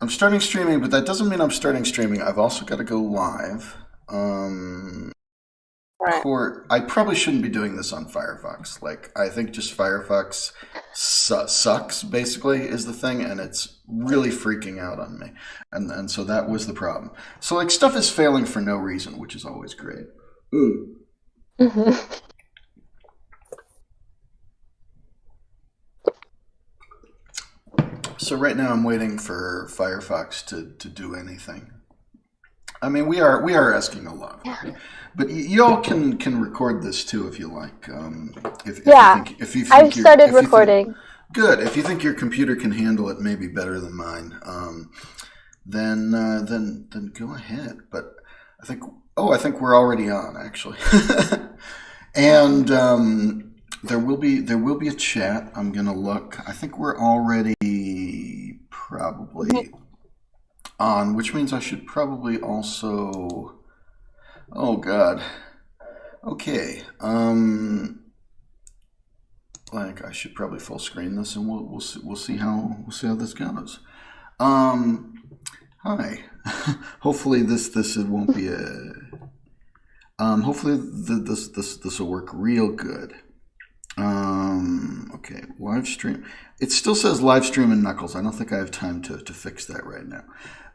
I'm starting streaming, but that doesn't mean I'm starting streaming. I've also got to go live. Right. I probably shouldn't be doing this on Firefox. Like, I think just Firefox sucks, basically, is the thing, and it's really freaking out on me. And so that was the problem. So, like, stuff is failing for no reason, which is always great. Ooh. Mm-hmm. So right now I'm waiting for Firefox to do anything. I mean, we are asking a lot, Yeah. but y'all can record this too if you like. If you think I've started recording. Good. If you think your computer can handle it, maybe better than mine, then go ahead. But I think we're already on actually, and there will be a chat. I'm gonna look. I think we're already probably on, which means I should probably also. Oh God. Okay. Like I should probably full screen this, and we'll see how this goes. Hi. Hopefully this won't be a. Hopefully this will work real good. Okay, live stream. It still says live stream and Knuckles. I don't think I have time to fix that right now.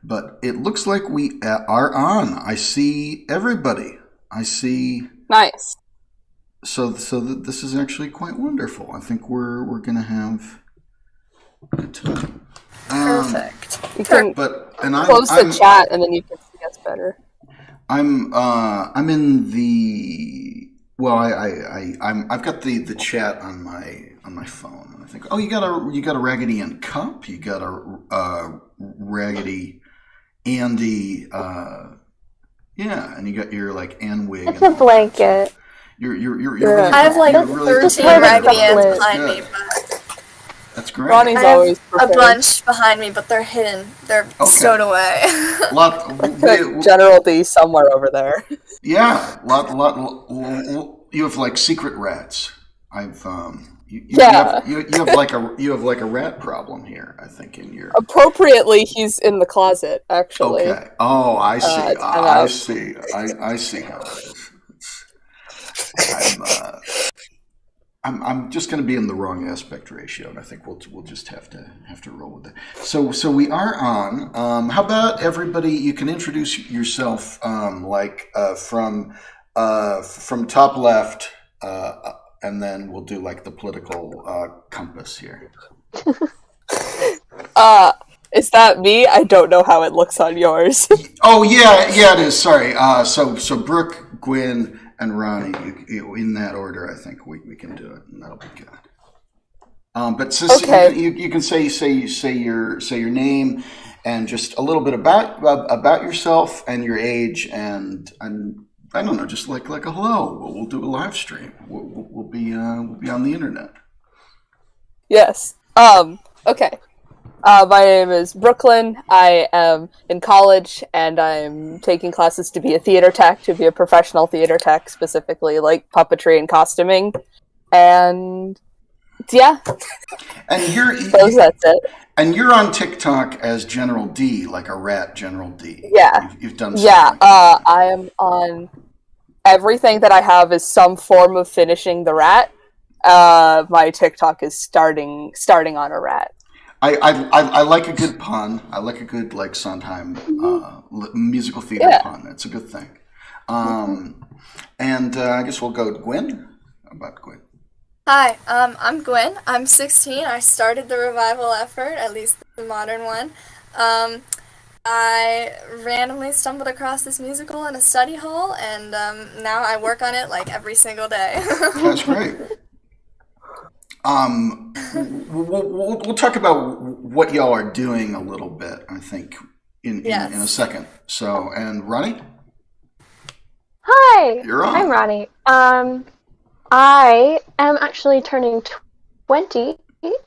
But it looks like we are on. I see everybody. I see. Nice. So this is actually quite wonderful. I think we're gonna have a good time. Perfect. You can close the chat and then you can see us better. I'm in the. Well, I've got the chat on my phone, and I think, oh, you got a Raggedy Ann cup, you got a Raggedy Andy, yeah, and you got your like Ann wig. It's a blanket. You're really, I have like 13 Raggedy Anns behind me, but that's great. Ronnie's I always have a bunch behind me, but they're hidden. They're stowed away. General D somewhere over there. Yeah, you have like secret rats. You have like a rat problem here. I think in your appropriately, he's in the closet actually. Okay. Oh, I see. I see. I see how it is. I'm just going to be in the wrong aspect ratio, and I think we'll just have to roll with it. So we are on. How about everybody? You can introduce yourself, from top left, and then we'll do like the political compass here. Is that me? I don't know how it looks on yours. Oh yeah, it is. Sorry. So Brooke, Gwyn, and Ronnie, in that order, I think we can do it, and that'll be good. But okay. you can say your name and just a little bit about yourself and your age, and I don't know, just like a hello. We'll do a live stream. We'll be on the internet. Yes. Okay. My name is Brooklyn. I am in college, and I'm taking classes to be a theater tech, to be a professional theater tech, specifically like puppetry and costuming. And yeah, and that's it. And you're on TikTok as General D, like a rat General D. Yeah, you've done. Yeah, I am on everything that I have is some form of finishing the rat. My TikTok is starting on a rat. I like a good pun. I like a good like Sondheim musical theater pun. It's a good thing. And I guess we'll go to Gwyn. How about Gwyn? Hi, I'm Gwyn. I'm 16. I started the revival effort, at least the modern one. I randomly stumbled across this musical in a study hall, and now I work on it like every single day. That's great. We'll talk about what y'all are doing a little bit, I think, in a second. So, and Ronnie? Hi, you're on. I'm Ronnie. I am actually turning 20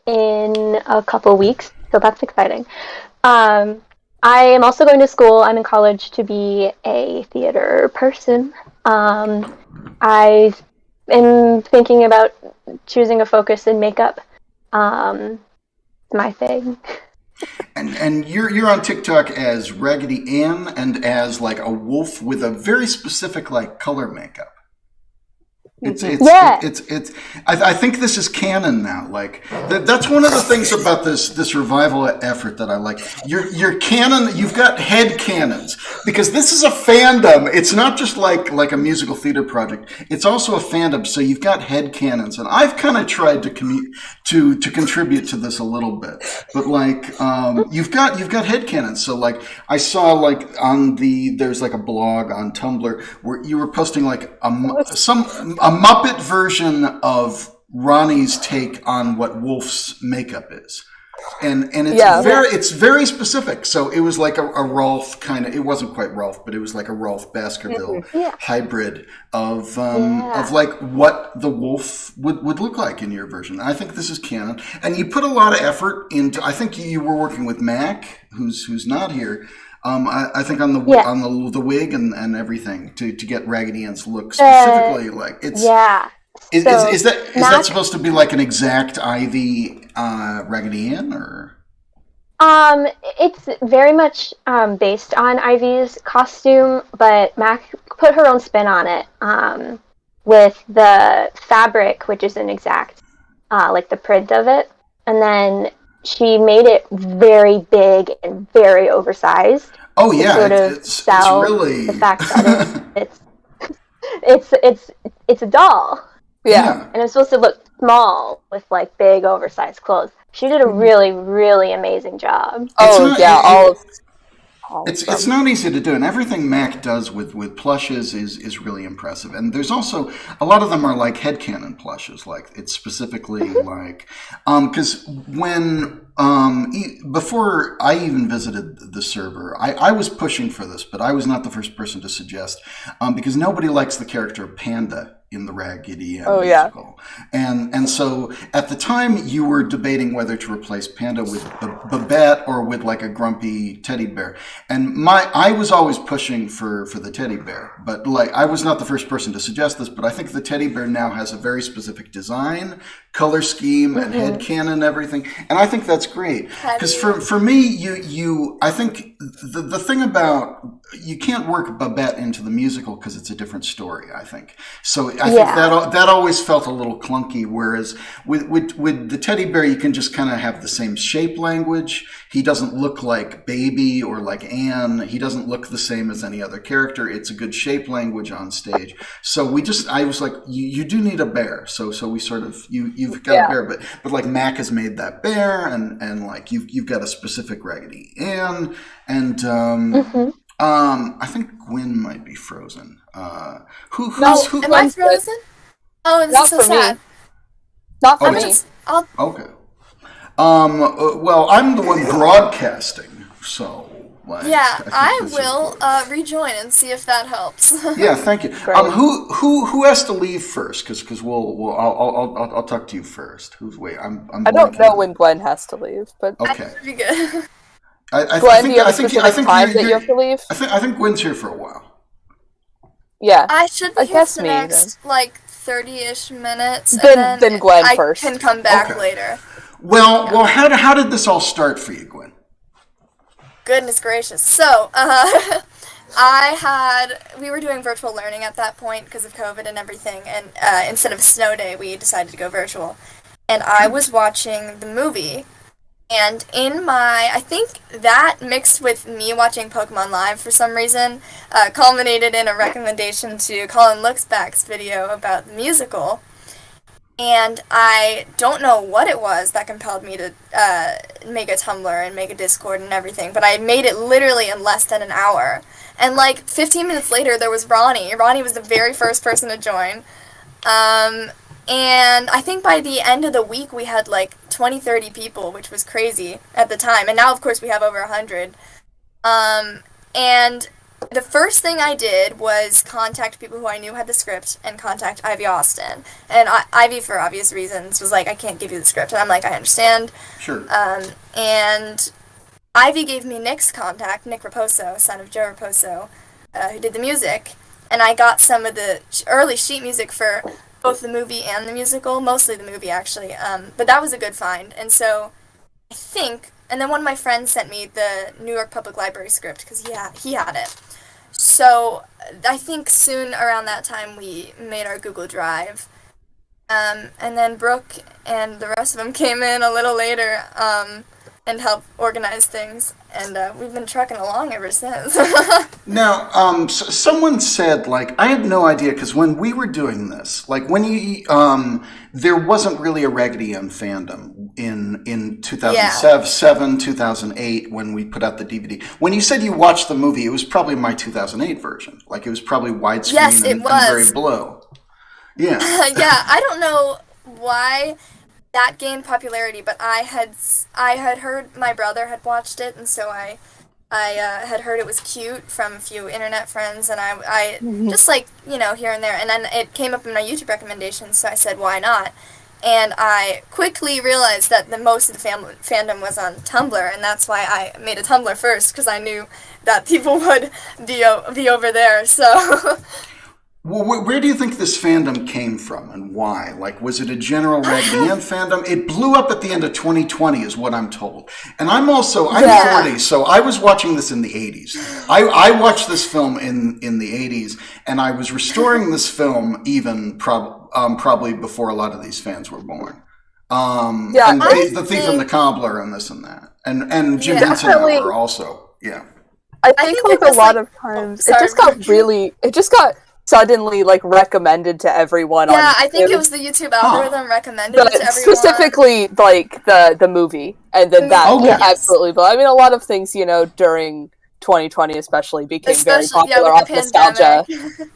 in a couple weeks, so that's exciting. I am also going to school. I'm in college to be a theater person. I am thinking about choosing a focus in makeup. My thing. And you're on TikTok as Raggedy Ann and as like a wolf with a very specific like color makeup. I think this is canon now. Like that's one of the things about this revival effort that I like. Your canon, you've got head canons because this is a fandom. It's not just like a musical theater project. It's also a fandom. So you've got head canons, and I've kind of tried to contribute to this a little bit. But like you've got head canons. So like I saw like there's like a blog on Tumblr where you were posting like a Muppet version of Ronnie's take on what Wolf's makeup is. And it's very specific. So it was like a Rolf kind of, it wasn't quite Rolf, but it was like a Rolf Baskerville hybrid of like what the wolf would look like in your version. I think this is canon. And you put a lot of effort into, I think you were working with Mac, who's not here. I think on the wig and everything to get Raggedy Ann's look specifically like it's is that supposed to be like an exact Ivy Raggedy Ann or? It's very much based on Ivy's costume, but Mac put her own spin on it with the fabric, which is an exact like the print of it, and then she made it very big and very oversized. Oh yeah, it's really the fact that it's a doll. Yeah, and it's supposed to look small with like big oversized clothes. She did a really, really amazing job. It's not easy to do, and everything Mac does with plushes is really impressive. And there's also a lot of them are like headcanon plushes, like it's specifically like because when before I even visited the server, I was pushing for this, but I was not the first person to suggest because nobody likes the character of Panda in the Raggedy Ann musical. And so at the time you were debating whether to replace Panda with Babette or with like a grumpy teddy bear. And I was always pushing for the teddy bear, but like I was not the first person to suggest this, but I think the teddy bear now has a very specific design, color scheme, and headcanon and everything. And I think that's great. Because for me, I think the thing about you can't work Babette into the musical because it's a different story, I think. So I think that always felt a little clunky, whereas with the teddy bear, you can just kind of have the same shape language. He doesn't look like Baby or like Anne. He doesn't look the same as any other character. It's a good shape language on stage. So I was like, you do need a bear. So we sort of, you've got a bear, but like Mac has made that bear and like you've got a specific Raggedy Ann and, I think Gwyn might be frozen. Am I frozen? Oh, this is so sad. Not for me. Okay. Well, I'm the one broadcasting, so. Like, I will rejoin and see if that helps. Yeah, thank you. Who has to leave first? Because I'll talk to you first. I don't know when Gwen has to leave, but okay. That'd be good. Gwen, do you have a specific time that you have to leave? I think Gwen's here for a while. Yeah, I should be here for the next like 30-ish minutes. Then Gwen first. I can come back later. Well, how did this all start for you, Gwen? Goodness gracious. So, we were doing virtual learning at that point because of COVID and everything, and instead of a snow day, we decided to go virtual. And I was watching the movie, and I think that mixed with me watching Pokemon Live for some reason, culminated in a recommendation to Colin Looks Back's video about the musical. And I don't know what it was that compelled me to make a Tumblr and make a Discord and everything, but I made it literally in less than an hour. And like 15 minutes later, there was Ronnie. Ronnie was the very first person to join. And I think by the end of the week, we had like 20, 30 people, which was crazy at the time. And now, of course, we have over 100. And the first thing I did was contact people who I knew had the script and contact Ivy Austin. And Ivy, for obvious reasons, was like, I can't give you the script. And I'm like, I understand. Sure. And Ivy gave me Nick's contact, Nick Raposo, son of Joe Raposo, who did the music. And I got some of the early sheet music for both the movie and the musical, mostly the movie, actually. But that was a good find. And so I think and then one of my friends sent me the New York Public Library script because he had it. So I think soon around that time we made our Google Drive. And then Brooke and the rest of them came in a little later and helped organize things. And we've been trucking along ever since. Now, someone said, like, I had no idea, because when we were doing this, like, when you, there wasn't really a Raggedy Ann fandom in 2007, 2008, when we put out the DVD. When you said you watched the movie, it was probably my 2008 version. Like, it was probably widescreen Yes, it and was. very blow. Yeah. Yeah, I don't know why that gained popularity, but I had heard my brother had watched it, and so I had heard it was cute from a few internet friends, and I just like, you know, here and there, and then it came up in my YouTube recommendations, so I said, why not? And I quickly realized that the most of the fandom was on Tumblr, and that's why I made a Tumblr first, because I knew that people would be over there, so... Well, where do you think this fandom came from, and why? Like, was it a general Raggedy Ann fandom? It blew up at the end of 2020, is what I'm told. And I'm 40, so I was watching this in the 80s. I watched this film in the 80s, and I was restoring this film even probably before a lot of these fans were born. And the Thief and the Cobbler and this and that. And Jim Henson Hour also, yeah. I think like a lot of times, it just got suddenly like recommended to everyone. Yeah, I think it was the YouTube algorithm recommended it to everyone. Specifically, like the movie, and then absolutely. But I mean, a lot of things, you know, during 2020 especially became very popular off nostalgia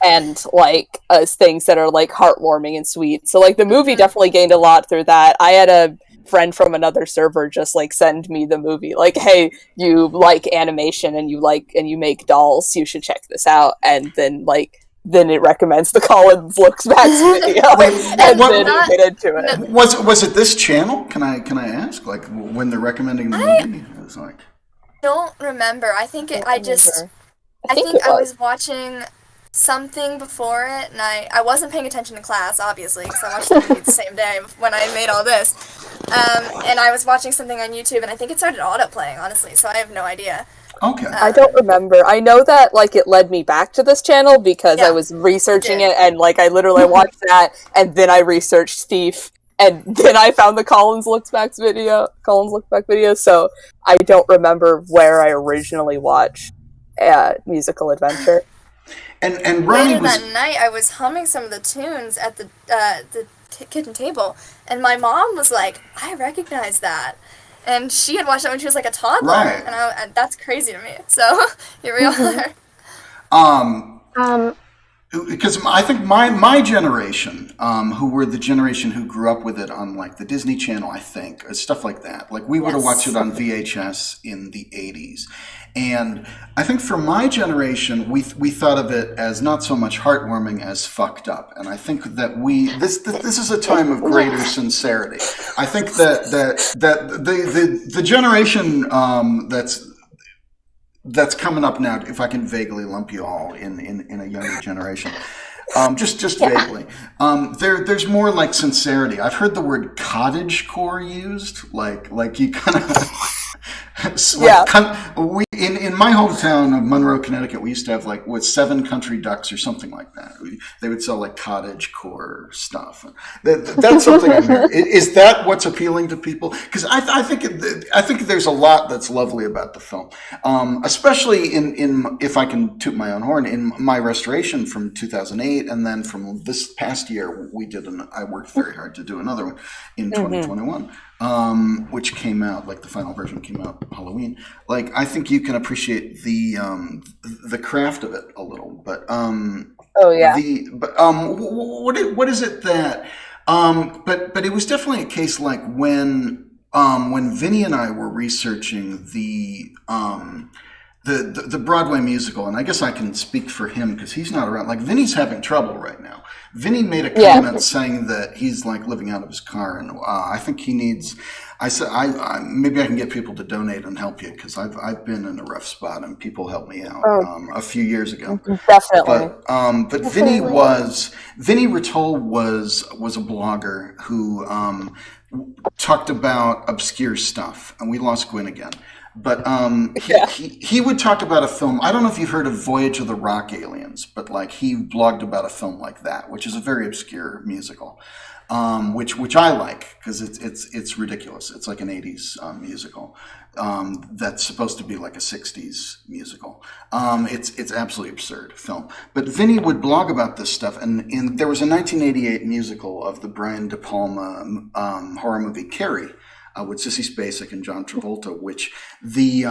and like as things that are like heartwarming and sweet. So like the movie definitely gained a lot through that. I had a friend from another server just like send me the movie, like, hey, you like animation and you make dolls, you should check this out. And then it recommends the Collins Looks Back video, and then you get into it. Was it this channel? Can I ask? Like, when they're recommending the movie, it was like. Don't remember. I think I was watching something before it, and I wasn't paying attention to class, obviously, because I watched the movie the same day when I made all this. And I was watching something on YouTube, and I think it started auto-playing, honestly, so I have no idea. Okay. I don't remember. I know that like it led me back to this channel because I was researching it, and like I literally watched that, and then I researched Thief, and then I found the Collins Looks Back video. So I don't remember where I originally watched Musical Adventure. And Ronnie later that night, I was humming some of the tunes at the kitchen table, and my mom was like, "I recognize that." And she had watched it when she was like a toddler, right. And that's crazy to me. So here we are. Because I think my generation, who were the generation who grew up with it on like the Disney Channel, I think, stuff like that. Like we would have watched it on VHS in the 80s. And I think for my generation, we thought of it as not so much heartwarming as fucked up. And I think that this is a time of greater sincerity. I think that the generation that's coming up now, if I can vaguely lump you all in a younger generation, just vaguely. There's more like sincerity. I've heard the word cottagecore used, like you kind of. In my hometown of Monroe, Connecticut, we used to have 7 country ducks or something like that. They would sell like cottagecore stuff. That's something I'm hearing. Is that what's appealing to people? Because I think there's a lot that's lovely about the film, especially in if I can toot my own horn, in my restoration from 2008, and then from this past year I worked very hard to do another one in 2021. Which came out, like the final version came out Halloween. Like I think you can appreciate the craft of it a little, but what is it that but it was definitely a case like when Vinnie and I were researching the Broadway musical, and I guess I can speak for him because he's not around. Like Vinnie's having trouble right now. Vinnie made a comment saying that he's like living out of his car, and I think he needs. I said, maybe I can get people to donate and help you because I've been in a rough spot and people helped me out a few years ago. Definitely. But Vinnie Ratole was a blogger who talked about obscure stuff, and we lost Gwyn again. But he would talk about a film. I don't know if you've heard of Voyage of the Rock Aliens, but like he blogged about a film like that, which is a very obscure musical, which I like because it's ridiculous. It's like an '80s musical that's supposed to be like a '60s musical. It's absolutely absurd film. But Vinnie would blog about this stuff, and there was a 1988 musical of the Brian De Palma horror movie Carrie. With Sissy Spacek and John Travolta, which the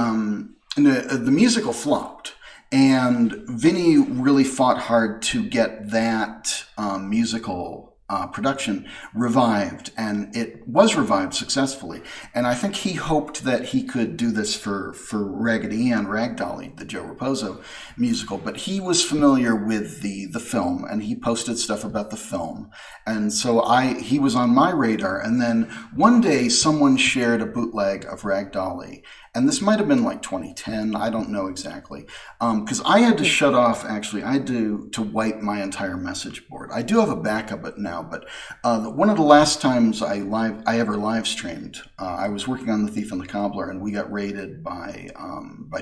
musical flopped, and Vinnie really fought hard to get that musical production revived, and it was revived successfully. And I think he hoped that he could do this for Raggedy Ann, Dolly, the Joe Raposo musical, but he was familiar with the film, and he posted stuff about the film. And so he was on my radar, and then one day someone shared a bootleg of Rag Dolly, and this might have been like 2010, I don't know exactly, because I had to shut off, actually, I had to wipe my entire message board. I do have a backup of it now, but one of the last times I ever live streamed, I was working on The Thief and the Cobbler, and we got raided by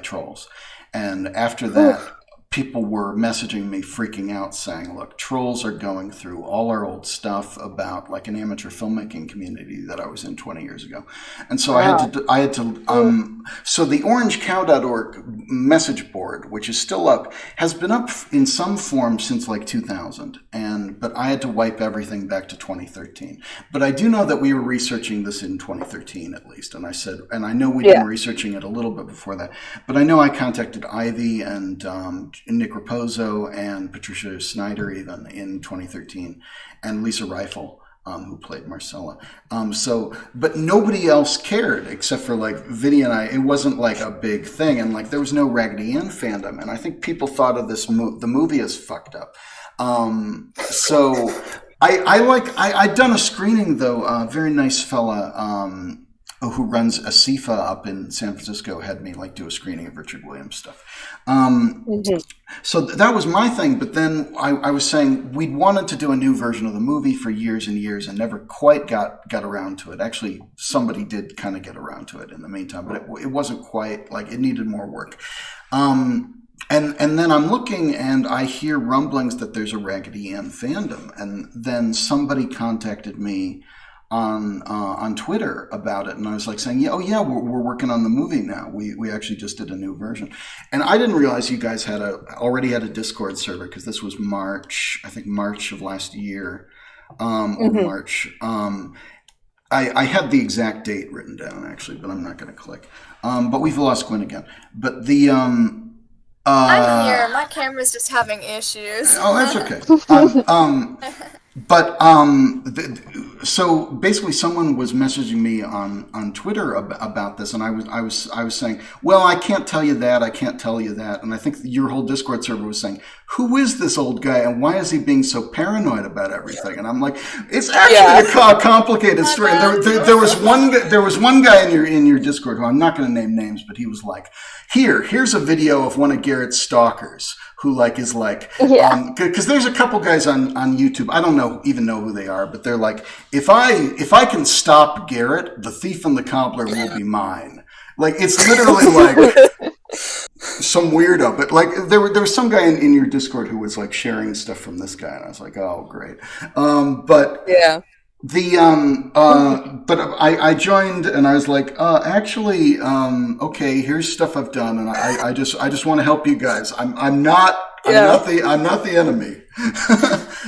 trolls. And after that, people were messaging me freaking out saying, look, trolls are going through all our old stuff about like an amateur filmmaking community that I was in 20 years ago. And so so the orangecow.org message board, which is still up, has been up in some form since like 2000. But I had to wipe everything back to 2013. But I do know that we were researching this in 2013 at least. And I know we'd been researching it a little bit before that, but I know I contacted Ivy and Nick Raposo and Patricia Snyder even in 2013, and Lisa Rifle, who played Marcella. But nobody else cared except for like Vinnie and I. It wasn't like a big thing, and like there was no Raggedy Ann fandom, and I think people thought of this the movie as fucked up. So I'd done a screening though. A very nice fella who runs Asifa up in San Francisco had me like do a screening of Richard Williams stuff. So that was my thing. But then I was saying we'd wanted to do a new version of the movie for years and years and never quite got around to it. Actually, somebody did kind of get around to it in the meantime, but it wasn't quite like it needed more work. And then I'm looking and I hear rumblings that there's a Raggedy Ann fandom. And then somebody contacted me on Twitter about it, and I was like saying, we're working on the movie now. We actually just did a new version, and I didn't realize you guys already had a Discord server because this was March of last year, or March. I had the exact date written down actually, but I'm not going to click. But we've lost Gwyn again. But the I'm here. My camera's just having issues. Oh, that's okay. So basically, someone was messaging me on Twitter about this, and I was saying, well, I can't tell you that, and I think your whole Discord server was saying, who is this old guy, and why is he being so paranoid about everything? And I'm like, it's actually a complicated story. And there was one guy in your Discord who I'm not going to name names, but he was like, here's a video of one of Garrett's stalkers. Who because there's a couple guys on YouTube, I don't even know who they are, but they're like, if I can stop Garrett, the thief and the cobbler will be mine. Like, it's literally like some weirdo, but like there was some guy in your Discord who was like sharing stuff from this guy, and I was like, oh great. But I joined and I was like, actually, okay, here's stuff I've done, and I just want to help you guys. I'm not the enemy.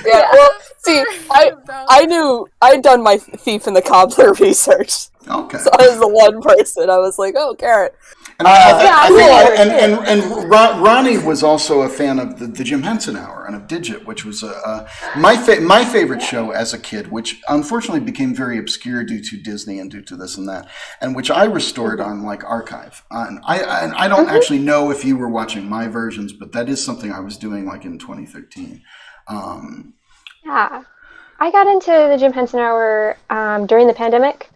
Well, see, I knew I'd done my Thief and the Cobbler research. Okay. So I was the one person. I was like, oh, Garrett. And Ronnie was also a fan of the Jim Henson Hour and of Digit, which was my favorite show as a kid, which unfortunately became very obscure due to Disney and due to this and that, and which I restored on like Archive. And I don't actually know if you were watching my versions, but that is something I was doing like in 2013. Yeah, I got into the Jim Henson Hour during the pandemic.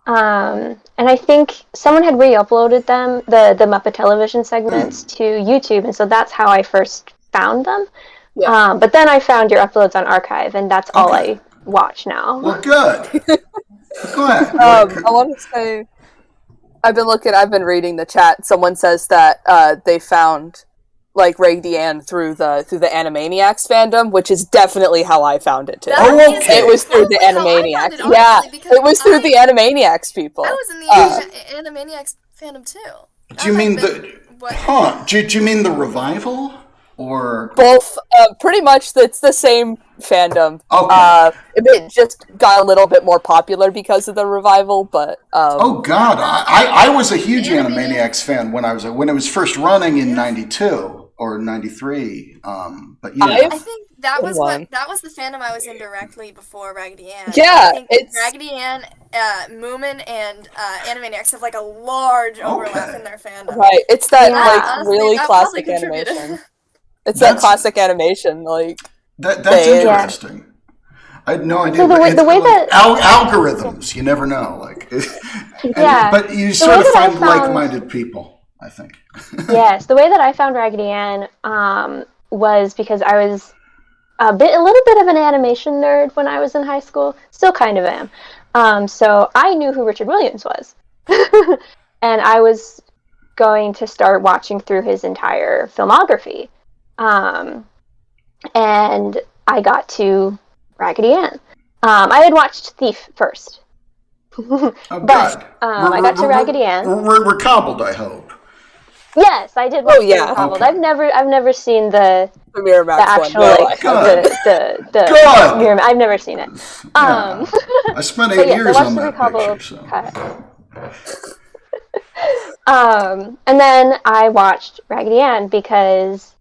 And I think someone had re-uploaded them, the Muppet Television segments, to YouTube, and so that's how I first found them. But then I found your uploads on Archive, and that's all I watch now. Well, good. Go ahead. I want to say, I've been reading the chat. Someone says that they found like Raggedy Ann through the Animaniacs fandom, which is definitely how I found it too. Okay. It was through the Animaniacs. It was through the Animaniacs people. I was in the Animaniacs fandom too. Do you mean Do you mean the revival or both? Pretty much, it's the same fandom. Okay. It just got a little bit more popular because of the revival, but oh God, I was a huge Animaniacs fan when it was first running in '92 or '93. But yeah, I think that was the fandom I was in directly before Raggedy Ann. Yeah, I think Raggedy Ann, Moomin, and Animaniacs have like a large overlap in their fandom. Right, it's that honestly, really that classic probably contributed. animation. It's that classic animation, like that's interesting. I had no idea. So the way that algorithms, you never know. Like, but you sort of find like-minded people, I think. Yes, the way that I found Raggedy Ann was because I was a little bit of an animation nerd when I was in high school. Still kind of am. So I knew who Richard Williams was, and I was going to start watching through his entire filmography. And I got to Raggedy Ann. I had watched Thief first. But I got to Raggedy Ann. We're cobbled, I hope. Yes, I did watch Cobbled. Okay. I've never seen the Miramax actual one. the Miramax. I've never seen it. Yeah. I spent 8 years on that picture. So. And then I watched Raggedy Ann because,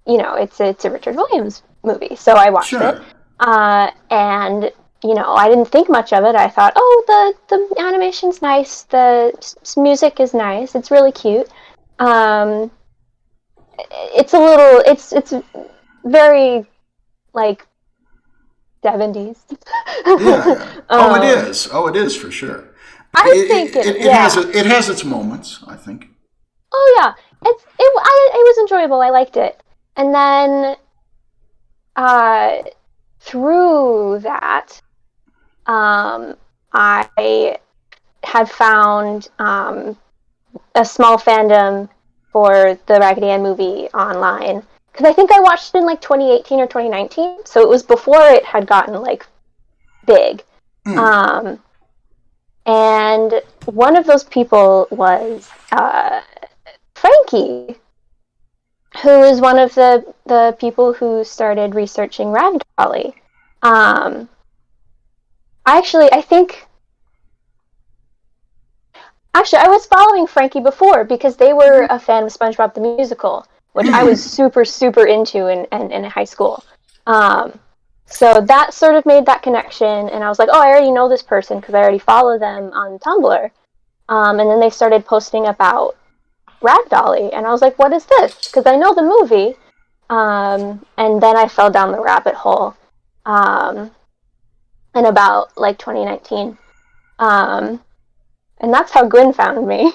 it's a Richard Williams movie, so I watched it. And I didn't think much of it. I thought, the animation's nice, the music is nice, it's really cute. It's very like 70s. Yeah. It is for sure. It has its moments, I think. Oh yeah, it was enjoyable. I liked it, and then through that, I had found a small fandom for the Raggedy Ann movie online, because I think I watched it in like 2018 or 2019, so it was before it had gotten like big. And one of those people was Frankie, who is one of the people who started researching Rag Dolly. I was following Frankie before because they were a fan of SpongeBob the Musical, which I was super, super into in high school. So that sort of made that connection, and I was like, I already know this person because I already follow them on Tumblr. And then they started posting about Rag Dolly, and I was like, what is this? Because I know the movie. And then I fell down the rabbit hole in about like 2019. And that's how Gwyn found me.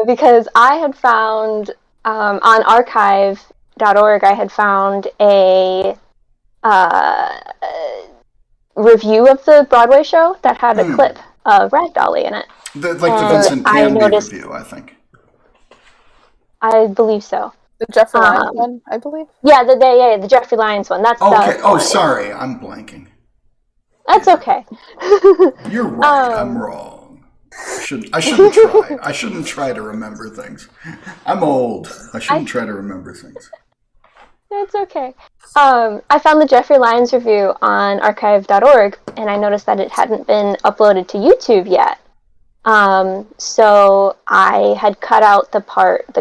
Because I had found, on archive.org, I had found a review of the Broadway show that had a clip of Rag Dolly in it. The Vincent Canby review, I think. I believe so. The Jeffrey Lyons one, I believe. Yeah, the Jeffrey Lyons one. That's okay. Oh, sorry, I'm blanking. That's okay. You're right. I'm wrong. I shouldn't try. I shouldn't try to remember things. I'm old. I shouldn't try to remember things. It's okay. I found the Jeffrey Lyons review on archive.org, and I noticed that it hadn't been uploaded to YouTube yet. So I had cut out the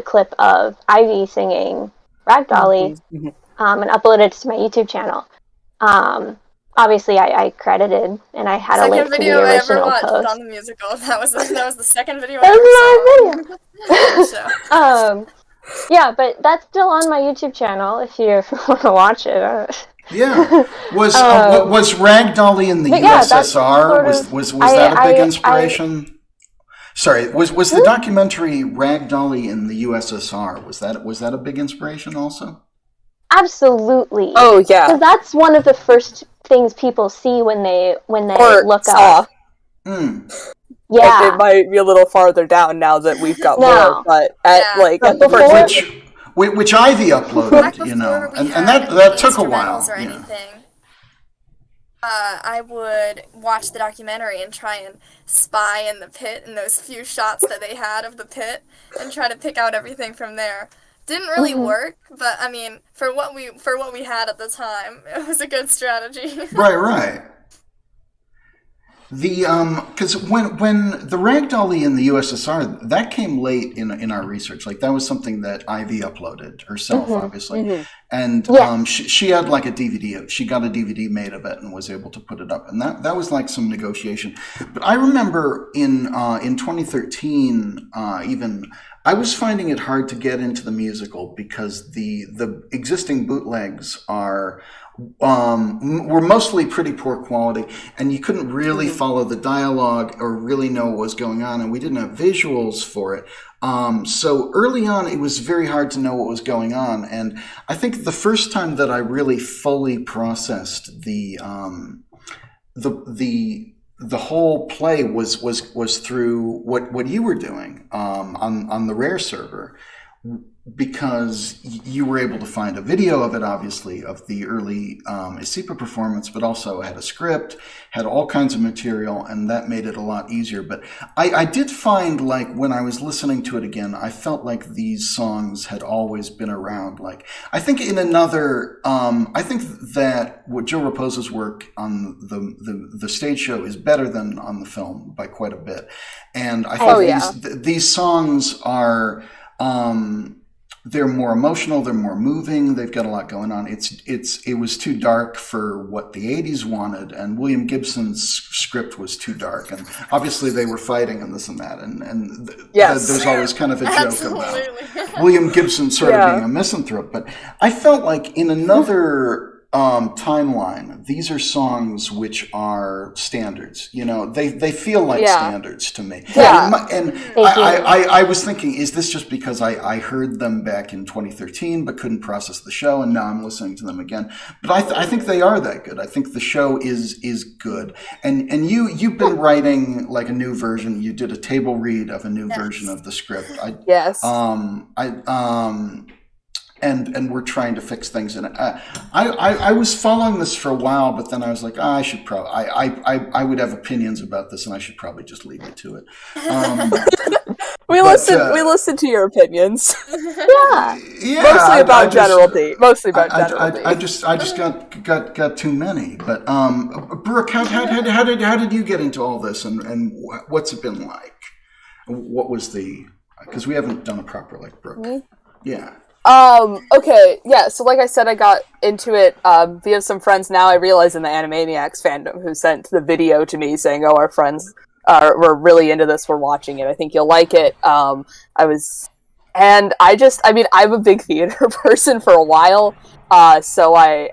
clip of Ivy singing Rag Dolly, and uploaded it to my YouTube channel. Obviously, I credited, and I had a link to the original post. Second video I ever watched on the musical. That was the second video I ever saw. Yeah, but that's still on my YouTube channel if you want to watch it. Yeah. Was Rag Dolly in the USSR? Was that a big inspiration? Sorry, was the documentary Rag Dolly in the USSR? Was that a big inspiration also? Absolutely. Oh yeah. Because that's one of the first things people see when they Or look saw. up. Mm. Yeah. It might be a little farther down now that we've got No. more, but at But the before- first Which Ivy uploaded, Back you before know, we and had that took a while. instrumentals or Yeah. anything, I would watch the documentary and try and spy in the pit in those few shots that they had of the pit and try to pick out everything from there. Didn't really work, but I mean, for what we had at the time, it was a good strategy. Right. The because when the Rag Dolly in the USSR, that came late in our research. Like that was something that Ivy uploaded herself, obviously, and she had like a DVD. She got a DVD made of it and was able to put it up, and that was like some negotiation. But I remember in 2013, even I was finding it hard to get into the musical because the existing bootlegs were mostly pretty poor quality, and you couldn't really follow the dialogue or really know what was going on, and we didn't have visuals for it. So early on, it was very hard to know what was going on, and I think the first time that I really fully processed the whole play was through what you were doing on the Rare server, because you were able to find a video of it, obviously, of the early ISIPA performance, but also had a script, had all kinds of material, and that made it a lot easier. But I did find, like, when I was listening to it again, I felt like these songs had always been around. Like, I think in another, I think that what Joe Raposo's work on the stage show is better than on the film by quite a bit. And I think these songs are... they're more emotional, they're more moving, they've got a lot going on. It was too dark for what the 80s wanted, and William Gibson's script was too dark, and obviously they were fighting and this and that, and there's always kind of a joke about William Gibson sort of being a misanthrope. But I felt like in another timeline, these are songs which are standards. You know, they feel like standards to me. Yeah. And I was thinking, is this just because I heard them back in 2013 but couldn't process the show, and now I'm listening to them again? But I think they are that good. I think the show is good. And you've been writing like a new version. You did a table read of a new version of the script. And we're trying to fix things in it. I was following this for a while, but then I was like, I should probably, I would have opinions about this, and I should probably just leave it to it. We listen to your opinions. Yeah. Mostly about General D. I just got too many. But Brooke, how did you get into all this, and what's it been like? What was because we haven't done a proper Brooke. Yeah. Okay, yeah, so like I said, I got into it, via some friends. Now I realize in the Animaniacs fandom who sent the video to me saying, our friends were really into this, we're watching it, I think you'll like it. I'm a big theater person for a while, so I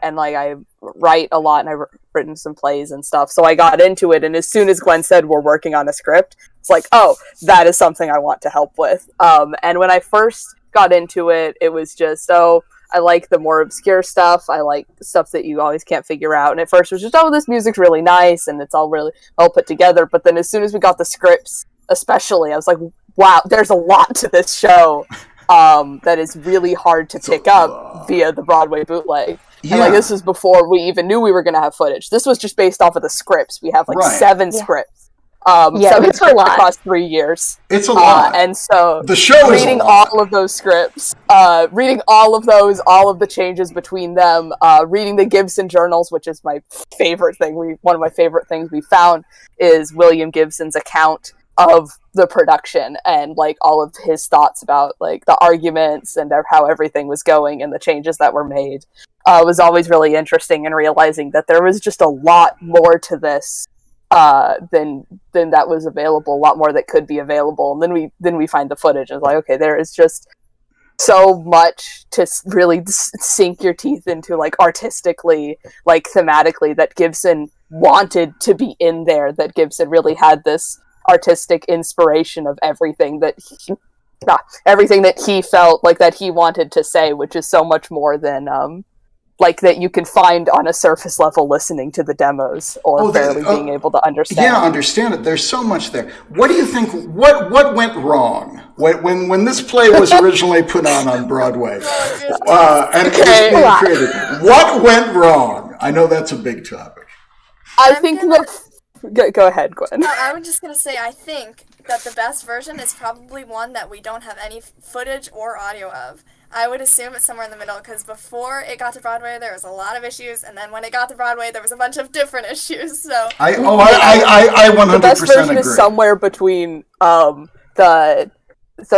write a lot, and I've written some plays and stuff, so I got into it, and as soon as Gwyn said we're working on a script, it's like, oh, that is something I want to help with. And when I first got into it, it was just, I like the more obscure stuff, I like stuff that you always can't figure out, and at first it was just, this music's really nice, and it's all really well put together, but then as soon as we got the scripts, especially, I was like, wow, there's a lot to this show, that is really hard to pick up via the Broadway bootleg. Yeah. And this was before we even knew we were going to have footage. This was just based off of the scripts. We have 7 scripts. 7 scripts across 3 years. It's a lot. And so the show is reading all of those scripts, reading all of the changes between them, reading the Gibson journals, which is my favorite thing. One of my favorite things we found is William Gibson's account of the production, and all of his thoughts about the arguments and how everything was going and the changes that were made. Was always really interesting, and realizing that there was just a lot more to this than that was available, a lot more that could be available. And then we find the footage, and it's like, okay, there is just so much to really sink your teeth into, artistically, thematically, that Gibson wanted to be in there, that Gibson really had this artistic inspiration of everything that he felt like that he wanted to say, which is so much more than like that you can find on a surface level listening to the demos or barely being able to understand. Yeah, understand it. There's so much there. What do you think? What went wrong when this play was originally put on Broadway and it was being created? What went wrong? I know that's a big topic. I think go ahead, Gwyn. No, I was just gonna say I think that the best version is probably one that we don't have any footage or audio of. I would assume it's somewhere in the middle, because before it got to Broadway, there was a lot of issues, and then when it got to Broadway, there was a bunch of different issues. So I 100% the best version agree. is somewhere between the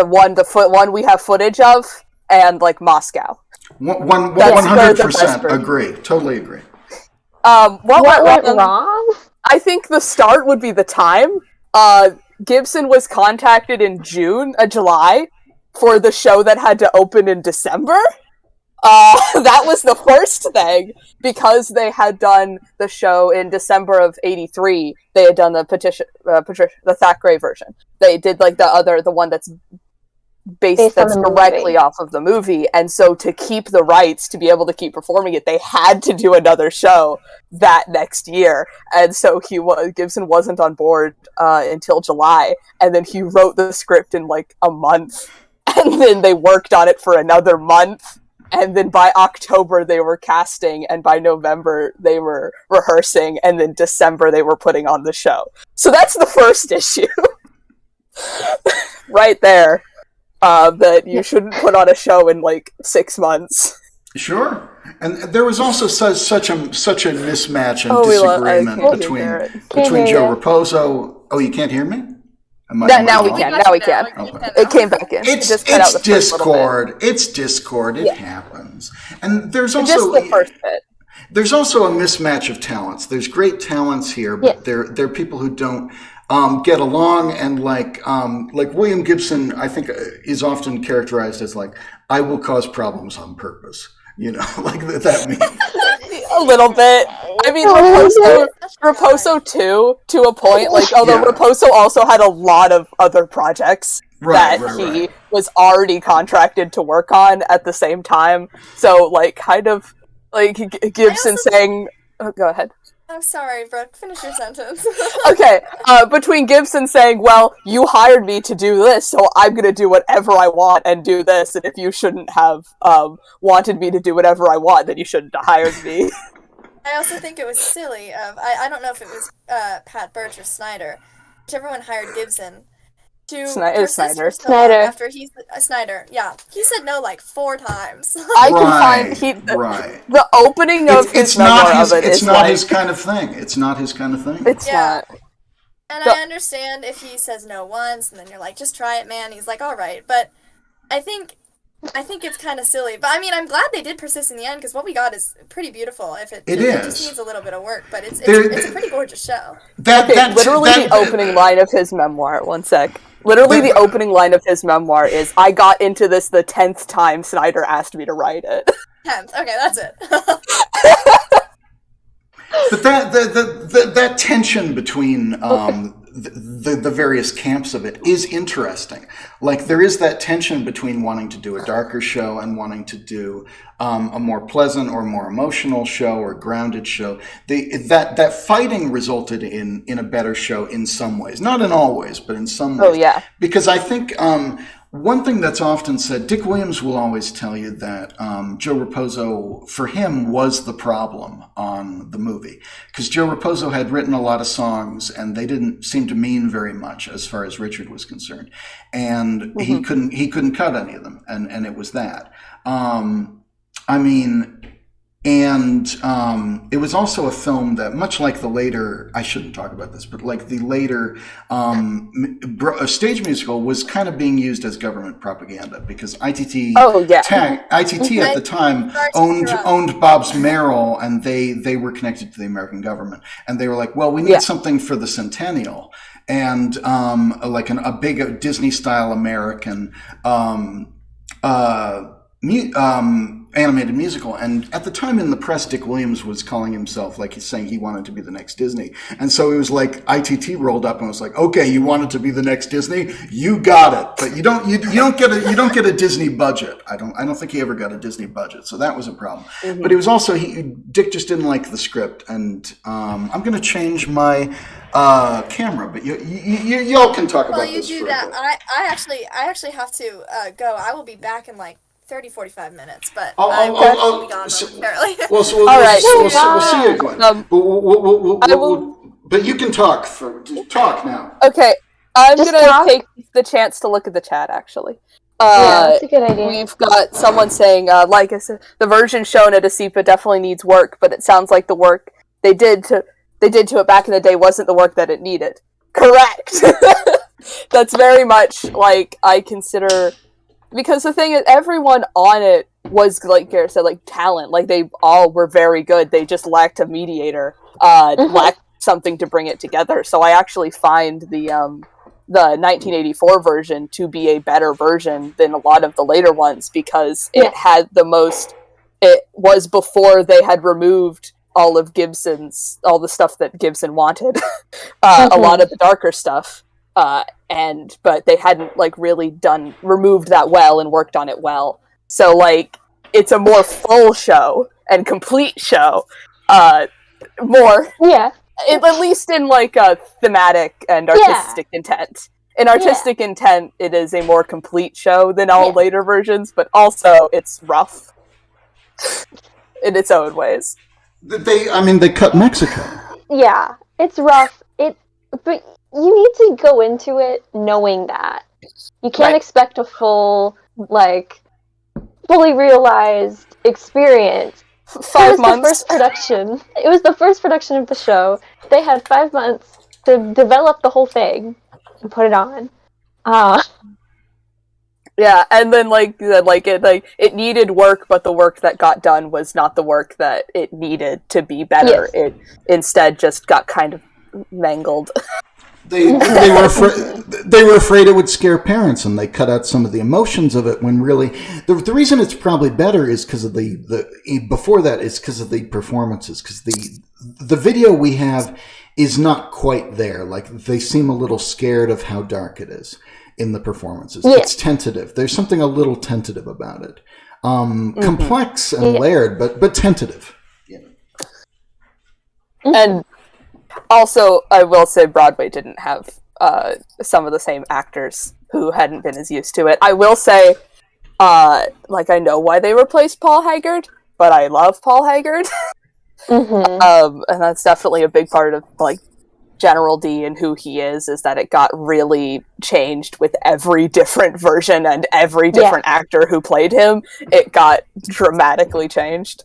one we have footage of and like Moscow. 100% agree. Totally agree. What went wrong? I think the start would be the time. Gibson was contacted in July. For the show that had to open in December. That was the first thing, because they had done the show in December of '83. They had done the the Thackeray version. They did like the one that's based that's directly off of the movie, and so to keep the rights to be able to keep performing it, they had to do another show that next year. And so Gibson wasn't on board until July, and then he wrote the script in like a month. And then they worked on it for another month, and then by October they were casting, and by November they were rehearsing, and then December they were putting on the show. So that's the first issue. Right there. That you shouldn't put on a show in like 6 months. Sure. And there was also such a mismatch and disagreement between Joe Raposo. Oh, you can't hear me? Now we can. Okay. It came back in. It's Discord. It's Discord. It happens. And there's also just the first bit. There's also a mismatch of talents. There's great talents here, but there are people who don't get along. And like William Gibson, I think is often characterized as like, I will cause problems on purpose. You know, like that means a little bit. I mean, Raposo too, to a point. Like, although Raposo also had a lot of other projects that he was already contracted to work on at the same time. So, like, kind of like Gibson saying, oh, "Go ahead." I'm sorry, Brooke. Finish your sentence. Okay. Between Gibson saying, well, you hired me to do this, so I'm going to do whatever I want and do this, and if you shouldn't have wanted me to do whatever I want, then you shouldn't have hired me. I also think it was silly of, I don't know if it was Pat Birch or Snyder, whichever one hired Gibson, to Snyder. After Snyder, yeah. He said no like 4 times. I can find the opening of his memoir of it is not his kind of thing. It's not his kind of thing. It's not. And I understand if he says no once, and then you're like, just try it, man. He's like, all right. But I think it's kind of silly. But I mean, I'm glad they did persist in the end, because what we got is pretty beautiful. It just needs a little bit of work, but it's a pretty gorgeous show. The opening line of his memoir. One sec. Literally, the opening line of his memoir is, I got into this the 10th time Snyder asked me to write it. 10th. Okay, that's it. But that tension between the various camps of it is interesting. Like, there is that tension between wanting to do a darker show and wanting to do a more pleasant or more emotional show or grounded show. That fighting resulted in a better show in some ways. Not in all ways, but in some ways. Oh, yeah. Because I think one thing that's often said, Dick Williams will always tell you that Joe Raposo, for him, was the problem on the movie. Because Joe Raposo had written a lot of songs, and they didn't seem to mean very much as far as Richard was concerned. And he couldn't cut any of them, and it was that. It was also a film that, much like the later, I shouldn't talk about this, but like the later stage musical was kind of being used as government propaganda, because ITT at the time owned Bob's Merrill, and they were connected to the American government, and they were like, well, we need something for the centennial, and like a big Disney style American animated musical. And at the time in the press, Dick Williams was calling himself, like, he's saying he wanted to be the next Disney. And so it was like ITT rolled up and was like, okay, you wanted to be the next Disney? You got it. But you don't get a Disney budget. I don't think he ever got a Disney budget. So that was a problem. Mm-hmm. But it was also, Dick just didn't like the script. And I'm going to change my camera, but y'all can talk about this. Well, you do that. I actually have to go. I will be back in like 30-45 minutes, but I'm going to be gone momentarily. We'll see you, Gwyn. But you can talk now. Okay, I'm going to take the chance to look at the chat, actually. That's a good idea. We've got someone saying, like I said, the version shown at ASIPA definitely needs work, but it sounds like the work they did to it back in the day wasn't the work that it needed. Correct! That's very much, like, I consider... Because the thing is, everyone on it was, like Garrett said, like, talent. Like, they all were very good. They just lacked a mediator. Lacked something to bring it together. So I actually find the 1984 version to be a better version than a lot of the later ones, because it had the most... It was before they had removed all of all the stuff that Gibson wanted. A lot of the darker stuff. But they hadn't, like, really removed that well and worked on it well. So, like, it's a more full show and complete show. More. Yeah. At least in, like, a thematic and artistic intent. In artistic intent, it is a more complete show than all later versions, but also it's rough. In its own ways. They cut Mexico. Yeah, it's rough. But you need to go into it knowing that. You can't expect a full, like, fully realized experience. 5 months. It was the first production of the show. They had 5 months to develop the whole thing and put it on. Yeah, and then it needed work, but the work that got done was not the work that it needed to be better. Yes. It instead just got kind of mangled. They were afraid it would scare parents, and they cut out some of the emotions of it. When really, the reason it's probably better is because of before that is because of the performances. Because the video we have is not quite there. Like, they seem a little scared of how dark it is in the performances. Yeah. It's tentative. There's something a little tentative about it. Complex and layered, but tentative. Yeah. And also, I will say Broadway didn't have some of the same actors who hadn't been as used to it. I will say, I know why they replaced Paul Haggard, but I love Paul Haggard. And that's definitely a big part of, like, General D and who he is that it got really changed with every different version and every different actor who played him. It got dramatically changed.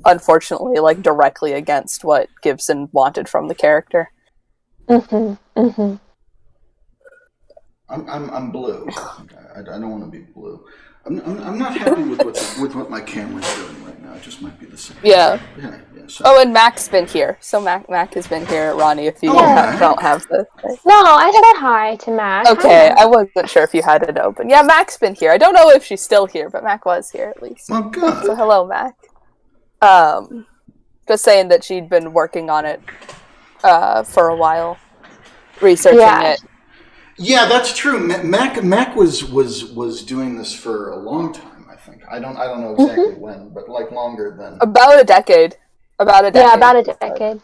Unfortunately, like, directly against what Gibson wanted from the character. I'm blue. I don't want to be blue. I'm not happy with what my camera's doing right now. It just might be the same. Yeah. So. And Mac's been here. So Mac has been here, Ronnie, if you don't have the... No, I said hi to Mac. Okay, I wasn't sure if you had it open. Yeah, Mac's been here. I don't know if she's still here, but Mac was here, at least. Oh, good. So hello, Mac. Just saying that she'd been working on it for a while, researching it. Yeah, that's true. Mac was doing this for a long time, I think. I don't know exactly when, but, like, longer than... About a decade. Yeah, about a decade.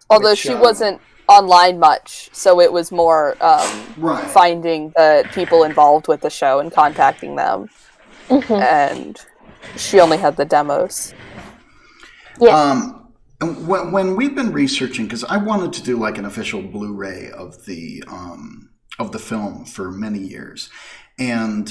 Although she wasn't online much, so it was more finding the people involved with the show and contacting them. And she only had the demos. Yeah. When we've been researching, because I wanted to do, like, an official Blu-ray of the film for many years, and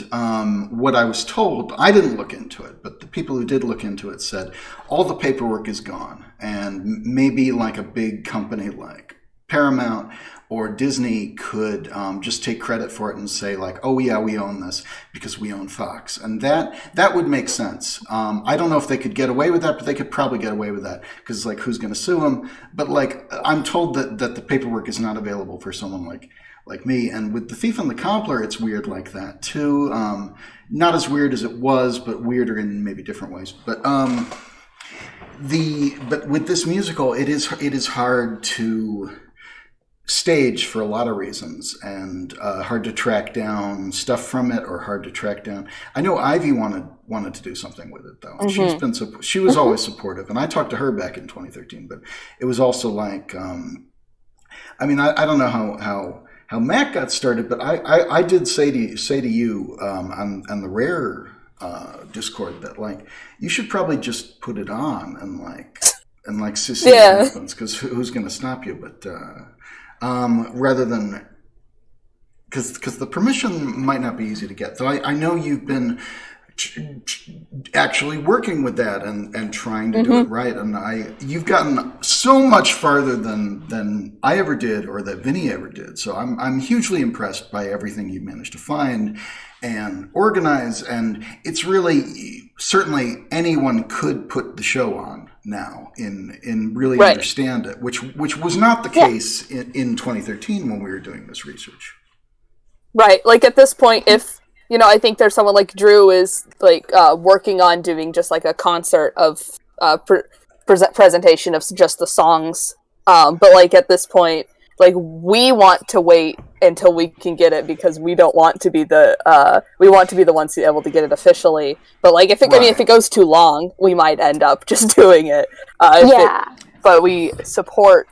what I was told, I didn't look into it, but the people who did look into it said all the paperwork is gone, and maybe, like, a big company like Paramount or Disney could just take credit for it and say, like, oh yeah, we own this because we own Fox. And that would make sense. I don't know if they could get away with that, but they could probably get away with that because it's like, who's going to sue them? But, like, I'm told that the paperwork is not available for someone like me. And with The Thief and the Cobbler, it's weird like that too. Not as weird as it was, but weirder in maybe different ways. But with this musical, it is hard to stage for a lot of reasons, and hard to track down stuff from it, or hard to track down. I know Ivy wanted to do something with it though. And she was always supportive, and I talked to her back in 2013. But it was also like, I don't know how Matt got started, but I did say to you on the Rare Discord that like you should probably just put it on and see what happens, because who's going to stop you? But rather than, because the permission might not be easy to get. Though I know you've been actually working with that and trying to do it right, and you've gotten so much farther than I ever did, or that Vinnie ever did. So I'm hugely impressed by everything you've managed to find and organize, and it's really, certainly anyone could put the show on now and really understand it, which was not the case in 2013 when we were doing this research. Right, like at this point, if I think there's someone like Drew is like working on doing just like a concert of presentation of just the songs, but like at this point, like we want to wait until we can get it, because we don't want to be we want to be the ones to be able to get it officially. But like if it goes too long, we might end up just doing it. But we support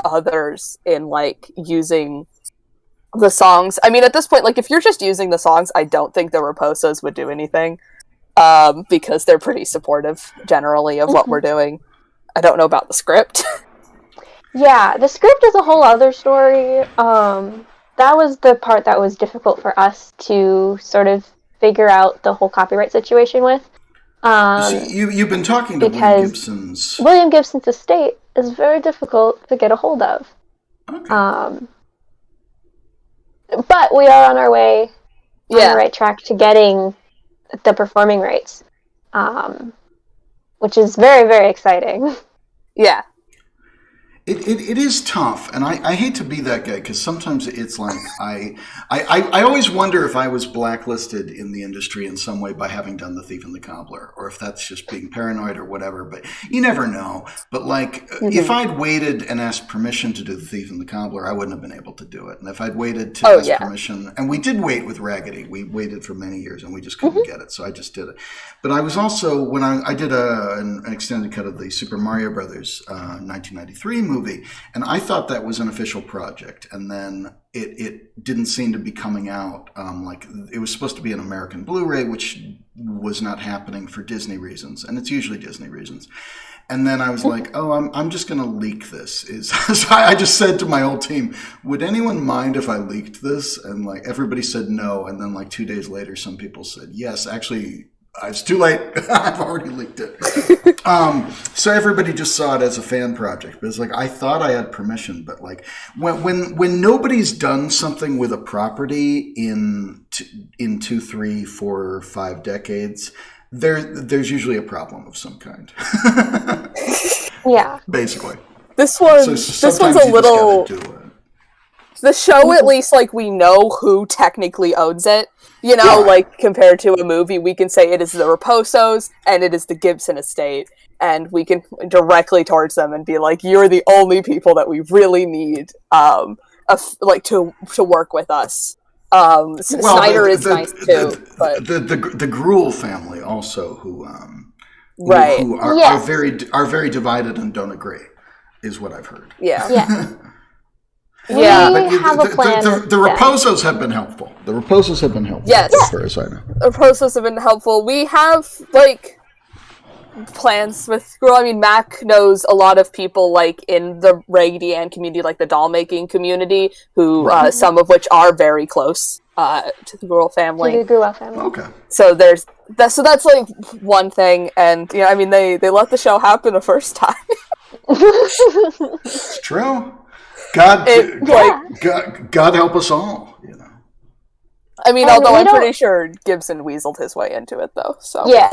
others in like using the songs. I mean, at this point, like if you're just using the songs, I don't think the Raposos would do anything, because they're pretty supportive generally of what we're doing. I don't know about the script. Yeah, the script is a whole other story. That was the part that was difficult for us to sort of figure out the whole copyright situation with. You've been talking to William Gibson's... William Gibson's estate is very difficult to get a hold of. Okay. But we are on our way, on the right track to getting the performing rights, which is very, very exciting. Yeah. It is tough, and I hate to be that guy, because sometimes it's like I always wonder if I was blacklisted in the industry in some way by having done The Thief and the Cobbler, or if that's just being paranoid or whatever, but you never know. But like, if I'd waited and asked permission to do The Thief and the Cobbler, I wouldn't have been able to do it. And if I'd waited to ask permission, and we did wait with Raggedy, we waited for many years and we just couldn't get it, so I just did it. But I was also, when I did an extended cut of the Super Mario Brothers 1993 movie, and I thought that was an official project, and then it didn't seem to be coming out. Like it was supposed to be an American Blu-ray, which was not happening for Disney reasons, and it's usually Disney reasons. And then I was like, oh, I'm just going to leak this. So I just said to my whole team, would anyone mind if I leaked this? And like everybody said no, and then like 2 days later, some people said yes. Actually, it's too late. I've already leaked it. So everybody just saw it as a fan project. But it's like, I thought I had permission, but like when nobody's done something with a property in 2, 3, 4, 5 decades, there's usually a problem of some kind. Yeah. Basically. This one's a little... The show, at least, like, we know who technically owns it. Like, compared to a movie, we can say it is the Raposos and it is the Gibson estate. And we can directly towards them and be like, you're the only people that we really need, to work with us. Snyder is nice, too. But the Gruel family also, who are very divided and don't agree, is what I've heard. Yeah. Yeah. We have a plan. The Raposos have been helpful. The Raposos have been helpful. Yes. As far as I know. The Raposos have been helpful. We have, like, plans with Gruel. I mean, Mac knows a lot of people, like, in the Raggedy Ann community, like the doll-making community, who, some of which are very close to the Gruel family. To the Gruel family. Okay. So that's like, one thing, and, I mean, they let the show happen the first time. It's true. God help us all, I mean, although I'm pretty sure Gibson weaseled his way into it, though. So yeah,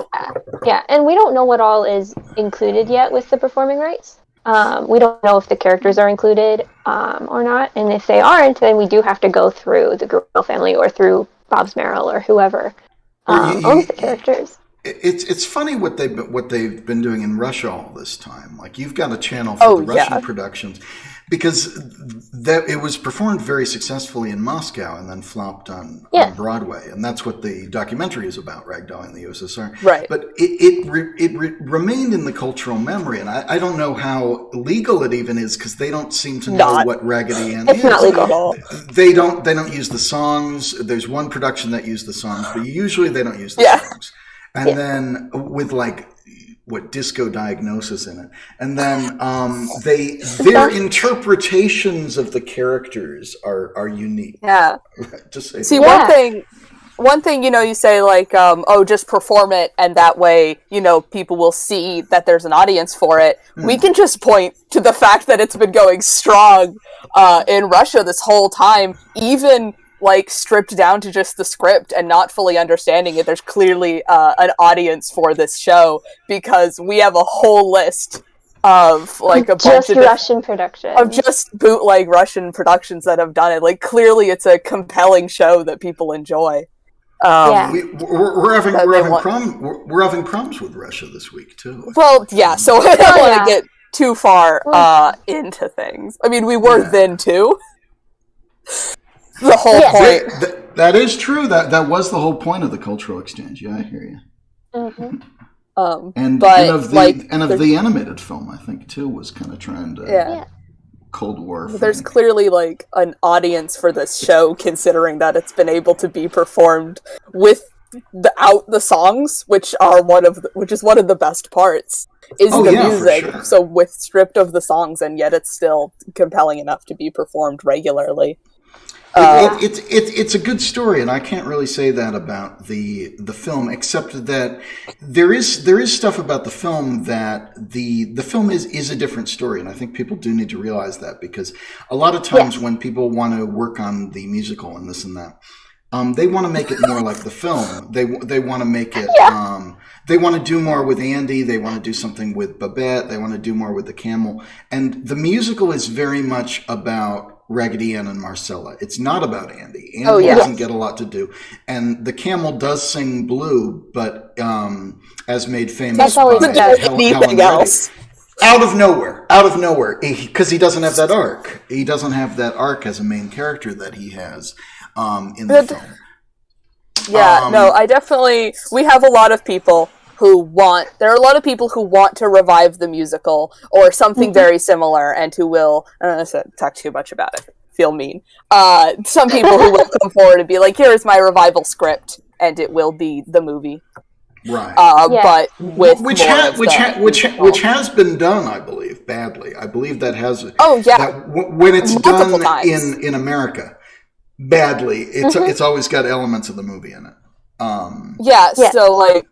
and we don't know what all is included yet with the performing rights. We don't know if the characters are included or not, and if they aren't, then we do have to go through the Grill family or through Bob's Merrill or whoever owns the characters. It's funny what they've been doing in Russia all this time. Like, you've got a channel for the Russian productions, because it was performed very successfully in Moscow and then flopped on Broadway, and that's what the documentary is about, Dolly and the USSR. Right. But it remained in the cultural memory, and I don't know how legal it even is, because they don't seem to know what Raggedy Ann is. It's not legal at all. They don't use the songs. There's one production that used the songs, but usually they don't use the songs. And then with disco diagnosis in it, and then their interpretations of the characters are unique. Yeah. Just see one thing you say like just perform it, and that way people will see that there's an audience for it. We can just point to the fact that it's been going strong in Russia this whole time, even like stripped down to just the script and not fully understanding it. There's clearly an audience for this show, because we have a whole list of like a bunch of Russian productions, of just bootleg Russian productions that have done it. Like, clearly it's a compelling show that people enjoy. We're having problems with Russia this week too. Well, yeah, so I don't want to get too far into things. I mean, we were then too. The whole point. That is true. That was the whole point of the cultural exchange. Yeah, I hear you. Mm-hmm. And of the animated film, I think too, was kind of trying to Cold War. There's clearly like an audience for this show, considering that it's been able to be performed without the songs, which is one of the best parts. Is the music. For sure. So stripped of the songs, and yet it's still compelling enough to be performed regularly. It's a good story, and I can't really say that about the film, except that there is stuff about the film that the film is a different story, and I think people do need to realize that, because a lot of times when people want to work on the musical and this and that, they want to make it more like the film. They want to make it. They want to do more with Andy. They want to do something with Babette. They want to do more with the camel. And the musical is very much about Raggedy Ann and Marcella. It's not about Andy. Andy doesn't get a lot to do. And the camel does sing Blue, but as made famous by Helen else. Out of nowhere, because he doesn't have that arc. He doesn't have that arc as a main character that he has in the film. Yeah, we have a lot of people there are a lot of people who want to revive the musical or something very similar, and who will, I don't know if I talk too much about it, feel mean. Some people who will come forward and be like, here's my revival script, and it will be the movie. Right. But with which has been done, I believe, badly. I believe that has. When it's multiple done times. in America, badly, it's always got elements of the movie in it. So like,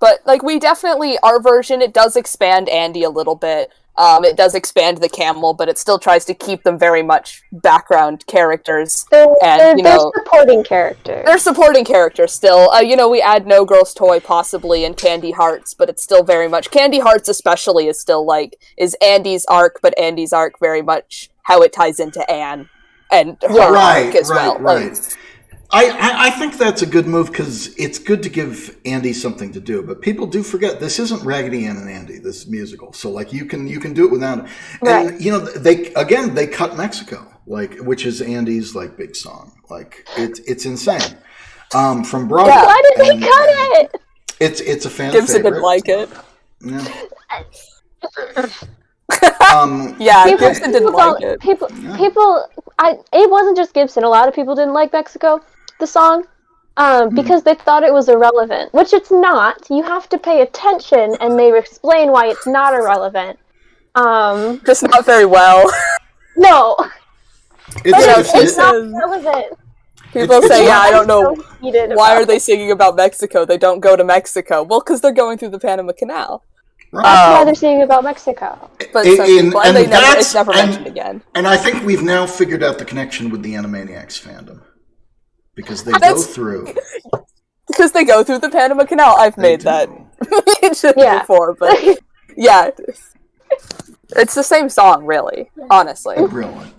but like we definitely, our version, it does expand Andy a little bit. It does expand the camel, but it still tries to keep them very much background characters. They're supporting characters. They're supporting characters still. We add No Girl's Toy possibly and Candy Hearts, but it's still very much Candy Hearts especially is still is Andy's arc, but Andy's arc very much how it ties into Anne and her arc as well. Right. I think that's a good move, because it's good to give Andy something to do. But people do forget this isn't Raggedy Ann and Andy, this musical. So like you can do it without it. And they cut Mexico, which is Andy's big song. It's insane. From Broadway. Yeah. Why did they cut it? It's a fan Gibson favorite. didn't like it. Yeah. Gibson didn't like it. It wasn't just Gibson. A lot of people didn't like Mexico, the song, because they thought it was irrelevant, which it's not. You have to pay attention, and they explain why it's not irrelevant. Just not very well. No. It's not relevant. People say, I don't know, why are they singing about Mexico? They don't go to Mexico. Well, because they're going through the Panama Canal. Right. That's why they're singing about Mexico. But it's never mentioned again. And I think we've now figured out the connection with the Animaniacs fandom. Because they go through. Because they go through the Panama Canal. I've made that before, but yeah. It's the same song, really, honestly. Brilliant.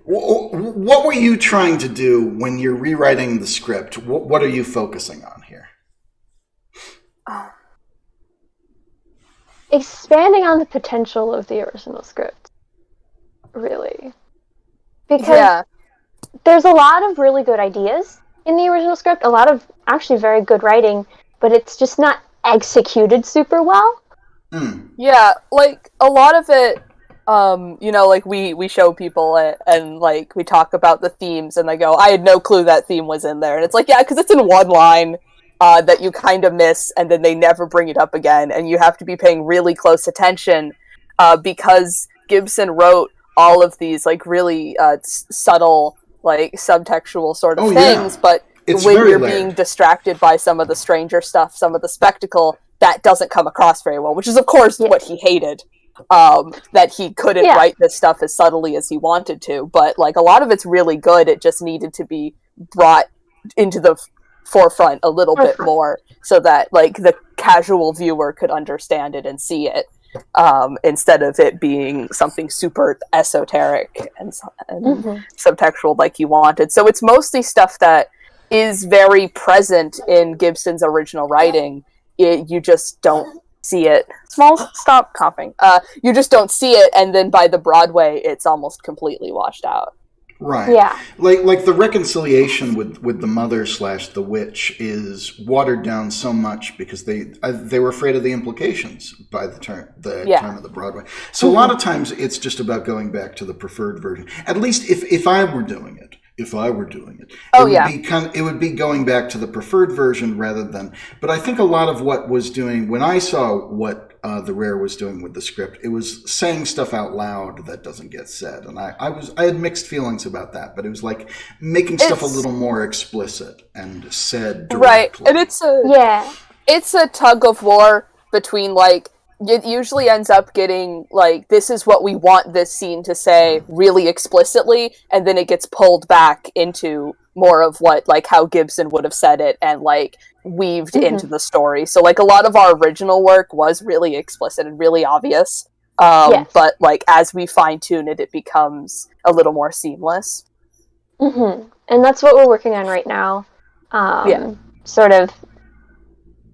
What were you trying to do when you're rewriting the script? What are you focusing on here? Expanding on the potential of the original script, really. Because there's a lot of really good ideas in the original script, a lot of actually very good writing, but it's just not executed super well. Yeah, like, a lot of it, you know, like, we show people it, and, like, we talk about the themes, and they go, I had no clue that theme was in there. And it's like, yeah, because it's in one line that you kind of miss, and then they never bring it up again, and you have to be paying really close attention, because Gibson wrote all of these, like, really subtle, like, subtextual sort of things, but when you're being distracted by some of the stranger stuff, some of the spectacle, that doesn't come across very well, which is, of course, what he hated. That he couldn't write this stuff as subtly as he wanted to, but, like, a lot of it's really good. It just needed to be brought into the forefront a little bit more, so that, like, the casual viewer could understand it and see it, instead of it being something super esoteric and subtextual like you wanted. So it's mostly stuff that is very present in Gibson's original writing. You just don't see it. Stop coughing. You just don't see it, and then by the Broadway, it's almost completely washed out. Right. Yeah. Like the reconciliation with the mother / the witch is watered down so much because they were afraid of the implications by the time of the Broadway. So a lot of times it's just about going back to the preferred version. At least if I were doing it. It would be going back to the preferred version rather than. But I think a lot of what was doing when I saw what the Rare was doing with the script, it was saying stuff out loud that doesn't get said, and I had mixed feelings about that. But it was like making stuff a little more explicit and said directly. Right, and it's a tug of war between, like, it usually ends up getting, like, this is what we want this scene to say really explicitly, and then it gets pulled back into more of what, like, how Gibson would have said it and, like, weaved into the story. So, like, a lot of our original work was really explicit and really obvious. But, like, as we fine-tune it, it becomes a little more seamless. And that's what we're working on right now. Sort of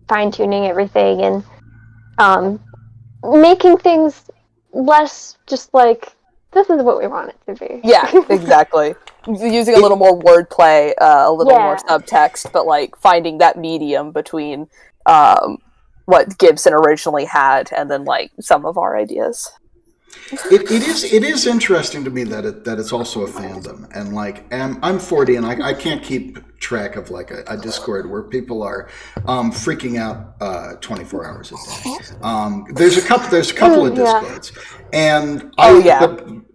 fine-tuning everything and making things less just like, this is what we want it to be. Yeah, exactly. Using a little more wordplay, a little more subtext, but, like, finding that medium between what Gibson originally had and then, like, some of our ideas. It is interesting to me that it's also a fandom, and, like, I'm 40 and I can't keep track of, like, a Discord where people are freaking out 24 hours a day. There's a couple of Discords, and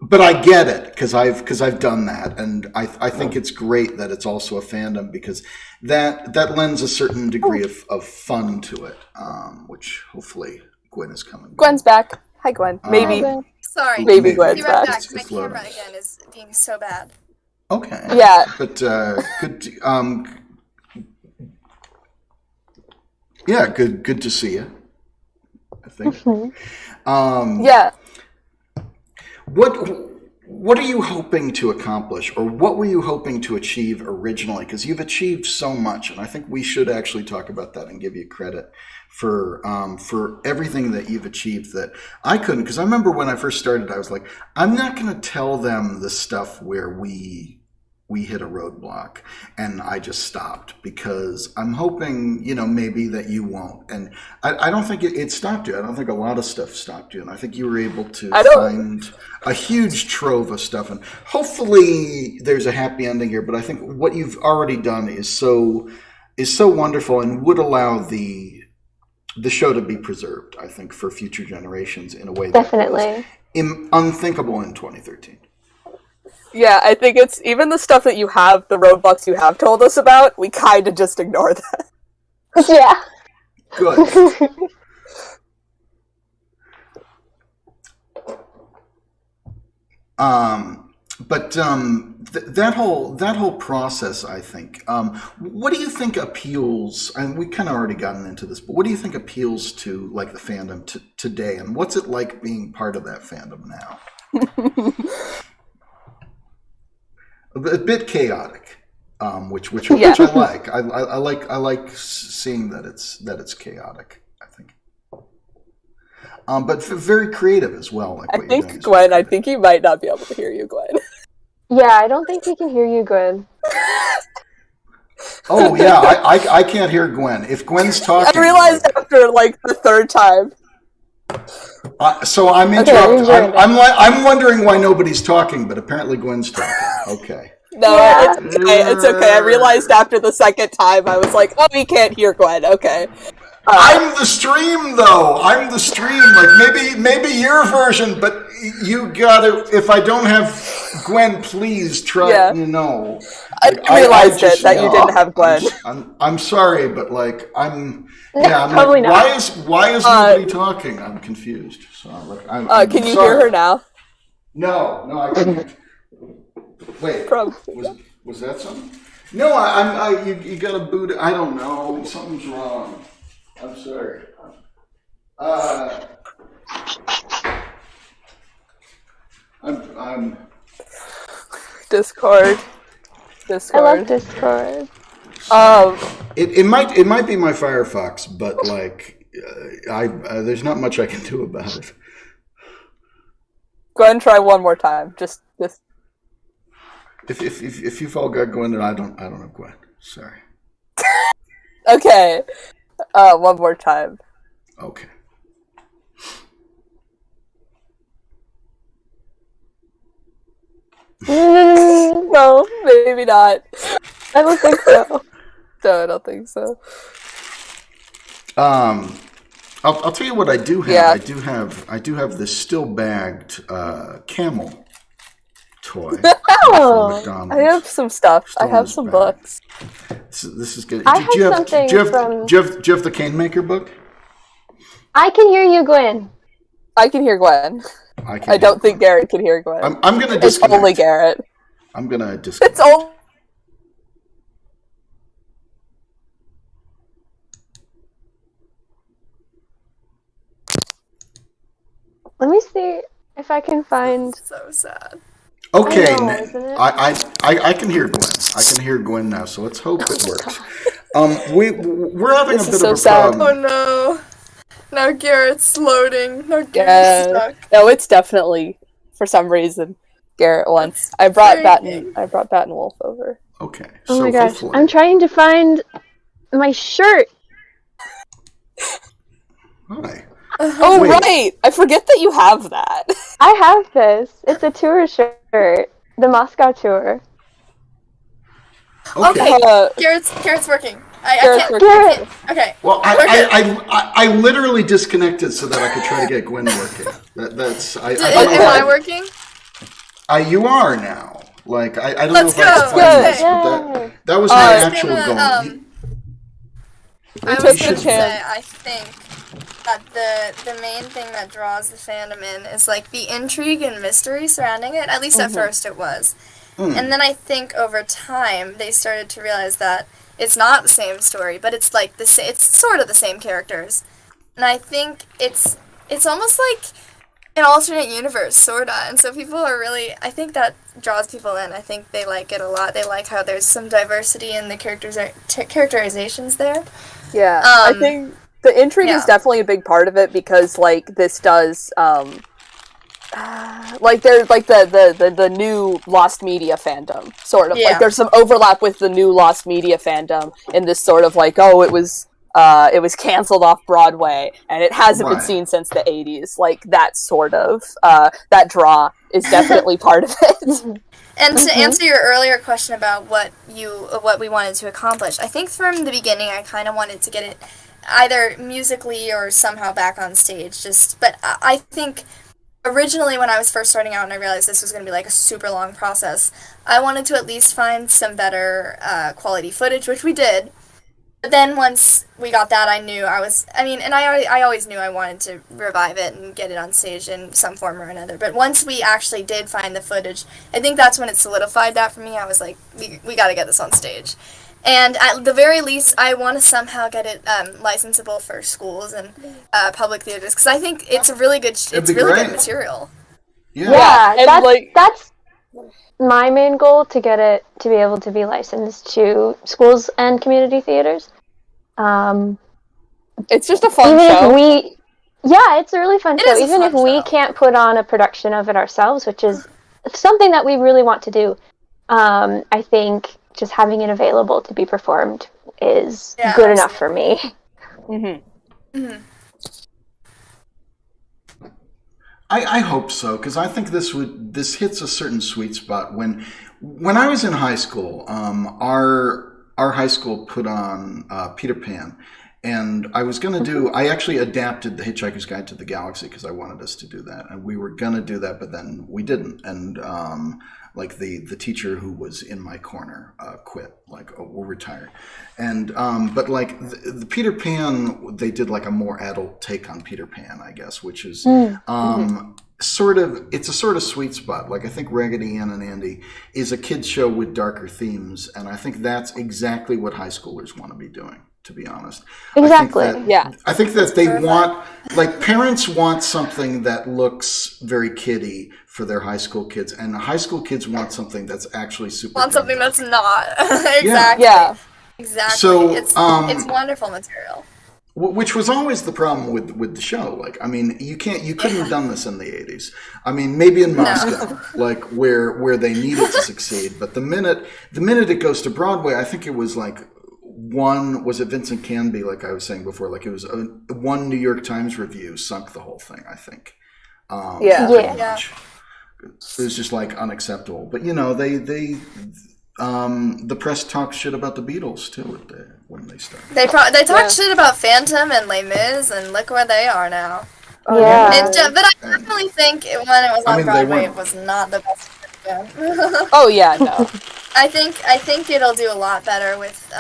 but I get it because I've done that, and I think it's great that it's also a fandom because that lends a certain degree of fun to it, which hopefully Gwyn is coming. Gwen's back. Hi, Gwyn. Maybe. Sorry. Maybe Gwen's back. My camera again is being so bad. Okay. Yeah. But good. Good to see you. I think. Yeah. What are you hoping to accomplish, or what were you hoping to achieve originally? Because you've achieved so much, and I think we should actually talk about that and give you credit for everything that you've achieved that I couldn't. Because I remember when I first started, I was like, I'm not going to tell them the stuff where we hit a roadblock, and I just stopped because I'm hoping, maybe that you won't. And I don't think it stopped you. I don't think a lot of stuff stopped you, and I think you were able to find a huge trove of stuff. And hopefully there's a happy ending here. But I think what you've already done is so wonderful and would allow the show to be preserved, I think, for future generations in a way that was unthinkable in 2013. Yeah, I think it's even the stuff that you have, the roadblocks you have told us about, we kind of just ignore that. Yeah. Good. But that whole process, I think. What do you think appeals? And we kind of already gotten into this, but what do you think appeals to like the fandom today? And what's it like being part of that fandom now? A bit chaotic, which I like. I like seeing that it's chaotic. I think, but very creative as well. Like I think Gwen. I think he might not be able to hear you, Gwen. Yeah, I don't think he can hear you, Gwyn. Oh yeah, I can't hear Gwen. If Gwen's talking, I realized after like the third time. So I'm interrupting. I'm wondering why nobody's talking, but apparently Gwen's talking. Okay. No, yeah. It's okay. I realized after the second time, I was like, oh, he can't hear Gwen. Okay. I'm the stream, though. I'm the stream. Like maybe your version, but you gotta. If I don't have Gwen, please try. Yeah. I realized that you didn't have Gwen. I'm sorry, but like I'm. Yeah, I'm probably like, not. Why is nobody talking? I'm confused. So I'm can you hear her now? No, I can't. Wait, was that something? No, you got a boot. I don't know. Something's wrong. I'm sorry. I'm Discord. I love Discord. It might be my Firefox, but like there's not much I can do about it. Go ahead and try one more time. Just. If you've all got Gwen, then I don't have Gwen. Sorry. Okay. One more time. Okay. No, maybe not. I don't think so. No, I don't think so. I'll tell you what I do have. Yeah. I do have this still bagged camel toy. Oh, I have some stuff. I have some books. This is good. Do you have the Cane Maker book? I can hear you, Gwen. I can hear Gwen. I don't think Garrett can hear Gwen. I'm gonna disconnect. It's only Garrett. I'm gonna disconnect. It's only. Let me see if I can find. So sad. Okay, I can hear Gwen. I can hear Gwen now, so let's hope it works. We're having a bit of a problem. Oh no! Now Garrett's loading. Now Garrett's stuck. No, it's definitely for some reason Garrett won. I brought Batten Wolf over. Okay. Oh my gosh! I'm trying to find my shirt. Hi. Oh, wait. Right! I forget that you have that. I have this. It's a tour shirt. The Moscow tour. Okay. Garrett's working. I can't. Garrett. Okay. Well, I literally disconnected so that I could try to get Gwen working. Am I working? You are now. Like I don't Let's know if I can find this, but that was my actual goal. I was going to say, I think that the main thing that draws the fandom in is like the intrigue and mystery surrounding it. At least at first it was. And then I think over time they started to realize that it's not the same story, but it's like it's sort of the same characters. And I think it's almost like an alternate universe, sorta. And so people are really, I think that draws people in. I think they like it a lot. They like how there's some diversity in the characterizations there. Yeah, I think the intrigue is definitely a big part of it because, like, this does, like, there's, like, the new Lost Media fandom, sort of. Yeah. Like, there's some overlap with the new Lost Media fandom in this sort of, like, it was canceled off Broadway, and it hasn't been seen since the 80s. Like, that sort of, that draw is definitely part of it. And to answer your earlier question about what we wanted to accomplish, I think from the beginning I kind of wanted to get it either musically or somehow back on stage. But I think originally when I was first starting out and I realized this was going to be like a super long process, I wanted to at least find some better quality footage, which we did. But then once we got that, I always knew I wanted to revive it and get it on stage in some form or another. But once we actually did find the footage, I think that's when it solidified that for me. I was like, we got to get this on stage. And at the very least, I want to somehow get it licensable for schools and public theaters, because I think it's a really good, good material. Yeah, that's my main goal, to get it to be able to be licensed to schools and community theaters. It's just a fun show. It's a really fun show. Even if we can't put on a production of it ourselves, which is something that we really want to do, I think just having it available to be performed is good enough for me. Mm-hmm. Mm-hmm. I hope so, because I think this hits a certain sweet spot. When I was in high school, our high school put on Peter Pan, and I was going to I actually adapted The Hitchhiker's Guide to the Galaxy because I wanted us to do that, and we were going to do that, but then we didn't, and like the teacher who was in my corner quit, we'll retire. And but like the Peter Pan, they did like a more adult take on Peter Pan, I guess, which is sort of, it's a sort of sweet spot. Like I think Raggedy Ann and Andy is a kid's show with darker themes, and I think that's exactly what high schoolers want to be doing, to be honest. Exactly. I think that they want, like, parents want something that looks very kiddie for their high school kids, and high school kids want something that's actually super. Want something that's not. Exactly. Yeah. Exactly. So it's wonderful material. Which was always the problem with the show. Like, I mean, you couldn't have done this in the 80s. I mean, maybe in Moscow, like where they needed to succeed. But the minute it goes to Broadway, I think it was like was it Vincent Canby, like I was saying before, like it was one New York Times review sunk the whole thing, I think. Much. It was just like unacceptable. But the press talks shit about the Beatles too when they started. They talk shit about Phantom and Les Mis, and look where they are now. Yeah. But I definitely think when it was on Broadway, it was not the best. Oh yeah, no. I think it'll do a lot better with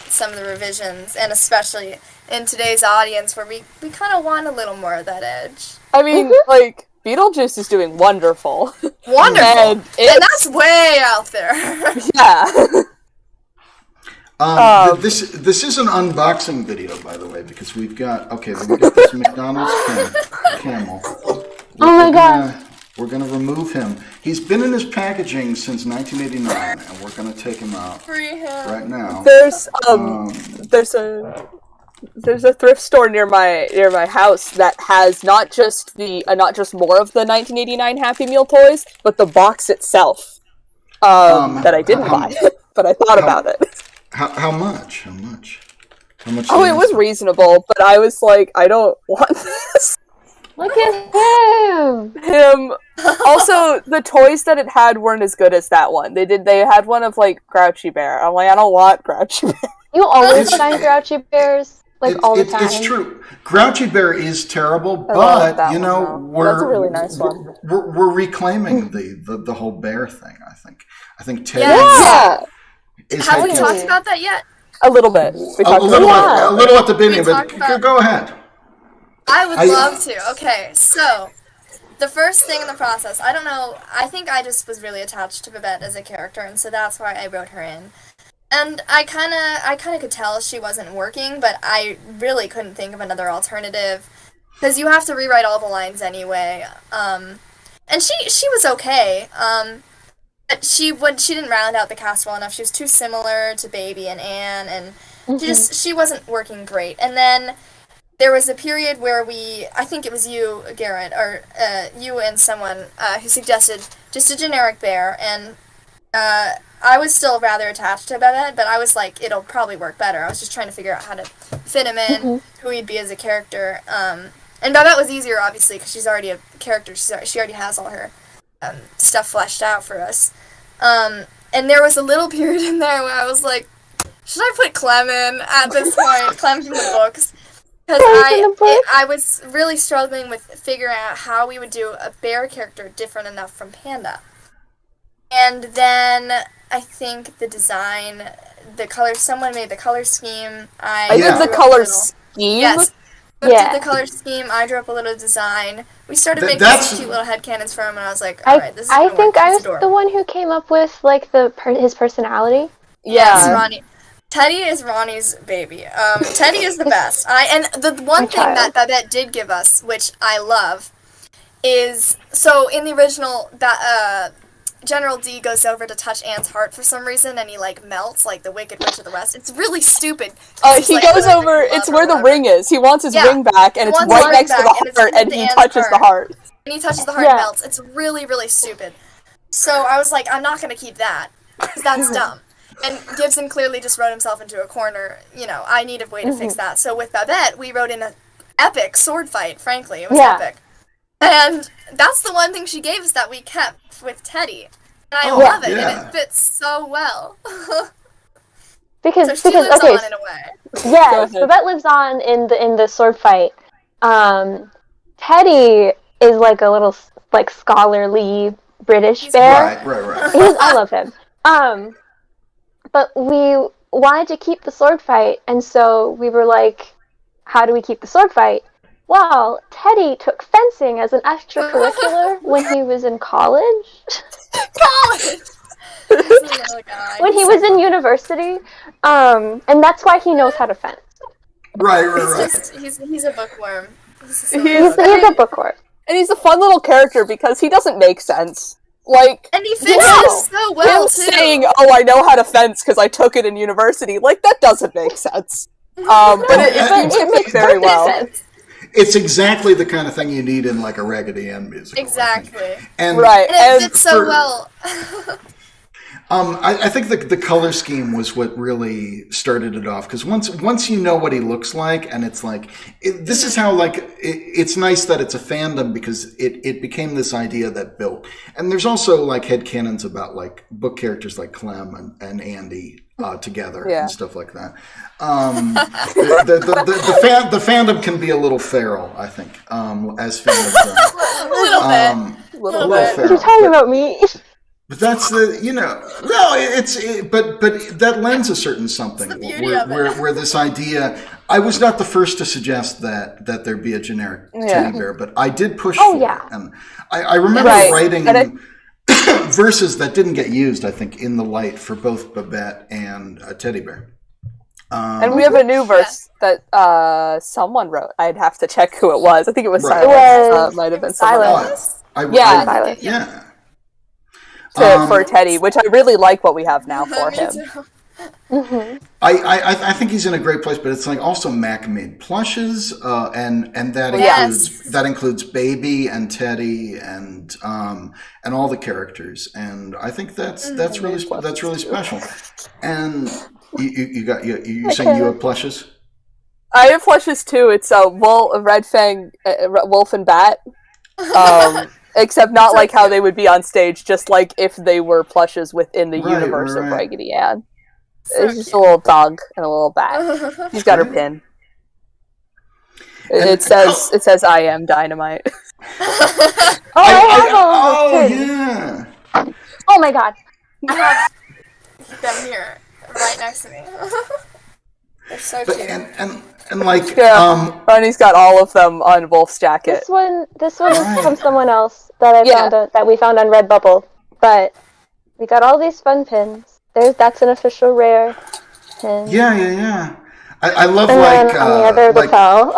some of the revisions, and especially in today's audience where we kind of want a little more of that edge. I mean, like, Beetlejuice is doing wonderful. Wonderful! And that's way out there. Yeah. This is an unboxing video, by the way, because we got this McDonald's camel. Oh my god. We're going to remove him. He's been in his packaging since 1989, and we're going to take him out right now. There's a thrift store near my house that has not just more of the 1989 Happy Meal toys, but the box itself that I didn't buy, but I thought about it. How much? How much? Oh, it was reasonable, but I was like, I don't want this. Look at him. Also, the toys that it had weren't as good as that one. They had one of like Grouchy Bear. I'm like, I don't want Grouchy Bear. You always find Grouchy Bears all the time. It's true. Grouchy Bear is terrible, but that's a really nice one. We're reclaiming the whole bear thing. I think Ted. Yeah. Have we talked about that yet? A little bit. A little at the beginning, but go ahead. I would love to. Okay, so the first thing in the process, I don't know, I think I just was really attached to Babette as a character, and so that's why I wrote her in. And I kind of could tell she wasn't working, but I really couldn't think of another alternative, because you have to rewrite all the lines anyway. And she was okay, but she didn't round out the cast well enough. She was too similar to Baby and Anne, and she wasn't working great. And then there was a period where I think it was you, Garrett, or you and someone who suggested just a generic bear, and I was still rather attached to Babette, but I was like, it'll probably work better. I was just trying to figure out how to fit him in, who he'd be as a character. And Babette was easier, obviously, because she's already a character. She already has all her stuff fleshed out for us. And there was a little period in there where I was like, should I put Clem in at this point? Clem from the books. Because I was really struggling with figuring out how we would do a bear character different enough from Panda. And then I think the design the color. Someone made the color scheme. I Yeah. did the color scheme. Yes. Yeah. Did the color scheme. I drew up a little design. We started making that's- some cute little headcanons for him, and I was like, all right, this is I gonna think work. I It's was adorable. the one who came up with like his personality. Yes, Yeah. Ronnie. Teddy is Ronnie's baby. Teddy is the best. And the one My thing that child. Babette did give us, which I love, is so in the original that General D goes over to touch Anne's heart for some reason, and he like melts like the Wicked Witch of the West. It's really stupid. He's, He like, goes really over. big It's love where or the whatever. ring is. He wants his Yeah. ring back, and He it's wants right his next to ring the back, and it's heart, and into he Anne's touches the heart. heart. And he touches the heart Yeah. and melts. It's really, really stupid. So I was like, I'm not gonna keep that because that's dumb. And Gibson clearly just wrote himself into a corner. You know, I need a way to fix that. So with Babette, we wrote in an epic sword fight. Frankly, it was Yeah. epic. And that's the one thing she gave us that we kept with Teddy. And I Oh, love it, yeah. and it fits so well. Because So she lives on in a way. yes, Go ahead. Babette lives on in the sword fight. Teddy is like a little like scholarly British He's bear. Right. I love him. But we wanted to keep the sword fight, and so we were like, how do we keep the sword fight? Well, Teddy took fencing as an extracurricular when he was in college. College! This little guy. When he was in university. And that's why he knows how to fence. Right. He's a bookworm. He's a He's- silly He's book. a bookworm. And he's a fun little character because he doesn't make sense. Like, And he fits No. in so well, him too. saying, "Oh, I know how to fence because I took it in university," like that doesn't make sense. But it seems to fit very perfect well. sense. It's exactly the kind of thing you need in like a Raggedy Ann musical. I think. Exactly. And Right. And it fits so for- well. I think the color scheme was what really started it off, because once you know what he looks like, and it's like this is how it's nice that it's a fandom, because it became this idea that built. And there's also like headcanons about like book characters like Clem and Andy together Yeah. and stuff like that. The fandom can be a little feral, I think, as fandoms are. A little bit. A little A little bit. feral. You're talking but- about me. But that's but that lends a certain something That's the beauty of it. where this idea. I was not the first to suggest that there be a generic teddy bear, but I did push for yeah. it, and I remember Right. writing And verses that didn't get used. I think in the light for both Babette and Teddy Bear. And we have a new verse that someone wrote. I'd have to check who it was. I think it was Right. Silas. It was Might have been someone Silas. else. Yeah, Silas. yeah. For Teddy, which I really like what we have now for Me him. too. I think he's in a great place, but it's like also Mac made plushes, and that Yes. includes Baby and Teddy and all the characters, and I think that's really special. And you saying you have plushes? I have plushes too. It's a Red Fang, Wolf and Bat. Except not like how they would be on stage, just like if they were plushes within the Right, universe of right. Raggedy Ann. So It's just a little dog and a little bat. She's got her pin. It says "I am dynamite." Oh, I have all those pins. Yeah. Oh my god. I have them here, right next to me. They're so But cute. and like Yeah. Ronnie's got all of them on Wolf's jacket. This one is Right. from someone else that I Yeah. found that we found on Redbubble. But we got all these fun pins. That's an official rare pin. yeah. I love And then like on the other like lapel.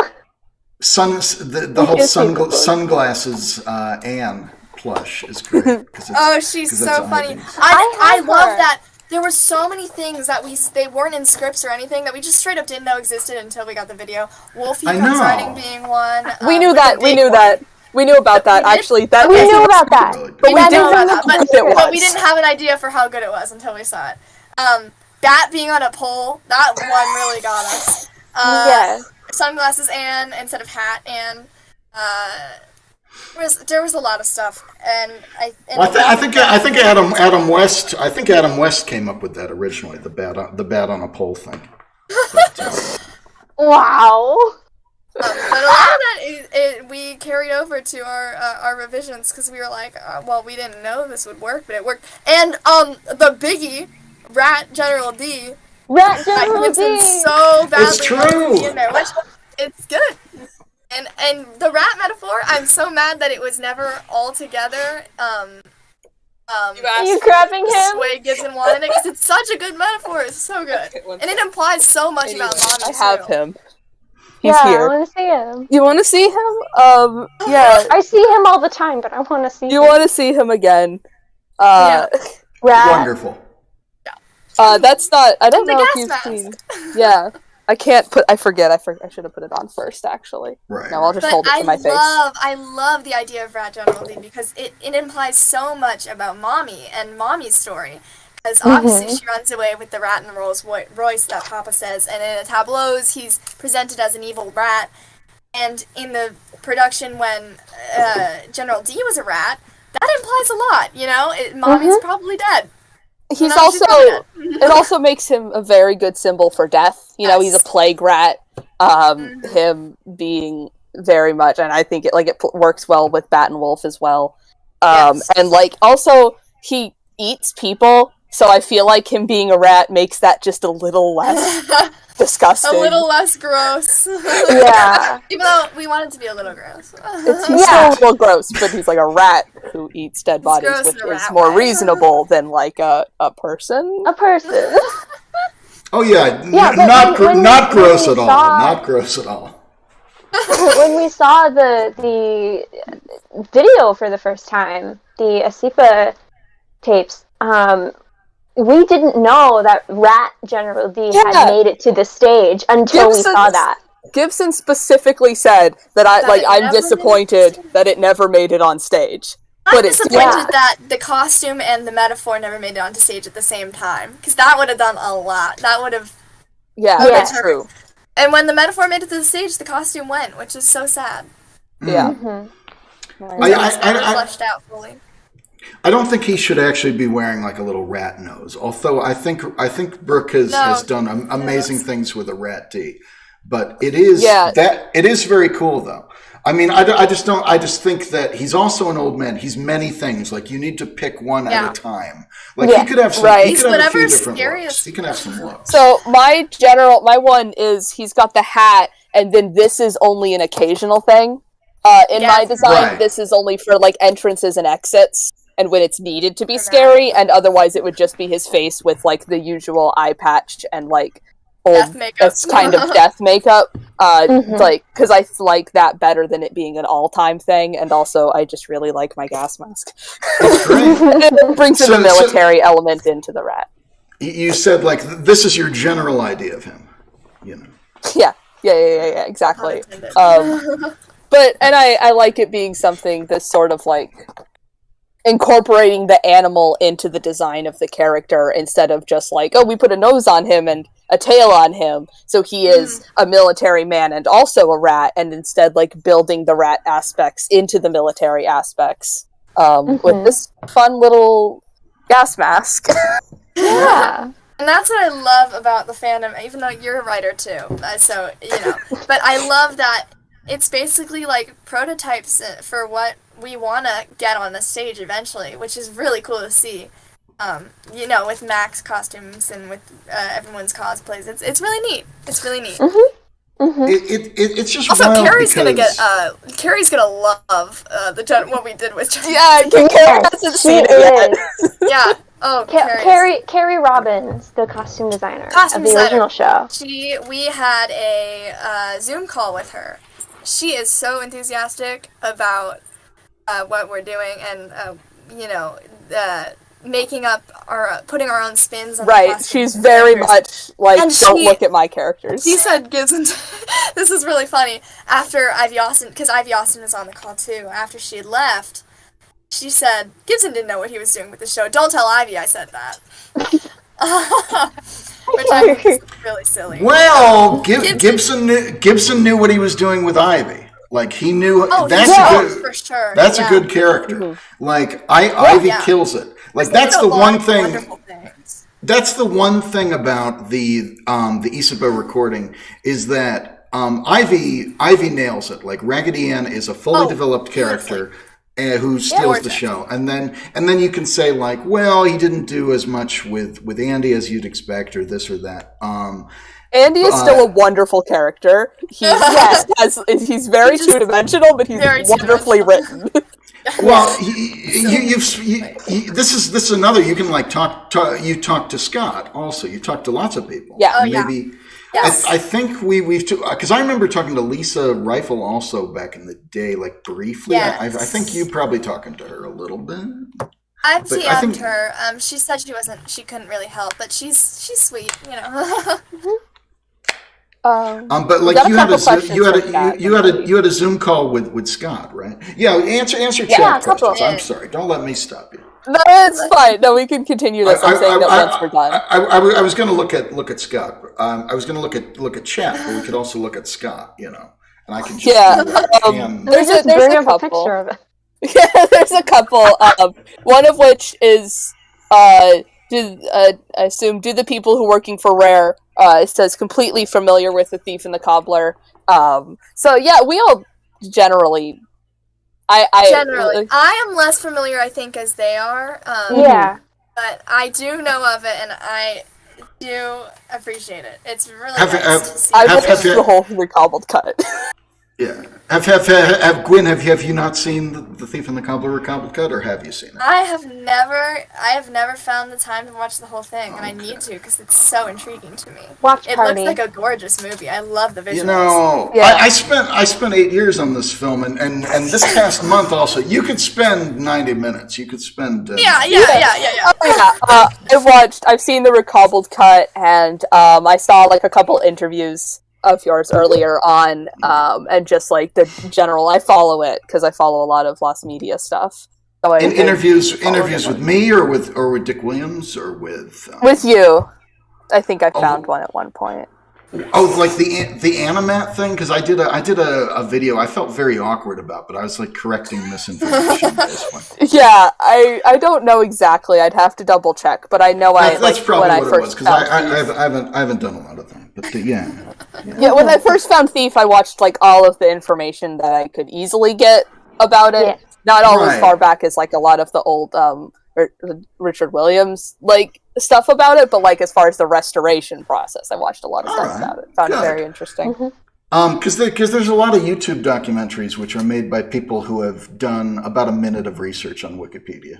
the whole It's super cool. sunglasses Anne plush is great. 'Cause it's- Oh, she's 'cause that's so funny. Andy's. I have love her. that. There were so many things that they weren't in scripts or anything that we just straight up didn't know existed until we got the video. Wolfie I comes know. riding being one. We knew with that. the We big knew one. that. We knew about that. We did? Actually, that We was- knew about that. Really good. But we That didn't is know in the how script. good it But we was. didn't have an idea for how good it was until we saw it. That being on a pole, that one really got us. Yeah. Sunglasses Anne instead of hat Anne. There was a lot of stuff, and Well, I think Adam West came up with that originally, the bat on a pole thing. But, Wow. but a lot of that we carried over to our revisions because we were like, well, we didn't know this would work, but it worked. And the biggie, General D, Rat Rat General Gibson D. so badly It's true. wants to be in there, which it's good. And the rat metaphor, I'm so mad that it was never all together. You grabbing This him? way Gibson wanted it because it's such a good metaphor. It's so good, and it implies so much about mommy. I have too. him. He's I here. want to see him. You want to see him? Yeah. I see him all the time, but I want to see You him. want to see him again? Rat. Wonderful. That's not. I don't The know if gas you've mask. seen. Yeah. I can't put. I forget. I should have put it on first. Actually. Right. No, I'll just But hold it to my face. I love the idea of Rat General D because it implies so much about mommy and mommy's story. Because obviously she runs away with the rat in the Rolls Royce that Papa says, and in the tableaus he's presented as an evil rat. And in the production when General D was a rat, that implies a lot, you know? Mommy's probably dead. He's No, she's also. not It also makes him a very good symbol for death. You know, he's a Yes. plague rat. Him being very much, and I think it works well with Bat and Wolf as well. Yes. And also he eats people. So I feel like him being a rat makes that just a little less disgusting. A little less gross. Yeah. Even though we want it to be a little gross. He's still a little gross, but he's like a rat who eats dead bodies, gross which in a is rat more way. reasonable than like a person. A person. Oh yeah, Yeah, but not when gross we at all. saw- Not gross at all. When we saw the video for the first time, the Asifa tapes, we didn't know that Rat General D had Yeah. made it to the stage until we saw that. Gibson specifically said that That it I'm never disappointed made it. that it never made it on stage. I'm But it's disappointed that the costume and the metaphor never made it onto stage at the same time. Because that would have done a lot. That would have... Yeah, Yeah. that's true. And when the metaphor made it to the stage, the costume went, which is so sad. Yeah. It's never fleshed out fully. I don't think he should actually be wearing like a little rat nose. Although I think Brooke has done amazing things with a rat D. But it is very cool though. I mean, I just think that he's also an old man. He's many things. Like you need to pick one at a time. Like he could have some. Right. He could have a few Whatever's different scariest. looks. He can have some looks. So my one is he's got the hat, and then this is only an occasional thing. In my design, Right. this is only for like entrances and exits, and when it's needed to be scary, and otherwise it would just be his face with like the usual eye patch and like old Death makeup. that's kind of death makeup. Like because I like that better than it being an all-time thing, and also I just really like my gas mask. It brings in So- the military element into the rat. You said like this is your general idea of him. You know. Yeah, exactly. Unintended. But I like it being something that's sort of like incorporating the animal into the design of the character instead of just like, oh, we put a nose on him and a tail on him, so he is a military man and also a rat, and instead like building the rat aspects into the military aspects with this fun little gas mask. Yeah. And that's what I love about the fandom, even though you're a writer too, so, you know. But I love that it's basically like prototypes for what we want to get on the stage eventually, which is really cool to see. You know, with Mac's costumes and with everyone's cosplays. It's really neat. It's really neat. It's just Also, wild Carrie's because... Carrie's gonna love what we did with Carrie. Yeah, Carrie hasn't seen it yet. Is. Yeah. Oh, Carrie Robbins, the costume designer Costume of the designer. original show. We had a Zoom call with her. She is so enthusiastic about what we're doing and you know, making up putting our own spins on the Right, costumes she's and very characters. much like, And don't she- look at my characters. She said Gibson. This is really funny. After Ivy Austin, because Ivy Austin was on the call too. After she had left, she said Gibson didn't know what he was doing with the show. Don't tell Ivy I said that. Which I think is really silly. Well, Gibson knew what he was doing with Ivy. Like he knew For sure. That's yeah. a good character. Like Ivy yeah. kills it. Like They that's did a the lot one of thing. wonderful things. That's the one thing about the Isabeau recording is that Ivy nails it. Like Raggedy Ann is a fully developed character. who steals the Vortex. show, and then you can say like, well, he didn't do as much with Andy as you'd expect, or this or that. Andy is still a wonderful character. He's very two-dimensional, but he's Very wonderfully written. Well, this is another. You can like talk to Scott also. You talk to lots of people. Yeah. Oh, yeah. Maybe. Yes. I think we've because I remember talking to Lisa Rifle also back in the day, like briefly. Yes. I think you probably talking to her a little bit. I've But I TM'd think- her. She said she couldn't really help, but she's sweet, you know. But like got a you had couple a questions you had for Scott. you had a Zoom call with Scott, right? Yeah, answer Yeah, chat a couple. questions. I'm sorry, don't let me stop you. No, it's fine. No, we can continue this. I'm saying that once we're done. I was going to look at Scott. I was going to look at chat, but we could also look at Scott. You know, and I can just There's Just a bring up a couple. picture of it. Yeah, there's a couple. One of which is, I assume, do the people who are working for Rare, it says completely familiar with The Thief and the Cobbler. So yeah, we all generally. Generally, I am less familiar, I think, as they are. Yeah. But I do know of it, and I do appreciate it. It's really Have- nice have- to see. I Have- watched have- the whole recobbled cut. Yeah. Have Gwyn? Have you not seen the Thief and the Cobbler Recobbled Cut, or have you seen it? I have never found the time to watch the whole thing, and I need to because it's so intriguing to me. Watch It party. looks like a gorgeous movie. I love the visuals. You know, Yeah. I spent 8 years on this film, and this past month also. You could spend 90 minutes. You could spend. Yeah. Oh, yeah. I've seen the recobbled cut, and I saw like a couple interviews of yours earlier on, and just like the general. I follow it because I follow a lot of Lost Media stuff. So Interviews followed with it. me, or with Dick Williams, or with. With you. I think I found one at one point. Oh, like the Animat thing, because I did a video I felt very awkward about, but I was like correcting misinformation at this point. Yeah, I don't know exactly. I'd have to double check, but I know That's probably when what I it first was, because found I haven't done a lot of that, but yeah. Yeah, when I first found Thief, I watched like all of the information that I could easily get about it. Yeah. Not all Right. as far back as like a lot of the old Richard Williams like stuff about it, but like as far as the restoration process, I watched a lot of All stuff right. about it. Found Good. it very interesting. Because there's a lot of YouTube documentaries which are made by people who have done about a minute of research on Wikipedia.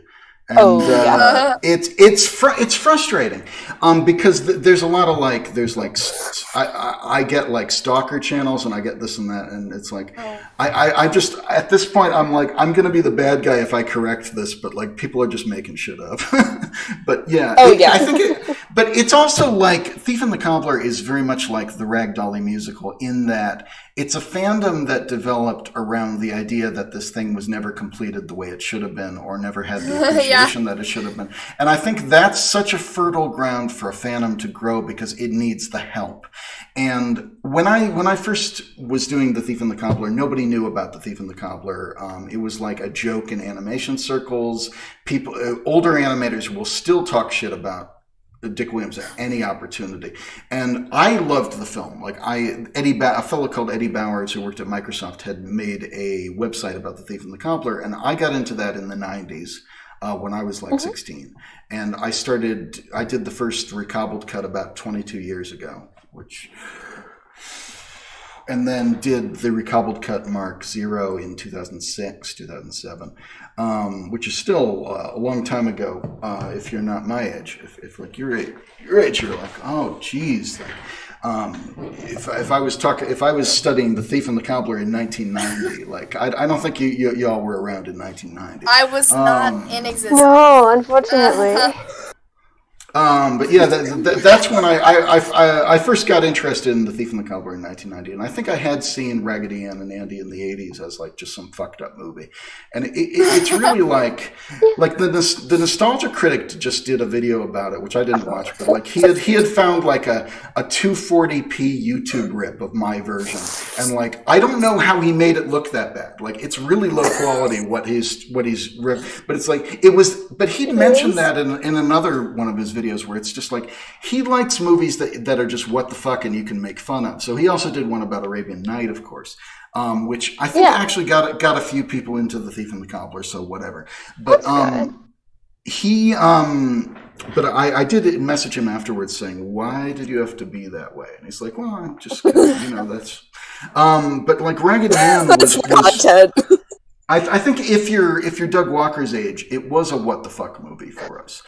And yeah. it's frustrating because there's a lot of like I get like stalker channels and I get this and that, and it's like I just at this point I'm like, I'm gonna be the bad guy if I correct this, but like people are just making shit up. But yeah, I think but it's also like Thief and the Cobbler is very much like the Dolly musical in that it's a fandom that developed around the idea that this thing was never completed the way it should have been, or never had the appreciation that it should have been. And I think that's such a fertile ground for a fandom to grow because it needs the help. And when I first was doing The Thief and the Cobbler, nobody knew about The Thief and the Cobbler. It was like a joke in animation circles. People, older animators will still talk shit about Dick Williams at any opportunity, and I loved the film. Like a fellow called Eddie Bowers who worked at Microsoft had made a website about The Thief and the Cobbler, and I got into that in the 90s when I was like 16, and I did the first recobbled cut about 22 years ago, and then did the recobbled cut Mark 0 in 2006, 2007, which is still a long time ago. If you're not my age, if like your age, you're like, oh, geez. Like, if I was studying The Thief and the Cobbler in 1990, like I don't think y'all were around in 1990. I was not in existence. No, unfortunately. But yeah, that's when I first got interested in The Thief and the Cobbler in 1990, and I think I had seen Raggedy Ann and Andy in the 80s as like just some fucked up movie, and it's really like the Nostalgia Critic just did a video about it, which I didn't watch, but like he had found like a 240p YouTube rip of my version, and like I don't know how he made it look that bad. Like it's really low quality what he's ripped, but it's like it was. But he'd mentioned that in another one of his videos videos where it's just like he likes movies that are just what the fuck and you can make fun of. So he also did one about Arabian Night, of course, which I think actually got a few people into The Thief and the Cobbler. So whatever, but but I did message him afterwards saying, "Why did you have to be that way?" And he's like, "Well, I'm just that's." But like Raggedy Ann was content. I think if you're Doug Walker's age, it was a what the fuck movie for us,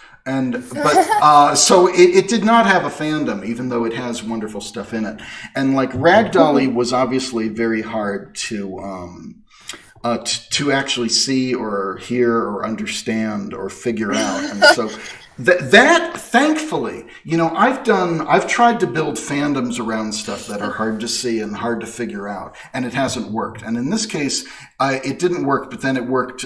so it did not have a fandom, even though it has wonderful stuff in it. And like Rag Dolly was obviously very hard to actually see or hear or understand or figure out, and so. That thankfully, I've tried to build fandoms around stuff that are hard to see and hard to figure out, and it hasn't worked. And in this case, it didn't work, but then it worked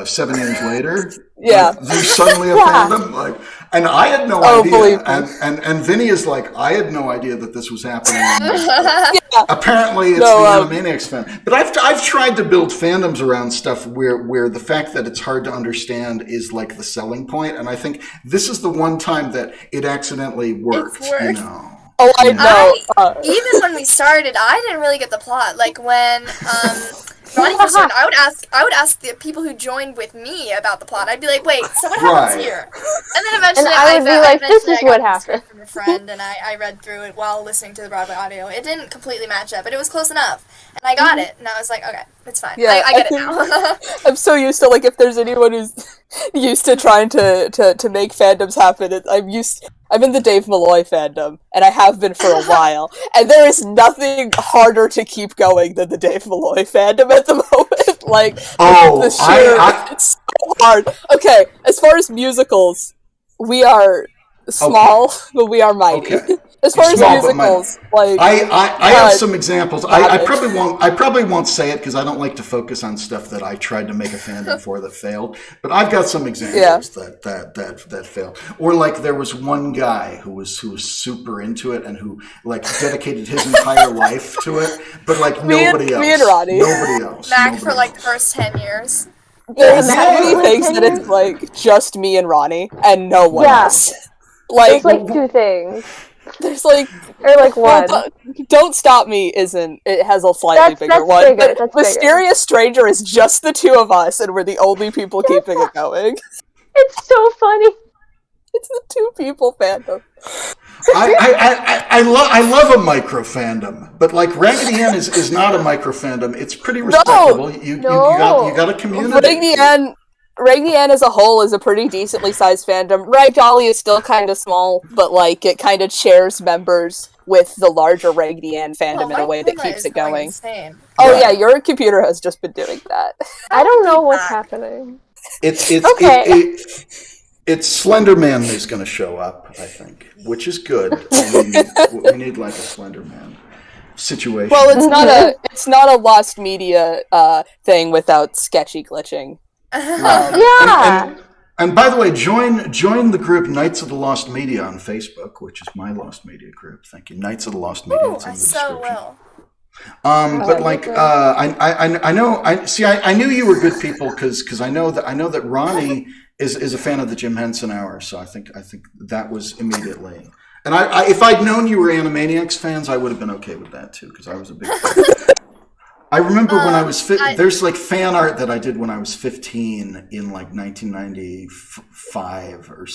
7 years later. Yeah, there's suddenly a fandom, and I had no idea. And Vinnie is like, I had no idea that this was happening. Apparently, it's the Animaniacs fan. But I've tried to build fandoms around stuff where the fact that it's hard to understand is like the selling point, and I think this is the one time that it accidentally worked. Oh, I know. Even when we started, I didn't really get the plot. Like when Ronnie first started, I would ask the people who joined with me about the plot. I'd be like, "Wait, so what happens here?" And then eventually, I would be like, "This is what happened." From a friend, and I read through it while listening to the Broadway audio. It didn't completely match up, but it was close enough, and I got it. And I was like, "Okay, it's fine. Yeah, I get it now." I'm so used to, like, if there's anyone who's used to trying to make fandoms happen, I'm in the Dave Malloy fandom, and I have been for a while, and there is nothing harder to keep going than the Dave Malloy fandom at the moment. Like, it's so hard. Okay, as far as musicals, we are small, but we are mighty. Okay. As far as musicals, like I have some examples. I probably won't say it because I don't like to focus on stuff that I tried to make a fandom for that failed. But I've got some examples that failed. Or like there was one guy who was super into it and who like dedicated his entire life to it, but like nobody else. Me and Ronnie. Nobody else. Back for like the first 10 years. There's so many things that it's like just me and Ronnie and no one else. Like, there's like 2 things. There's like, or like one. Don't Stop Me it has a slightly bigger one. Bigger, but Mysterious Stranger is just the 2 of us, and we're the only people keeping it going. It's so funny. It's the 2 people fandom. I love a micro fandom, but like Raggedy Ann is not a micro fandom. It's pretty respectable. You got a community. Raggedy Ann as a whole is a pretty decently sized fandom. Rag Dolly is still kind of small, but like it kind of shares members with the larger Raggedy Ann fandom in a way that keeps it going. Insane. Oh yeah, your computer has just been doing that. I don't know what's happening. It's Slender Man is going to show up, I think, which is good. We need like a Slender Man situation. Well, it's not a lost media thing without sketchy glitching. And by the way, join the group Knights of the Lost Media on Facebook, which is my Lost Media group. Thank you, Knights of the Lost Media. It's in the description. But like, I know. I knew you were good people because I know that Ronnie is a fan of the Jim Henson Hour, so I think that was immediately. And if I'd known you were Animaniacs fans, I would have been okay with that too, because I was a big fan. I remember when I was there's like fan art that I did when I was 15 in like 1995 or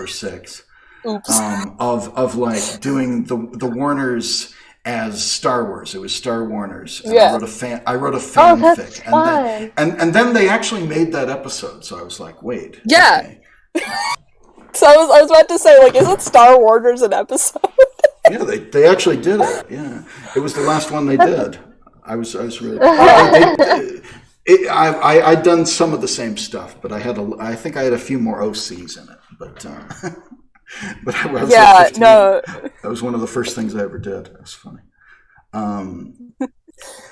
6. Oops. Of like doing the Warners as Star Wars. It was Star Warners. And I wrote a fanfic. And then they actually made that episode. So I was like, wait. Yeah. Okay. So I was about to say, like, isn't Star Warners an episode? Yeah, they actually did it. Yeah. It was the last one they did. I was really. I'd done some of the same stuff, but I think I had a few more OCs in it. But I was like 15. No. That was one of the first things I ever did. That was funny.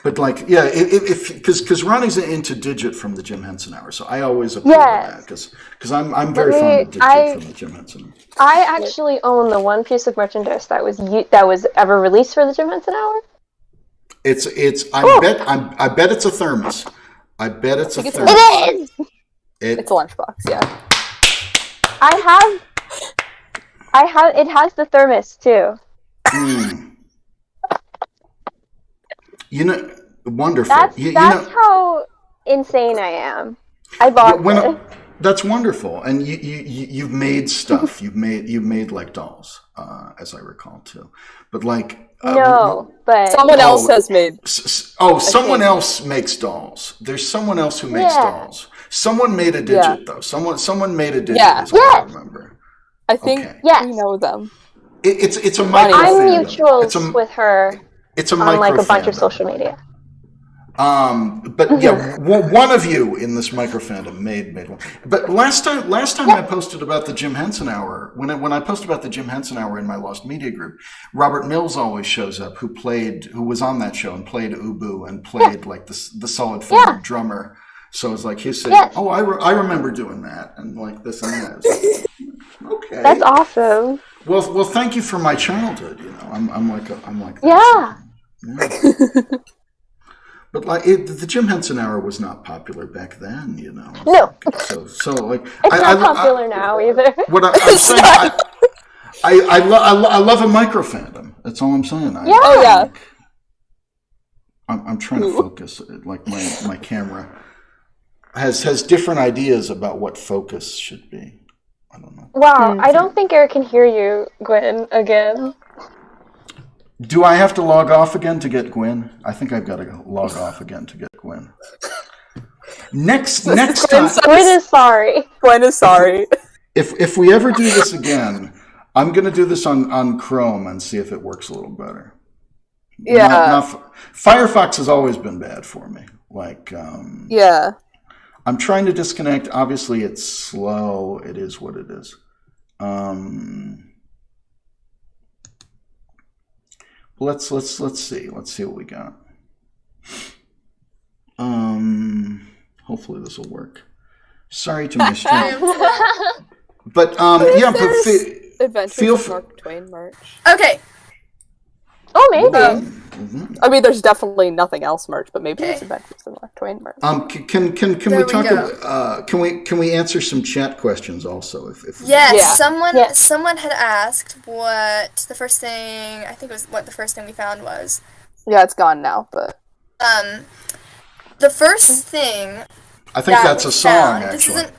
But like, yeah, because Ronnie's into Digit from the Jim Henson Hour, so I always approve of that because I'm very fond of Digit from the Jim Henson. I actually own the one piece of merchandise that was ever released for the Jim Henson Hour. I bet it's a thermos. I bet it's a thermos. It is. It's a lunchbox, yeah. I have It has the thermos too. You know, wonderful. That's You know, how insane I am. I bought it. That's wonderful, and you've made stuff. You've made like dolls, as I recall too. But like no, but someone else has made. Someone else makes dolls. There's someone else who makes dolls. Someone made a digit though. Someone made a digit. Yeah. Is what I remember. I think we know them. It's a micro. I'm fandom. mutuals with her. It's a on micro like a bunch fandom. of social media. But yeah, one of you in this micro fandom made one. But last time I posted about the Jim Henson Hour, when I posted about the Jim Henson Hour in my Lost Media group, Robert Mills always shows up, who was on that show and played Ubu and played like the solid form drummer. So it's like he said, "Oh, I remember doing that," and like this and that. Okay, that's awesome. Well, thank you for my childhood. You know, I'm like yeah. But like the Jim Henson Hour was not popular back then, you know. No. So like it's not popular now either. What I'm saying, I love a micro fandom. That's all I'm saying. I'm trying to focus. Like my camera has different ideas about what focus should be. I don't know. Wow, I don't think Eric can hear you, Gwyn, again. Do I have to log off again to get Gwyn? I think I've got to log off again to get Gwyn. Next time. Gwyn is sorry. Gwyn is sorry. If we ever do this again, I'm going to do this on Chrome and see if it works a little better. Yeah. Firefox has always been bad for me. Like, I'm trying to disconnect. Obviously, it's slow. It is what it is. Let's see. Let's see what we got. Hopefully this will work. Sorry to miss you. But Adventures of Mark Twain merch. Okay. Oh, maybe. I mean, there's definitely nothing else merch, but maybe there's Adventures of Mark Twain merch. Can we talk about? Can we answer some chat questions also? Yes. Someone had asked what the first thing we found was. Yeah, it's gone now, but the first thing. I think that's a song. Actually,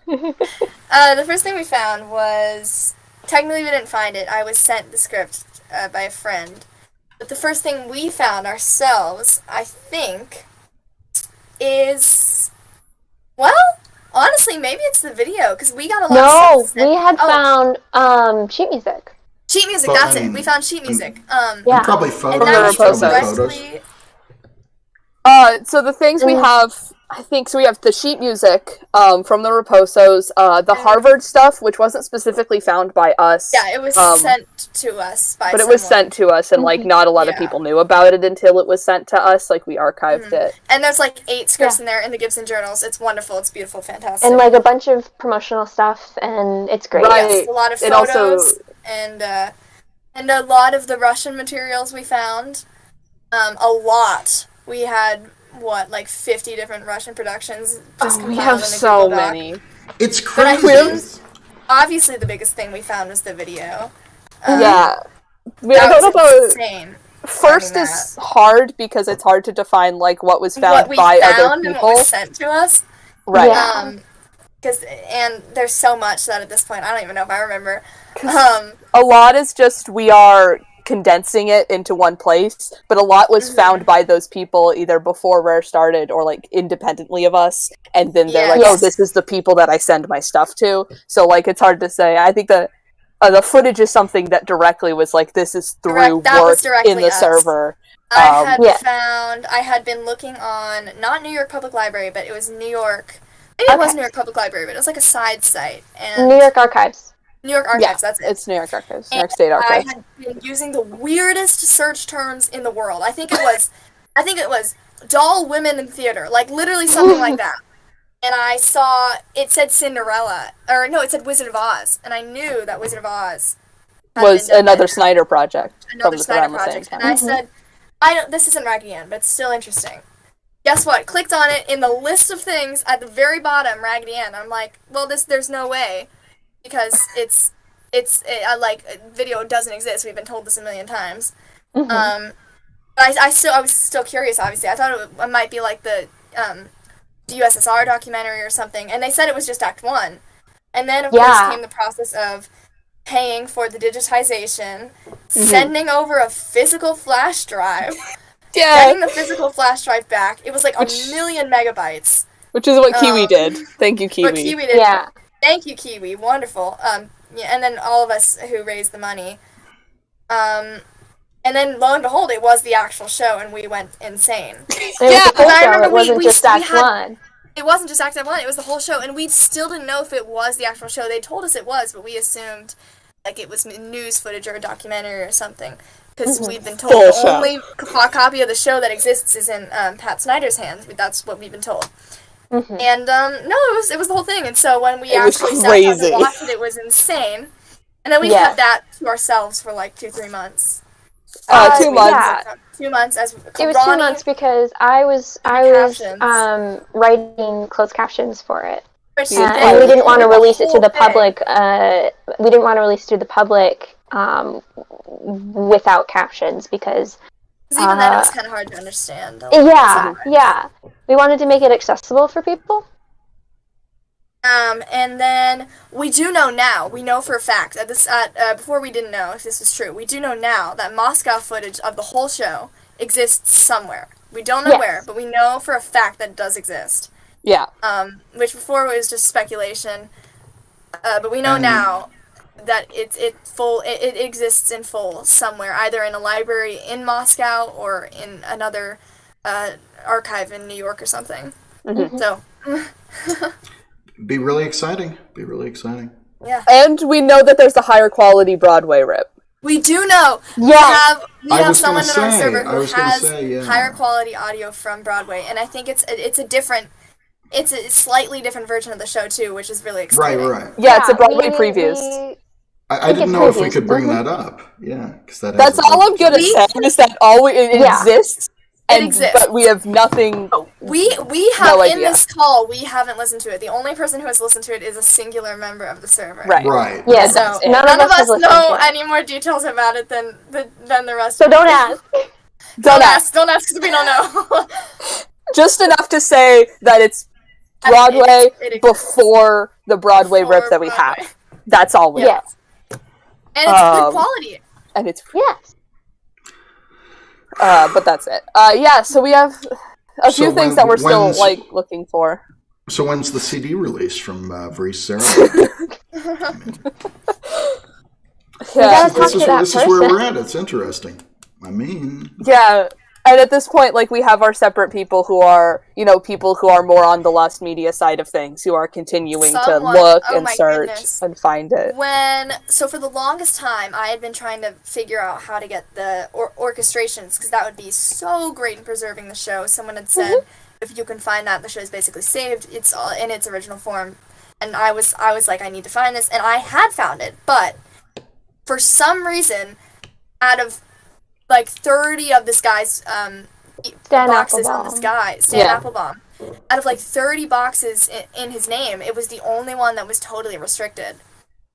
the first thing we found was, technically we didn't find it. I was sent the script by a friend. But the first thing we found ourselves, I think, is, well, honestly, maybe it's the video, because we got a lot of stuff. No, we had found sheet music. Sheet music, that's it. We found sheet music. Yeah. Probably photos. And that was Photos. So the things we have, I think, so we have the sheet music from the Raposos, the Harvard stuff, which wasn't specifically found by us. Yeah, it was sent to us by But someone. it was sent to us, and, like, not a lot of people knew about it until it was sent to us. Like, we archived it. And there's, like, 8 scripts in there in the Gibson journals. It's wonderful. It's beautiful. Fantastic. And, like, a bunch of promotional stuff, and it's great. Right. Yes, a lot of photos, and a lot of the Russian materials we found. A lot. We had, like 50 different Russian productions just compiled we have in a so Google Doc. many. It's But I crazy. think, obviously, the biggest thing we found was the video. Yeah. I That don't know was about... insane. First is hard, because it's hard to define, like, what was found What we by found other and people. what was sent to us. Right. Yeah. And there's so much that at this point, I don't even know if I remember. A lot is just, we are condensing it into one place, but a lot was found by those people either before Rare started or, like, independently of us, and then they're like, oh, this is the people that I send my stuff to. So, like, it's hard to say. I think the footage is something that directly was like, this is through work in the server. I had been looking on, not New York Public Library, but it was New York. Maybe it was New York Public Library, but it was like a side site. And New York Archives. New York Archives, that's it. It's New York Archives, New York State Archives. I had been using the weirdest search terms in the world. I think it was doll women in theater, like literally something like that. And I saw, it said Cinderella, or no, it said Wizard of Oz, and I knew that Wizard of Oz was another Snyder project. Another Snyder project. And I said, this isn't Raggedy Ann, but it's still interesting. Guess what? Clicked on it, in the list of things at the very bottom, Raggedy Ann. I'm like, well, there's no way. because video doesn't exist. We've been told this a million times. Mm-hmm. But I was still curious. Obviously, I thought it might be like the USSR documentary or something, and they said it was just Act 1. And then, of course, came the process of paying for the digitization, sending over a physical flash drive, getting the physical flash drive back. It was like a million megabytes. Which is what Kiwi did. Thank you, Kiwi. What Kiwi did. Yeah. Thank you, Kiwi. Wonderful. And then all of us who raised the money. And then, lo and behold, it was the actual show, and we went insane. It wasn't just Act 1. It wasn't just Act 1, it was the whole show, and we still didn't know if it was the actual show. They told us it was, but we assumed like it was news footage or a documentary or something, because we've been told the only copy of the show that exists is in Pat Snyder's hands. That's what we've been told. And no, it was the whole thing. And so when we actually sat down to watch it, it was insane. And then we had that to ourselves for like 2-3 months. 2 months. Yeah. 2 months as it was 2 months because I was writing closed captions for it, and we didn't want to release it to the public. We didn't want to release it to the public without captions because even then it was kind of hard to understand. Yeah. We wanted to make it accessible for people. And then we do know now, we know for a fact, before we didn't know if this was true, we do know now that Moscow footage of the whole show exists somewhere. We don't know where, but we know for a fact that it does exist. Yeah. Which before was just speculation, but we know now that it exists in full somewhere, either in a library in Moscow or in another archive in New York or something. So... Be really exciting. Yeah. And we know that there's a higher quality Broadway rip. We do know. Yeah. We have someone in our server who has higher quality audio from Broadway, and I think it's a slightly different version of the show too, which is really exciting. Right. Yeah, it's a Broadway previews. I didn't know if we could bring that up. Yeah, because that's all I'm gonna say is that it exists. It exists. But we have nothing. We have in this call. We haven't listened to it. The only person who has listened to it is a singular member of the server. Right. Yeah. So none of us know any more details about it than the rest. So don't ask. Don't ask because we don't know. Just enough to say that it's Broadway before the Broadway rip that we have. That's all we have. And it's good quality. And it's but that's it. So we have a few things that we're still looking for. So when's the CD release from Vries Sarah? This is where we're at. It's interesting. I mean... Yeah, and at this point, we have our separate people who are, people who are more on the lost media side of things, who are continuing to look and search and find it. So for the longest time, I had been trying to figure out how to get the orchestrations, because that would be so great in preserving the show. Someone had said, if you can find that, the show is basically saved. It's all in its original form. And I was like, I need to find this. And I had found it, but for some reason, out of 30 of this guy's boxes on this guy, Stan Applebaum, out of 30 boxes in his name, it was the only one that was totally restricted.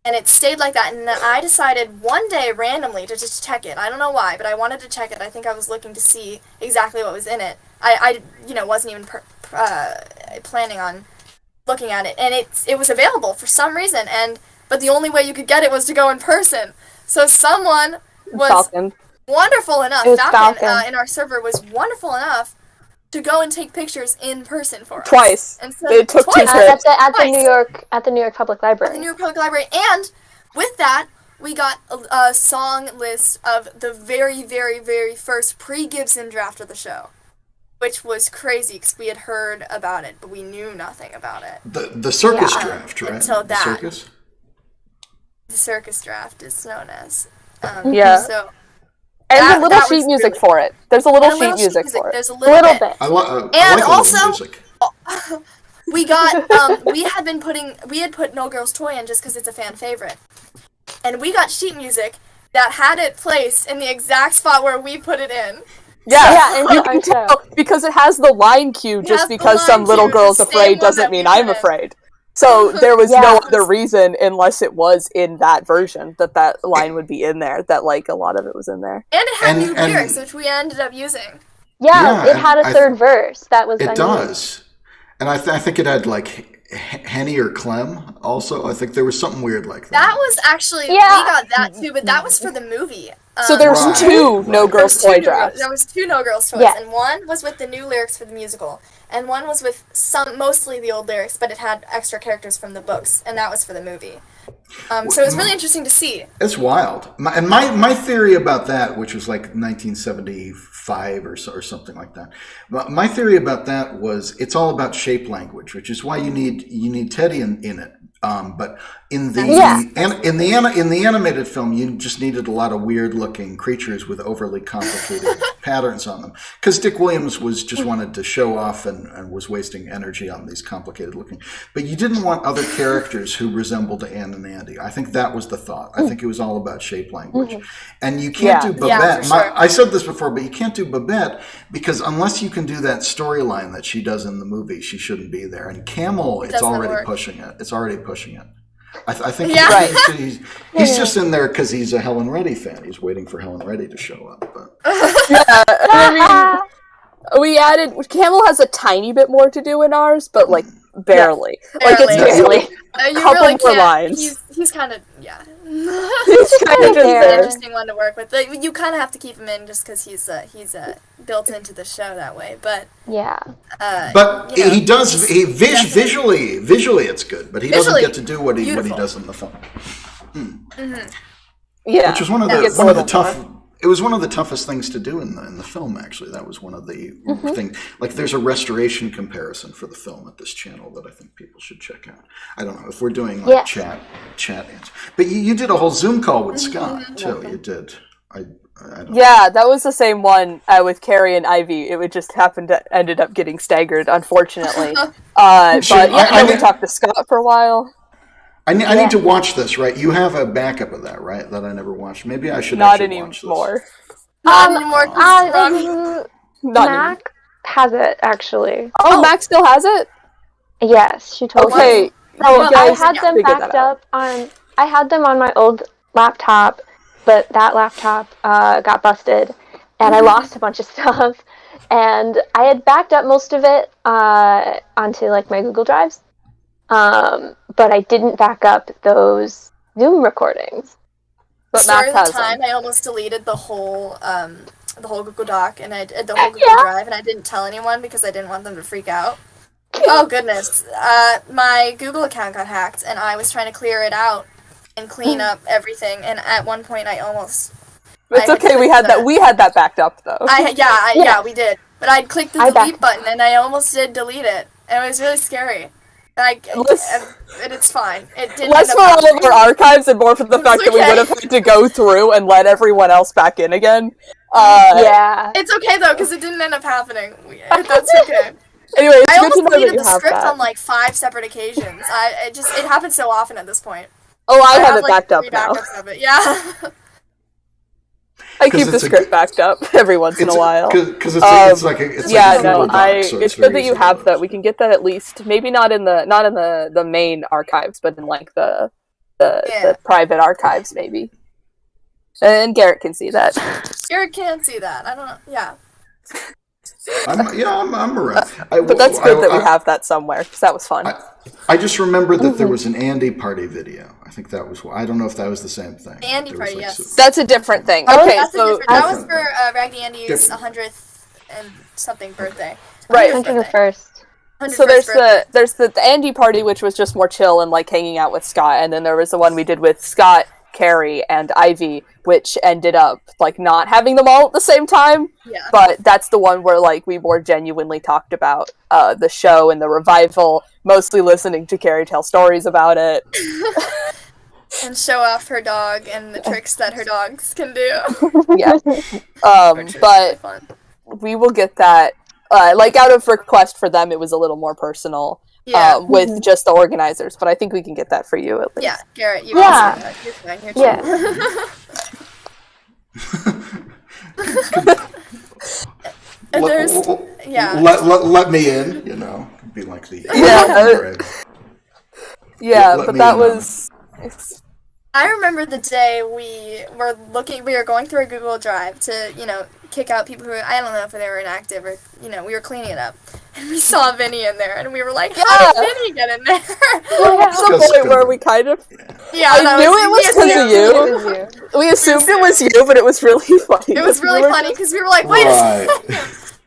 And it stayed like that, and then I decided one day randomly to just check it. I don't know why, but I wanted to check it. I think I was looking to see exactly what was in it. I wasn't even planning on looking at it, and it was available for some reason, but the only way you could get it was to go in person. So someone was wonderful enough, Falcon in our server was wonderful enough to go and take pictures in person for us. Twice. And so they took 2 trips. At the New York Public Library. At the New York Public Library. And with that, we got a song list of the very, very, very first pre-Gibson draft of the show, which was crazy because we had heard about it, but we knew nothing about it. The circus draft, right? Until that. Circus? The circus draft is known as. So... And a little sheet music for it. There's a little sheet music for it. There's a little bit. I and like also, music. we got, we had put No Girl's Toy in just because it's a fan favorite. And we got sheet music that had it placed in the exact spot where we put it in. Yeah, you can tell because it has the line cue. Just because some little girl's afraid doesn't mean I'm afraid. So there was no other reason, unless it was in that version, that line would be in there, that, like, a lot of it was in there. And it had new lyrics, which we ended up using. Yeah, it had a third verse. That was It does. And I think it had, like, Henny or Clem also. I think there was something weird like that. That was actually, we got that too, but that was for the movie. So there was two No Girls Toy drafts. There was two No Girls Toys, and one was with the new lyrics for the musical, and one was with mostly the old lyrics, but it had extra characters from the books, and that was for the movie. So it was really interesting to see. It's wild. My theory about that, which was like 1975 or something like that. My theory about that was it's all about shape language, which is why you need Teddy in it. But in the animated film, you just needed a lot of weird looking creatures with overly complicated patterns on them, because Dick Williams just wanted to show off and was wasting energy on these complicated looking. But you didn't want other characters who resembled Ann and Andy. I think that was the thought. I think it was all about shape language, and you can't do Babette. Sure. I said this before, but you can't do Babette because unless you can do that storyline that she does in the movie, she shouldn't be there. And Camel, it's already pushing it. It's already pushing it. I think he's just in there because he's a Helen Reddy fan. He's waiting for Helen Reddy to show up. But. I mean, we added Camel has a tiny bit more to do in ours, but like barely. Like it's barely. You couple really more can't. lines. He's kind of He's kind of an interesting one to work with. Like, you kind of have to keep him in just because he's built into the show that way. But but he does visually it's good, but he doesn't get to do what he does in the film. Yeah, which was one of the tough. It was one of the toughest things to do in the film. Actually, that was one of the things. Like, there's a restoration comparison for the film at this channel that I think people should check out. I don't know if we're doing like chat answers, but you did a whole Zoom call with Scott too. You did. I don't know. That was the same one with Carrie and Ivy. It would just ended up getting staggered, unfortunately. We talked to Scott for a while. I need to watch this, right? You have a backup of that, right? That I never watched. Maybe I should not actually watch this. Anymore. Not anymore. Mac has it, actually. Oh, Mac still has it? Yes, she told me. Okay. So I had them backed up on. I had them on my old laptop, but that laptop got busted, and I lost a bunch of stuff. And I had backed up most of it onto like my Google Drives. But I didn't back up those Zoom recordings. But Mac has them. I almost deleted the whole Google Doc and the whole Google Drive, and I didn't tell anyone because I didn't want them to freak out. Oh goodness! My Google account got hacked, and I was trying to clear it out and clean up everything. And at one point, I almost. It's okay. We had that. We had that backed up though. We did. But I clicked the delete button, and I almost did delete it. And it was really scary. And it's fine. It didn't. Less for all of our archives and more for the fact that we would have had to go through and let everyone else back in again. It's okay though because it didn't end up happening. That's okay. Anyway, it's I good to almost know that deleted you the have script that. on like 5 separate occasions. It happens so often at this point. Oh, I have it like backed up 3 now. backups of it. Yeah. I keep the script backed up every once in a while. Because it's like a Google Doc, so it's good that you have that. We can get that at least, maybe not in the main archives, but in like the private archives maybe. And Garrett can see that. Garrett can't see that. I don't know. Yeah. I'm around. But that's good that we have that somewhere, because that was fun. I just remembered that there was an Andy party video. I think that was. I don't know if that was the same thing. The Andy party, yes. That's a different thing. Oh, okay, so that was for Raggedy Andy's 100th and something birthday. Right. 101st. So there's the Andy party, which was just more chill and like hanging out with Scott, and then there was the one we did with Scott, Carrie, and Ivy, which ended up like not having them all at the same time. Yeah. But that's the one where like we more genuinely talked about the show and the revival, mostly listening to Carrie tell stories about it. And show off her dog and the tricks that her dogs can do. Yeah. But we will get that. Like out of request for them, it was a little more personal. Yeah. With just the organizers, but I think we can get that for you at least. Yeah, Garrett, you can say that. You're fine here too. Let me in, be like the Yeah, Let but me that in on was. I remember the day we were going through a Google Drive to, kick out people who, I don't know if they were inactive or, we were cleaning it up. And we saw Vinnie in there, and we were like, how did Vinnie get in there? That's the point where we kind of. Yeah, I knew it was because of you. It was you. We assumed it was you, but it was really funny. It was really funny because we were like, wait a second.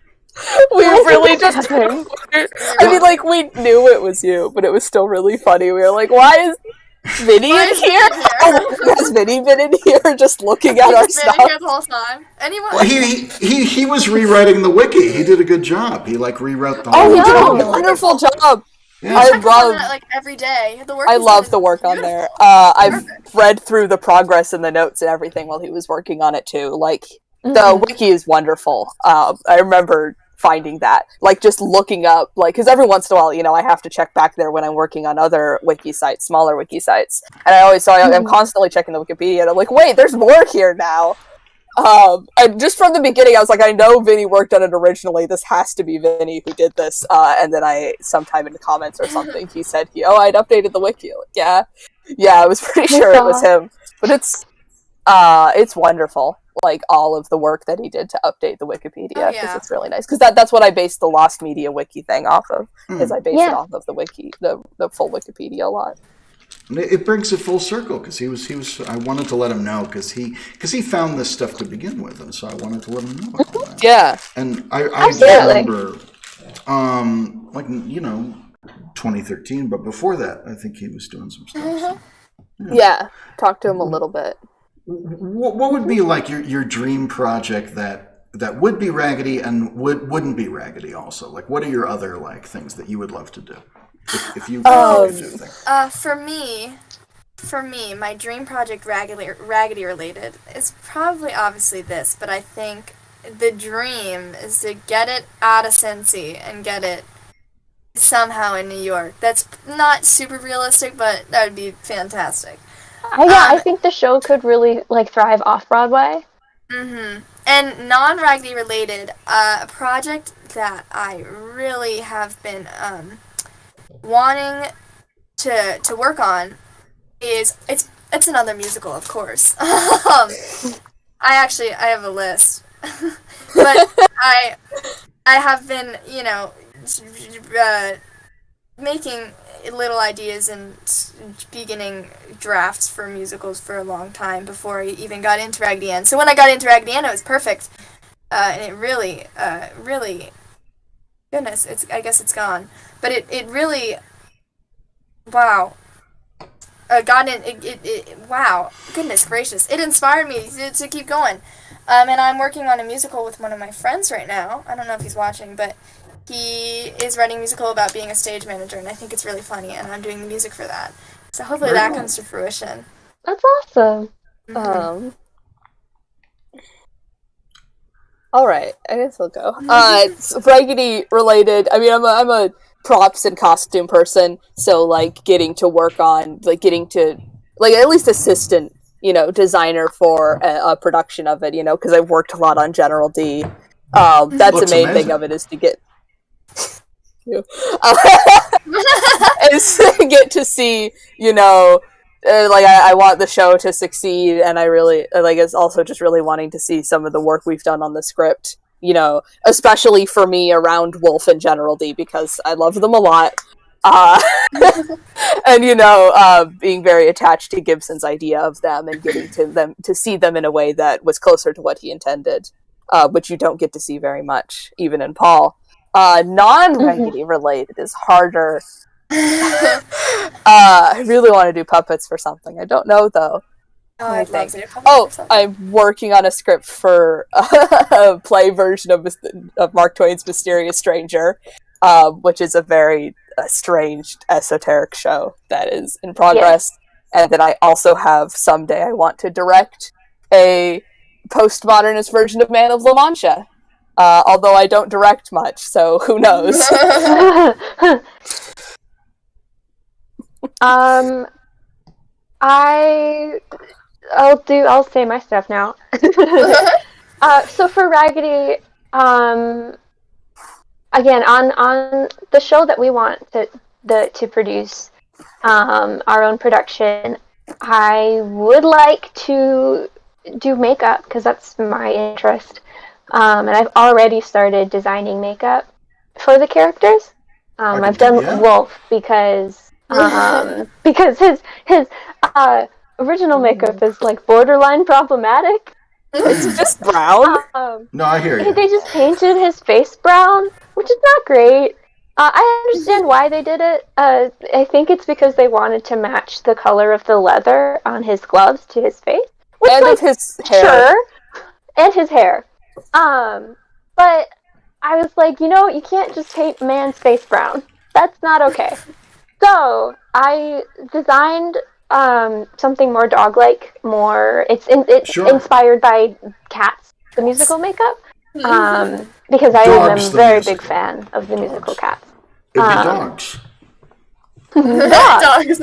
We really just. happened? I mean, like, we knew it was you, but it was still really funny. We were like, why is Vinnie Why in is here? Vinnie here? Has Vinnie been in here just looking at our Vinnie stuff? here the whole time. Anyone? Well, he was rewriting the wiki. He did a good job. He rewrote the Oh, whole he did a thing. wonderful job. Yeah. I Check up on love. that, like, every day. The work I he's love done the is work on beautiful. there. I've read through the progress and the notes and everything while he was working on it too. Like, the wiki is wonderful. I remember finding that, like, just looking up, like, because every once in a while, I have to check back there when I'm working on other wiki sites, smaller wiki sites, and I'm constantly checking the Wikipedia, and I'm like, wait, there's more here now. And just from the beginning, I was like, I know Vinnie worked on it originally. This has to be Vinnie who did this. And then sometime in the comments or something, he said, I'd updated the wiki. Like, yeah, I was pretty sure it was him. But it's wonderful. Like, all of the work that he did to update the Wikipedia, because it's really nice. Because that's what I based the Lost Media Wiki thing off of, is I based it off of the wiki, the full Wikipedia a lot. It brings it full circle because he was. I wanted to let him know because he found this stuff to begin with, and so I wanted to let him know about that. Yeah, and I remember, 2013, but before that, I think he was doing some stuff. So, yeah. Talk to him a little bit. What would be like your dream project that would be Raggedy and wouldn't be Raggedy also? Like, what are your other things that you would love to do? If you could do things. For me, my dream project Raggedy related is probably obviously this, but I think the dream is to get it out of Cincy and get it somehow in New York. That's not super realistic, but that would be fantastic. I think the show could really thrive off Broadway. And non-Raggedy related, a project that I really have been wanting to work on is it's another musical, of course. I have a list, but I have been making little ideas and beginning drafts for musicals for a long time before I even got into Raggedy Ann. So when I got into Raggedy Ann, it was perfect, and it really, goodness, I guess it's gone, but it really, wow, wow, goodness gracious, it inspired me to keep going, and I'm working on a musical with one of my friends right now. I don't know if he's watching, but he is writing a musical about being a stage manager, and I think it's really funny, and I'm doing the music for that. So hopefully that comes to fruition. That's awesome. All right, I guess I'll go. It's Raggedy related. I mean, I'm a props and costume person, so getting to work on getting to at least assistant designer for a production of it. Because I've worked a lot on General D. That's the main thing of it, is to get. Is to get to see, I want the show to succeed, and I really, it's also just really wanting to see some of the work we've done on the script, especially for me around Wolf and General D, because I love them a lot. And, being very attached to Gibson's idea of them and getting to see them in a way that was closer to what he intended, which you don't get to see very much, even in Paul. Non-Raggedy related is harder. I really want to do puppets for something. I don't know, though. Oh, I'd love to do puppets for something. I'm working on a script for a play version of Mark Twain's Mysterious Stranger, which is a very strange, esoteric show that is in progress. Yeah. And then I also have, someday, I want to direct a postmodernist version of Man of La Mancha. Although I don't direct much, so who knows? I'll say my stuff now. So for Raggedy, again, on the show that we want to produce, our own production, I would like to do makeup because that's my interest. And I've already started designing makeup for the characters. I've done Wolf because his original makeup is like borderline problematic. It's just brown. No, I hear you. They just painted his face brown, which is not great. I understand why they did it. I think it's because they wanted to match the color of the leather on his gloves to his face. Which, And of his hair. Sure. And his hair. But I was like, you can't just paint a man's face brown. That's not okay. So I designed something more dog-like, it's inspired by Cats, the musical makeup. Because I am a very big fan of the musical Cats. It'd be dogs. Dogs.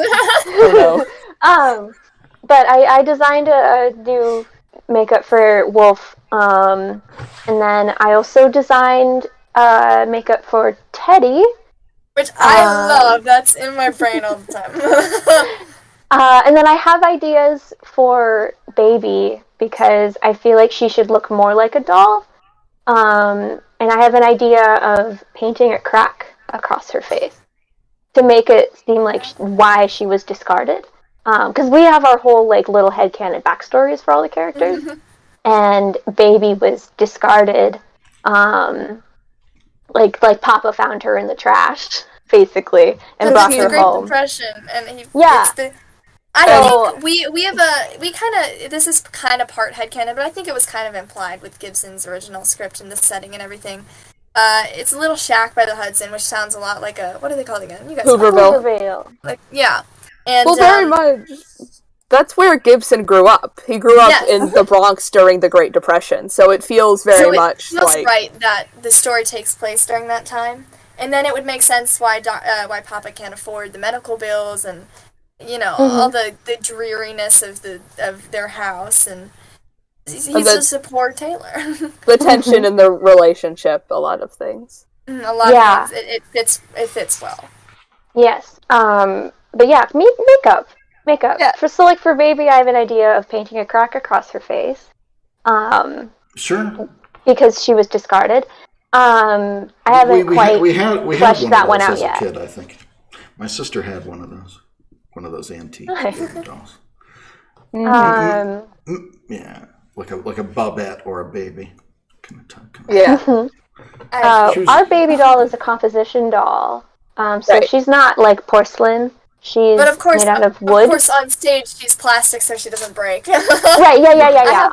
But I designed a new makeup for Wolf, and then I also designed makeup for Teddy. Which I love. That's in my brain all the time. And then I have ideas for Baby because I feel like she should look more like a doll. And I have an idea of painting a crack across her face to make it seem like why she was discarded. Because we have our whole little headcanon backstories for all the characters, and Baby was discarded. Like Papa found her in the trash, basically, and brought her home. Depression, and I think this is kind of part headcanon, but I think it was kind of implied with Gibson's original script and the setting and everything. It's a little shack by the Hudson, which sounds a lot like what are they called again? You guys Hooverville. Yeah. And, well, very much. That's where Gibson grew up. He grew up in the Bronx during the Great Depression, so it feels very much like right that the story takes place during that time, and then it would make sense why Papa can't afford the medical bills and all the dreariness of their house, and he's to support Taylor. The tension in the relationship, a lot of things. A lot of things. It fits well. Yes. But yeah, makeup. Yeah. For Baby, I have an idea of painting a crack across her face. Sure. Because she was discarded. I haven't fleshed that one out yet. As a kid, I think my sister had one of those antique dolls. Yeah, like a Bobette or a Baby. Yeah. Our baby doll is a composition doll. So she's not like porcelain. She's made out of wood. Of course, on stage she's plastic, so she doesn't break. Right? Yeah.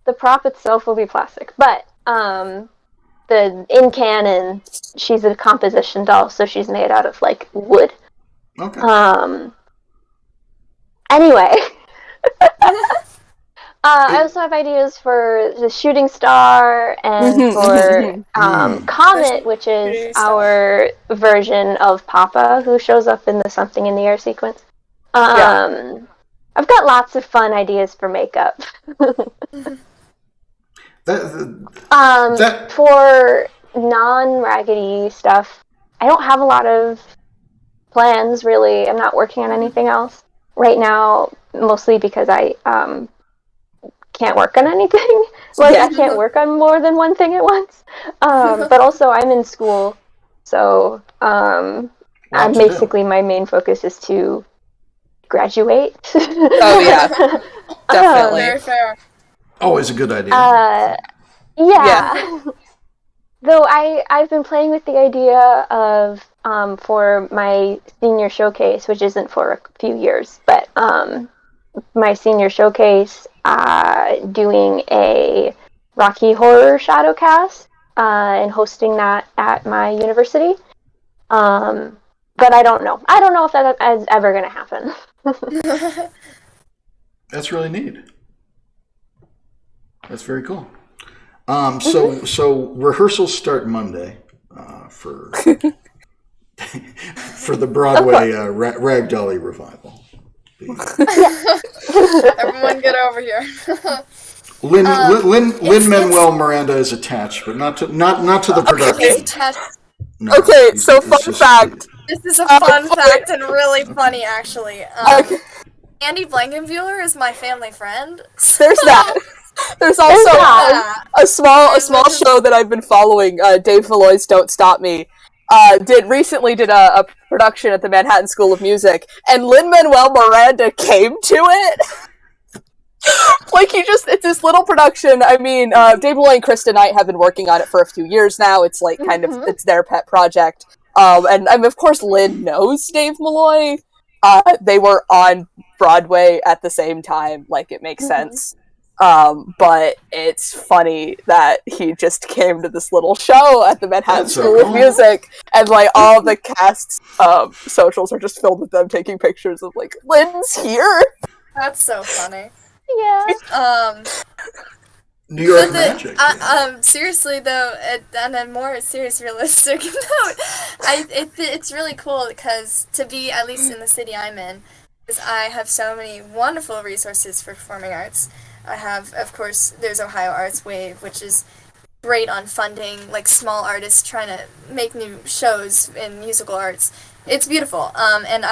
The prop itself, will be plastic, but in canon, she's a composition doll, so she's made out of wood. Okay. Anyway. I also have ideas for the Shooting Star and for Comet, which is our version of Papa, who shows up in the Something in the Air sequence. I've got lots of fun ideas for makeup. For non-Raggedy stuff, I don't have a lot of plans, really. I'm not working on anything else right now, mostly because I can't work on anything. I can't work on more than one thing at once. But also I'm in school, so basically my main focus is to graduate. Oh yeah, definitely. Very fair. Always a good idea. Yeah. Though I've been playing with the idea of for my senior showcase, which isn't for a few years, but my senior showcase, doing a Rocky Horror Shadowcast and hosting that at my university. But I don't know. I don't know if that is ever going to happen. That's really neat. That's very cool. So rehearsals start Monday for the Broadway Rag Dolly Revival. Everyone get over here. Lin-Manuel Miranda is attached, but not to the production. No, Okay, he's- so he's fun just- fact. This is a fun fact and really funny, actually. Okay. Andy Blankenbuehler is my family friend. There's that. There's also Yeah. a small show that I've been following. Dave Malloy's "Don't Stop Me" recently did a production at the Manhattan School of Music, and Lin-Manuel Miranda came to it. Like it's this little production. I mean, Dave Malloy and Krista Knight have been working on it for a few years now. It's like kind of it's their pet project. And of course Lin knows Dave Malloy. They were on Broadway at the same time. Like it makes sense. But it's funny that he just came to this little show at the Manhattan That's so School cool. of Music, and like all the cast's socials are just filled with them taking pictures of like Lynn's here. That's so funny. Yeah. New York Magic. Seriously though, on a more serious, realistic note, it's really cool because to be at least in the city I'm in, because I have so many wonderful resources for performing arts. I have, of course, there's Ohio Arts Wave, which is great on funding like small artists trying to make new shows in musical arts. It's beautiful, and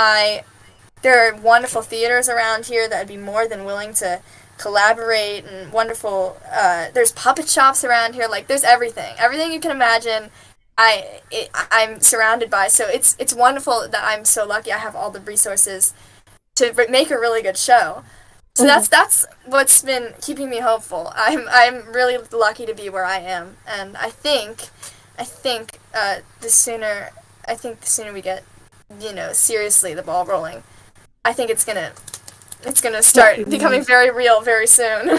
there are wonderful theaters around here that would be more than willing to collaborate, and wonderful there's puppet shops around here. Like there's everything you can imagine. I'm surrounded by, so it's wonderful that I'm so lucky I have all the resources to make a really good show. So that's what's been keeping me hopeful. I'm really lucky to be where I am, and I think the sooner we get seriously the ball rolling, I think it's gonna start becoming very real very soon.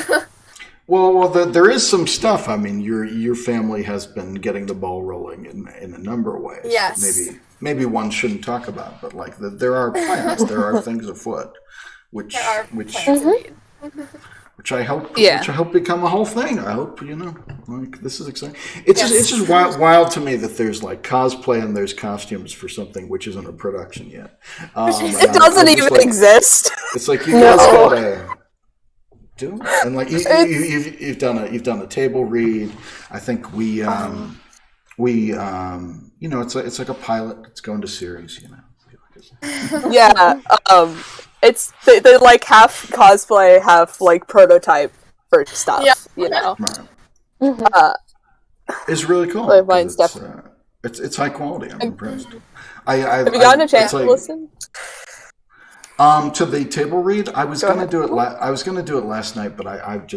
Well, there is some stuff. I mean, your family has been getting the ball rolling in a number of ways. Yes. That maybe one shouldn't talk about, but like there are plans, there are things afoot, which I hope become a whole thing. I hope like this is exciting. It's just wild to me that there's like cosplay and there's costumes for something which isn't a production yet. It doesn't even exist. It's like you guys gotta do it. And like you've done a table read. I think we it's like a pilot. It's going to series. Yeah. It's they like half cosplay, half like prototype for stuff. Yeah. Right. It's really cool. Like mine's It's high quality. I'm impressed. Have you gotten a chance to listen? To the table read, I was gonna do it. I was gonna do it last night, but I'm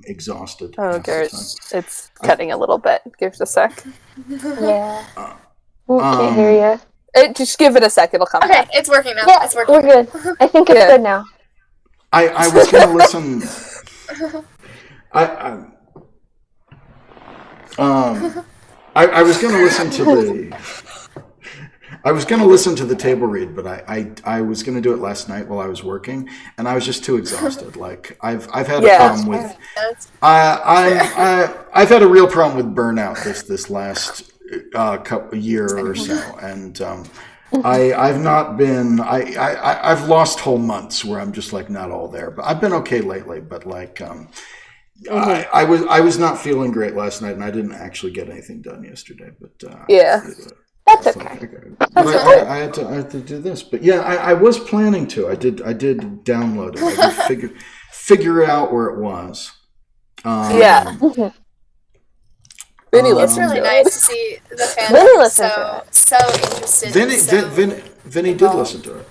exhausted. Oh, Garrett, it's cutting a little bit. Give it a sec. Yeah. Can't hear you. Just give it a sec. It'll come. Okay, back. it's working now. Yeah, it's working. we're good. I think it's good now. I was gonna listen. I was gonna listen to the. I was going to listen to the table read, but I was going to do it last night while I was working, and I was just too exhausted. Like I've had a problem with I've had a real problem with burnout this last year or so, and I've not been I've lost whole months where I'm just like not all there, but I've been okay lately. But like I was not feeling great last night, and I didn't actually get anything done yesterday. But That's okay. But I had to do this. But yeah, I was planning to. I did download it. I did figure out where it was. Vinnie It's really nice to see the fandom so interested. Vinnie did listen to it.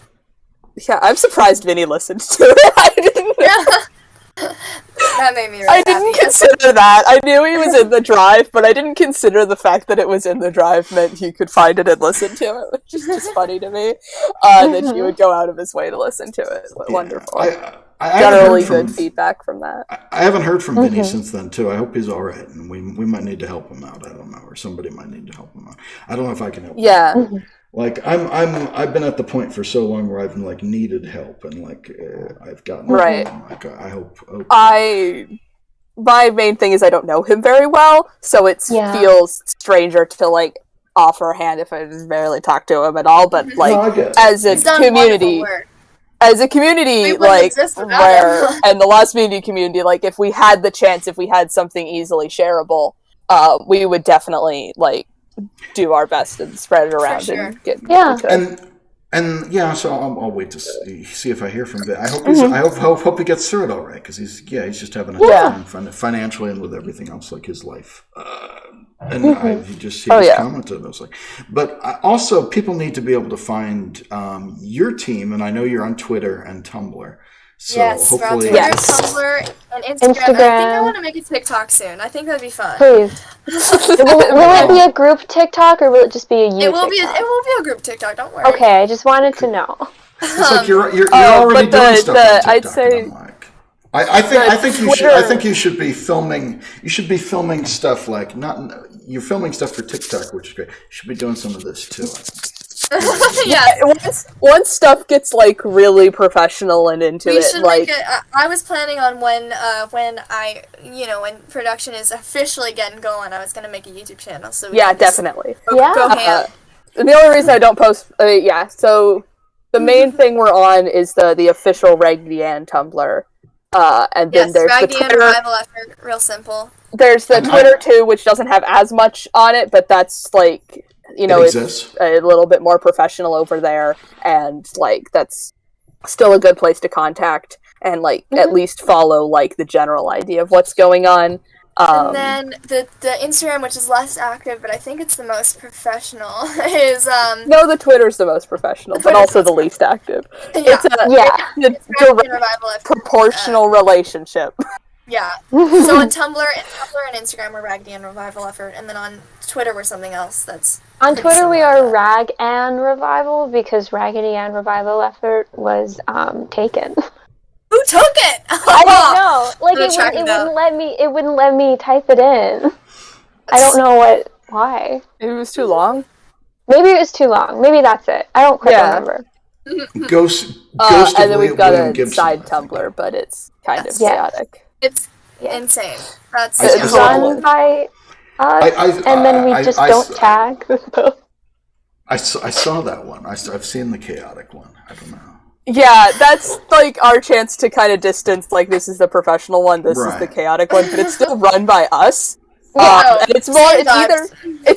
Yeah, I'm surprised Vinnie listened to it. I didn't. That made me really I didn't consider that. I knew he was in the drive, but I didn't consider the fact that it was in the drive meant he could find it and listen to it, which is just funny to me. That he would go out of his way to listen to it. Wonderful. I got really good feedback from that. I haven't heard from Vinnie since then, too. I hope he's all right, and we might need to help him out. I don't know, or somebody might need to help him out. I don't know if I can help him out. Like I've been at the point for so long where I've like needed help, and like I've gotten right. Like I hope. My main thing is I don't know him very well, so it feels stranger to like offer a hand if I barely talk to him at all. But like as a community, like where and the Lost Media community, like if we had the chance, if we had something easily shareable, we would definitely like do our best and spread it around sure. and get Yeah. And yeah, so I'll wait to see if I hear from Vinnie. I hope he gets through it all right, because he's just having a tough time financially and with everything else, like his life. He just commented. I was like, but also people need to be able to find your team, and I know you're on Twitter and Tumblr. So yes, hopefully, Twitter, Tumblr, and Instagram. I think I want to make a TikTok soon. I think that'd be fun. Please. will it be a group TikTok, or will it just be a you? It will be a group TikTok. Don't worry. Okay, I just wanted to know. It's like you're already doing stuff on TikTok. I'd say. I think you should be filming. You should be filming stuff like you're filming stuff for TikTok, which is great. You should be doing some of this too. Yeah. Once stuff gets like really professional and into we it, should like make it. I was planning on when production is officially getting going, I was gonna make a YouTube channel. So we can definitely. Go ham. The only reason I don't post, so the main thing we're on is the official Raggedy Ann Tumblr. And then there's Raggedy the Ann Twitter. Revival Effort, real simple. There's the Twitter too, which doesn't have as much on it, but that's like it's a little bit more professional over there, and like that's still a good place to contact and like at least follow like the general idea of what's going on. And then the Instagram, which is less active, but I think it's the most professional, is No, the Twitter's the most professional, but also the least active. Yeah. It's a direct proportional relationship. Yeah. So on Tumblr and Instagram we're Raggedy Ann Revival Effort, and then on Twitter we're something else that's on Twitter we are Rag Ann Revival, because Raggedy Ann Revival Effort was taken. Who took it? I don't know. Like it wouldn't let me type it in. I don't know why. It was too long. Maybe it was too long. Maybe that's it. I don't quite remember. Ghost and then we've got William a Gibson, side Tumblr, but it's kind of chaotic. It's insane. That's it's run by us, and then we just don't tag. I saw that one. I've seen the chaotic one. I don't know. Yeah, that's like our chance to kind of distance, like this is the professional one, this is the chaotic one, but it's still run by us. And it's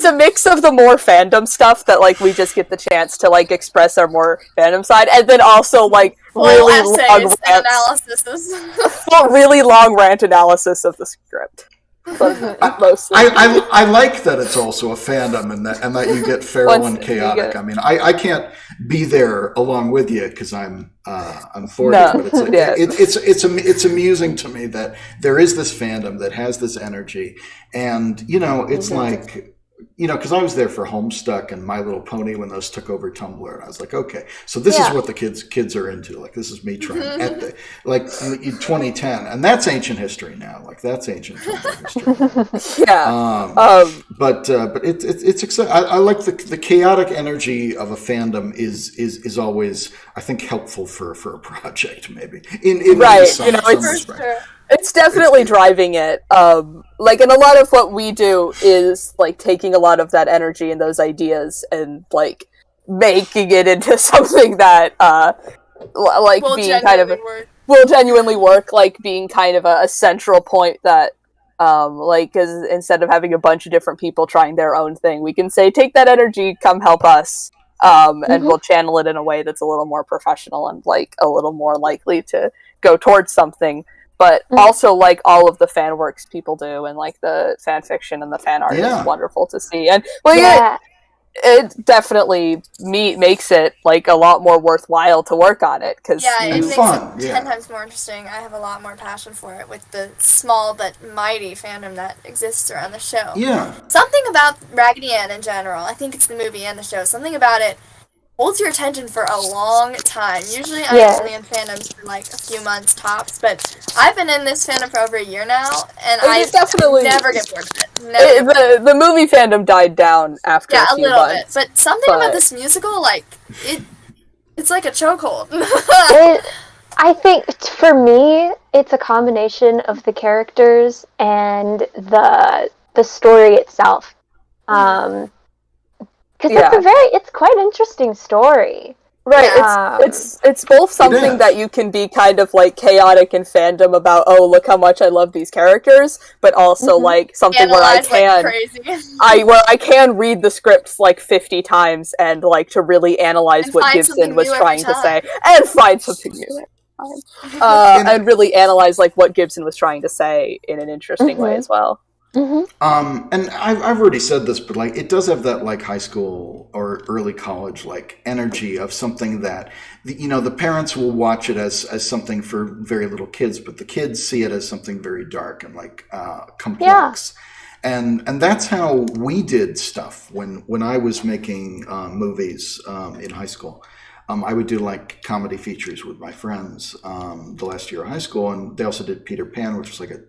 a mix of the more fandom stuff that like we just get the chance to like express our more fandom side, and then also like really long really long rant analysis of the script. I like that it's also a fandom and that you get feral and chaotic. I mean, I can't be there along with you because I'm 40, but it's like, it's amusing to me that there is this fandom that has this energy, and it's like. Because I was there for Homestuck and My Little Pony when those took over Tumblr, and I was like, okay, so this is what the kids are into. Like, this is me trying at 2010, and that's ancient history now. Like, that's ancient Tumblr history. But it's exciting. I like the chaotic energy of a fandom is always, I think, helpful for a project maybe. It's definitely driving it. And a lot of what we do is like taking a lot of that energy and those ideas and like making it into something that will genuinely work, like being kind of a central point that because instead of having a bunch of different people trying their own thing, we can say, take that energy, come help us. And we'll channel it in a way that's a little more professional and like a little more likely to go towards something. But also, like, all of the fan works people do and, like, the fan fiction and the fan art is wonderful to see. And, it definitely makes it, like, a lot more worthwhile to work on it. Cause it makes it 10 times more interesting. I have a lot more passion for it with the small but mighty fandom that exists around the show. Yeah. Something about Raggedy Ann in general, I think it's the movie and the show, something about it holds your attention for a long time. Usually I'm only in fandoms for like a few months tops, but I've been in this fandom for over a year now, and I never get bored of it. The movie fandom died down after a few little months. Bit. But something about this musical, like, it's like a chokehold. I think, for me, it's a combination of the characters and the story itself. Because it's quite interesting story. Right, Yeah. it's both something that you can be kind of like chaotic in fandom about, oh, look how much I love these characters, but also like something where Analyze like crazy. I can read the scripts like 50 times and like to really analyze And what find Gibson something was new every trying to say time. and find something new. And really analyze like what Gibson was trying to say in an interesting way as well. And I've already said this, but like it does have that like high school or early college like energy of something that the parents will watch it as something for very little kids, but the kids see it as something very dark and like complex. And that's how we did stuff when I was making movies in high school. I would do like comedy features with my friends the last year of high school, and they also did Peter Pan, which was like a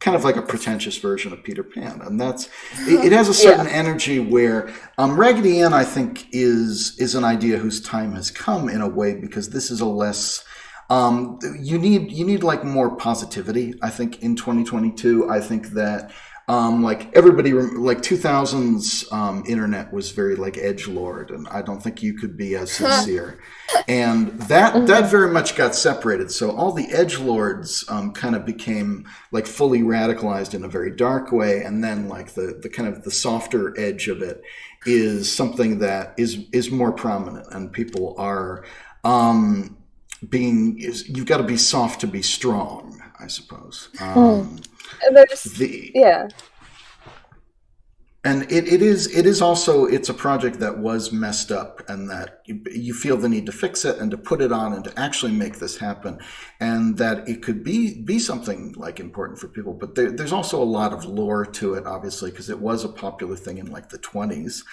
kind of like a pretentious version of Peter Pan. And that's it has a certain energy where Raggedy Ann, I think, is an idea whose time has come in a way, because this is a less you need like more positivity, I think, in 2022. I think that like everybody, like 2000s internet was very like edgelord, and I don't think you could be as sincere. And that very much got separated. So all the edgelords kind of became like fully radicalized in a very dark way, and then like the kind of the softer edge of it is something that is more prominent, and people are you've got to be soft to be strong, I suppose. And there's And it is also, it's a project that was messed up, and that you feel the need to fix it and to put it on and to actually make this happen, and that it could be something like important for people. But there's also a lot of lore to it, obviously, because it was a popular thing in like the 20s.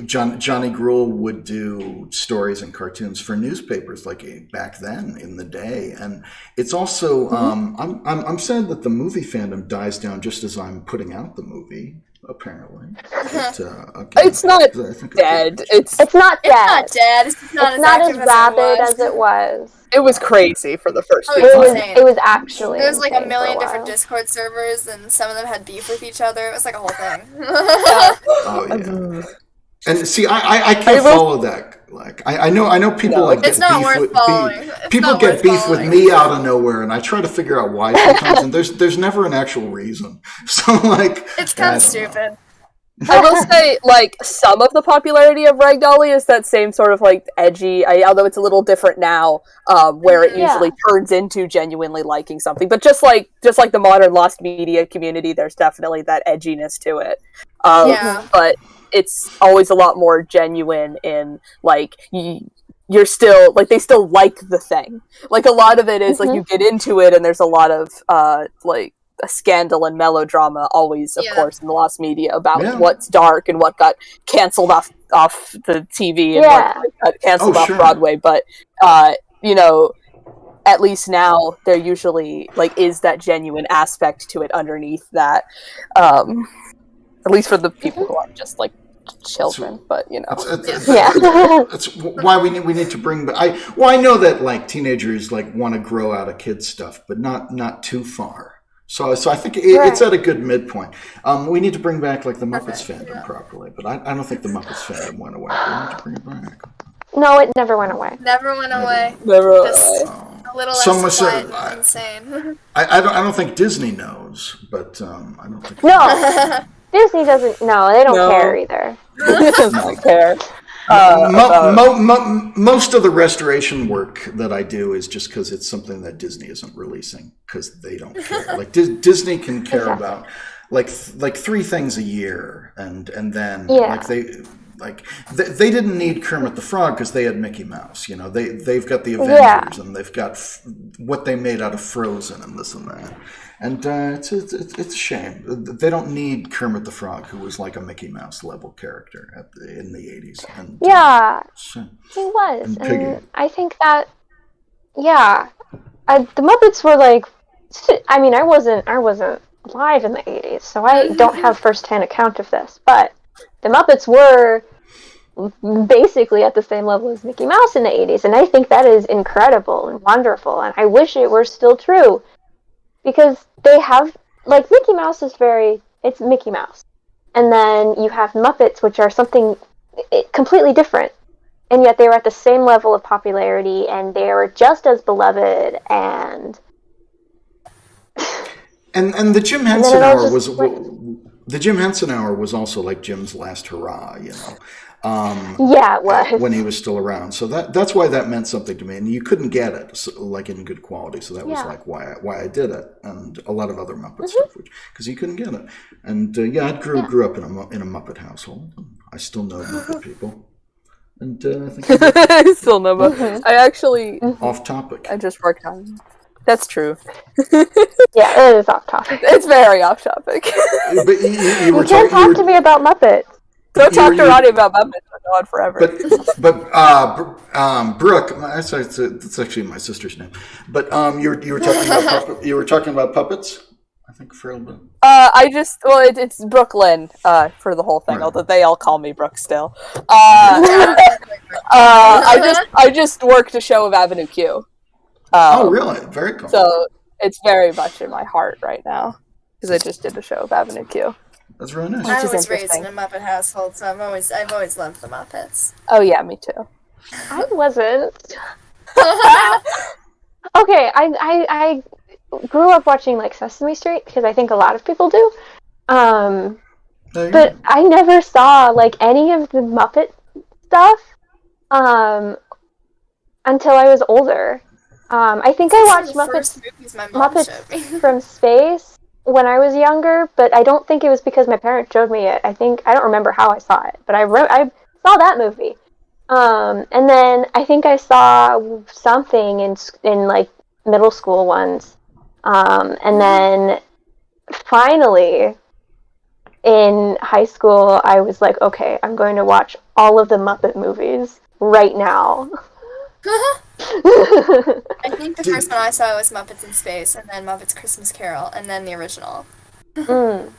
Johnny Gruelle would do stories and cartoons for newspapers like back then in the day. And it's also I'm sad that the movie fandom dies down just as I'm putting out the movie. Apparently, it's not dead. It's not dead. It's not dead. It's not as rabid as it was. It was crazy for the first few It was actually. There was like a million for different Discord servers, and some of them had beef with each other. It was like a whole thing. Oh yeah. And see, I can't follow that. Like I know people like get beef with people get beef with me out of nowhere, and I try to figure out why sometimes, and there's never an actual reason. So like it's kind of stupid. I will say, like, some of the popularity of Rag Dolly is that same sort of like edgy, although it's a little different now, where it usually turns into genuinely liking something. But just like the modern lost media community, there's definitely that edginess to it. But it's always a lot more genuine in like you're still like they still like the thing. Like a lot of it is like you get into it and there's a lot of like a scandal and melodrama always, of course, in the lost media about what's dark and what got canceled off the TV and what got canceled off Broadway. But at least now there usually like is that genuine aspect to it underneath that. At least for the people who aren't just like children, but that's why we need to bring. I know that like teenagers like want to grow out of kids stuff, but not too far. So I think it's at a good midpoint. We need to bring back like the Muppets fandom properly, but I don't think the Muppets fandom went away. We need to bring it back. No, it never went away. Never went away. Just a little less quiet and insane. I don't think Disney knows, but I don't think. No. Disney doesn't. No, they don't care either. They don't care. Most of the restoration work that I do is just because it's something that Disney isn't releasing because they don't care. Like Disney can care about like 3 things a year, and then they didn't need Kermit the Frog because they had Mickey Mouse. You know, they've got the Avengers and they've got what they made out of Frozen and this and that. And it's a shame. They don't need Kermit the Frog, who was like a Mickey Mouse level character in the 80s. And, he was. And I think that, the Muppets were like, I mean, I wasn't live in the 80s, so I don't have first-hand account of this, but the Muppets were basically at the same level as Mickey Mouse in the 80s, and I think that is incredible and wonderful, and I wish it were still true. Because they have, like, Mickey Mouse is it's Mickey Mouse. And then you have Muppets, which are something completely different. and yet they were at the same level of popularity, and they were just as beloved, and the Jim Henson all Hour just was went. the Jim Henson Hour was also like Jim's last hurrah, Yeah, it was. when he was still around. So that's why that meant something to me, and you couldn't get it like in good quality. So that was Yeah. like why I did it, and a lot of other Muppet stuff, because you couldn't get it. And I grew up in a Muppet household. I still know Muppet people, and I think I still know about. I actually. off topic. I just worked on. That's true. Yeah, it is off topic. It's very off topic. But you You were can't talking. talk to me about Muppets. Go talk to you- Ronnie about Muppets. We're going forever. But Brooke, that's actually my sister's name. But you were talking about puppets. I think for a little bit. It's Brooklyn for the whole thing. Right. Although they all call me Brooke still. I just worked a show of Avenue Q. Oh, really? Very cool. So it's very much in my heart right now because I just did a show of Avenue Q. That's really nice. I is was raised in interesting. a Muppet household, so I've always loved the Muppets. Oh yeah, me too. I wasn't. Okay, I grew up watching like Sesame Street because I think a lot of people do. There you But go. I never saw like any of the Muppet stuff until I was older. I think I watched One of the first Muppets movies my mom showed me. from Space when I was younger, but I don't think it was because my parents showed me it. I don't remember how I saw it, but I saw that movie. And then I think I saw something in like middle school once. And then finally in high school, I was like, okay, I'm going to watch all of the Muppet movies right now. I think the first one I saw was Muppets in Space, and then Muppets Christmas Carol, and then the original. Mm.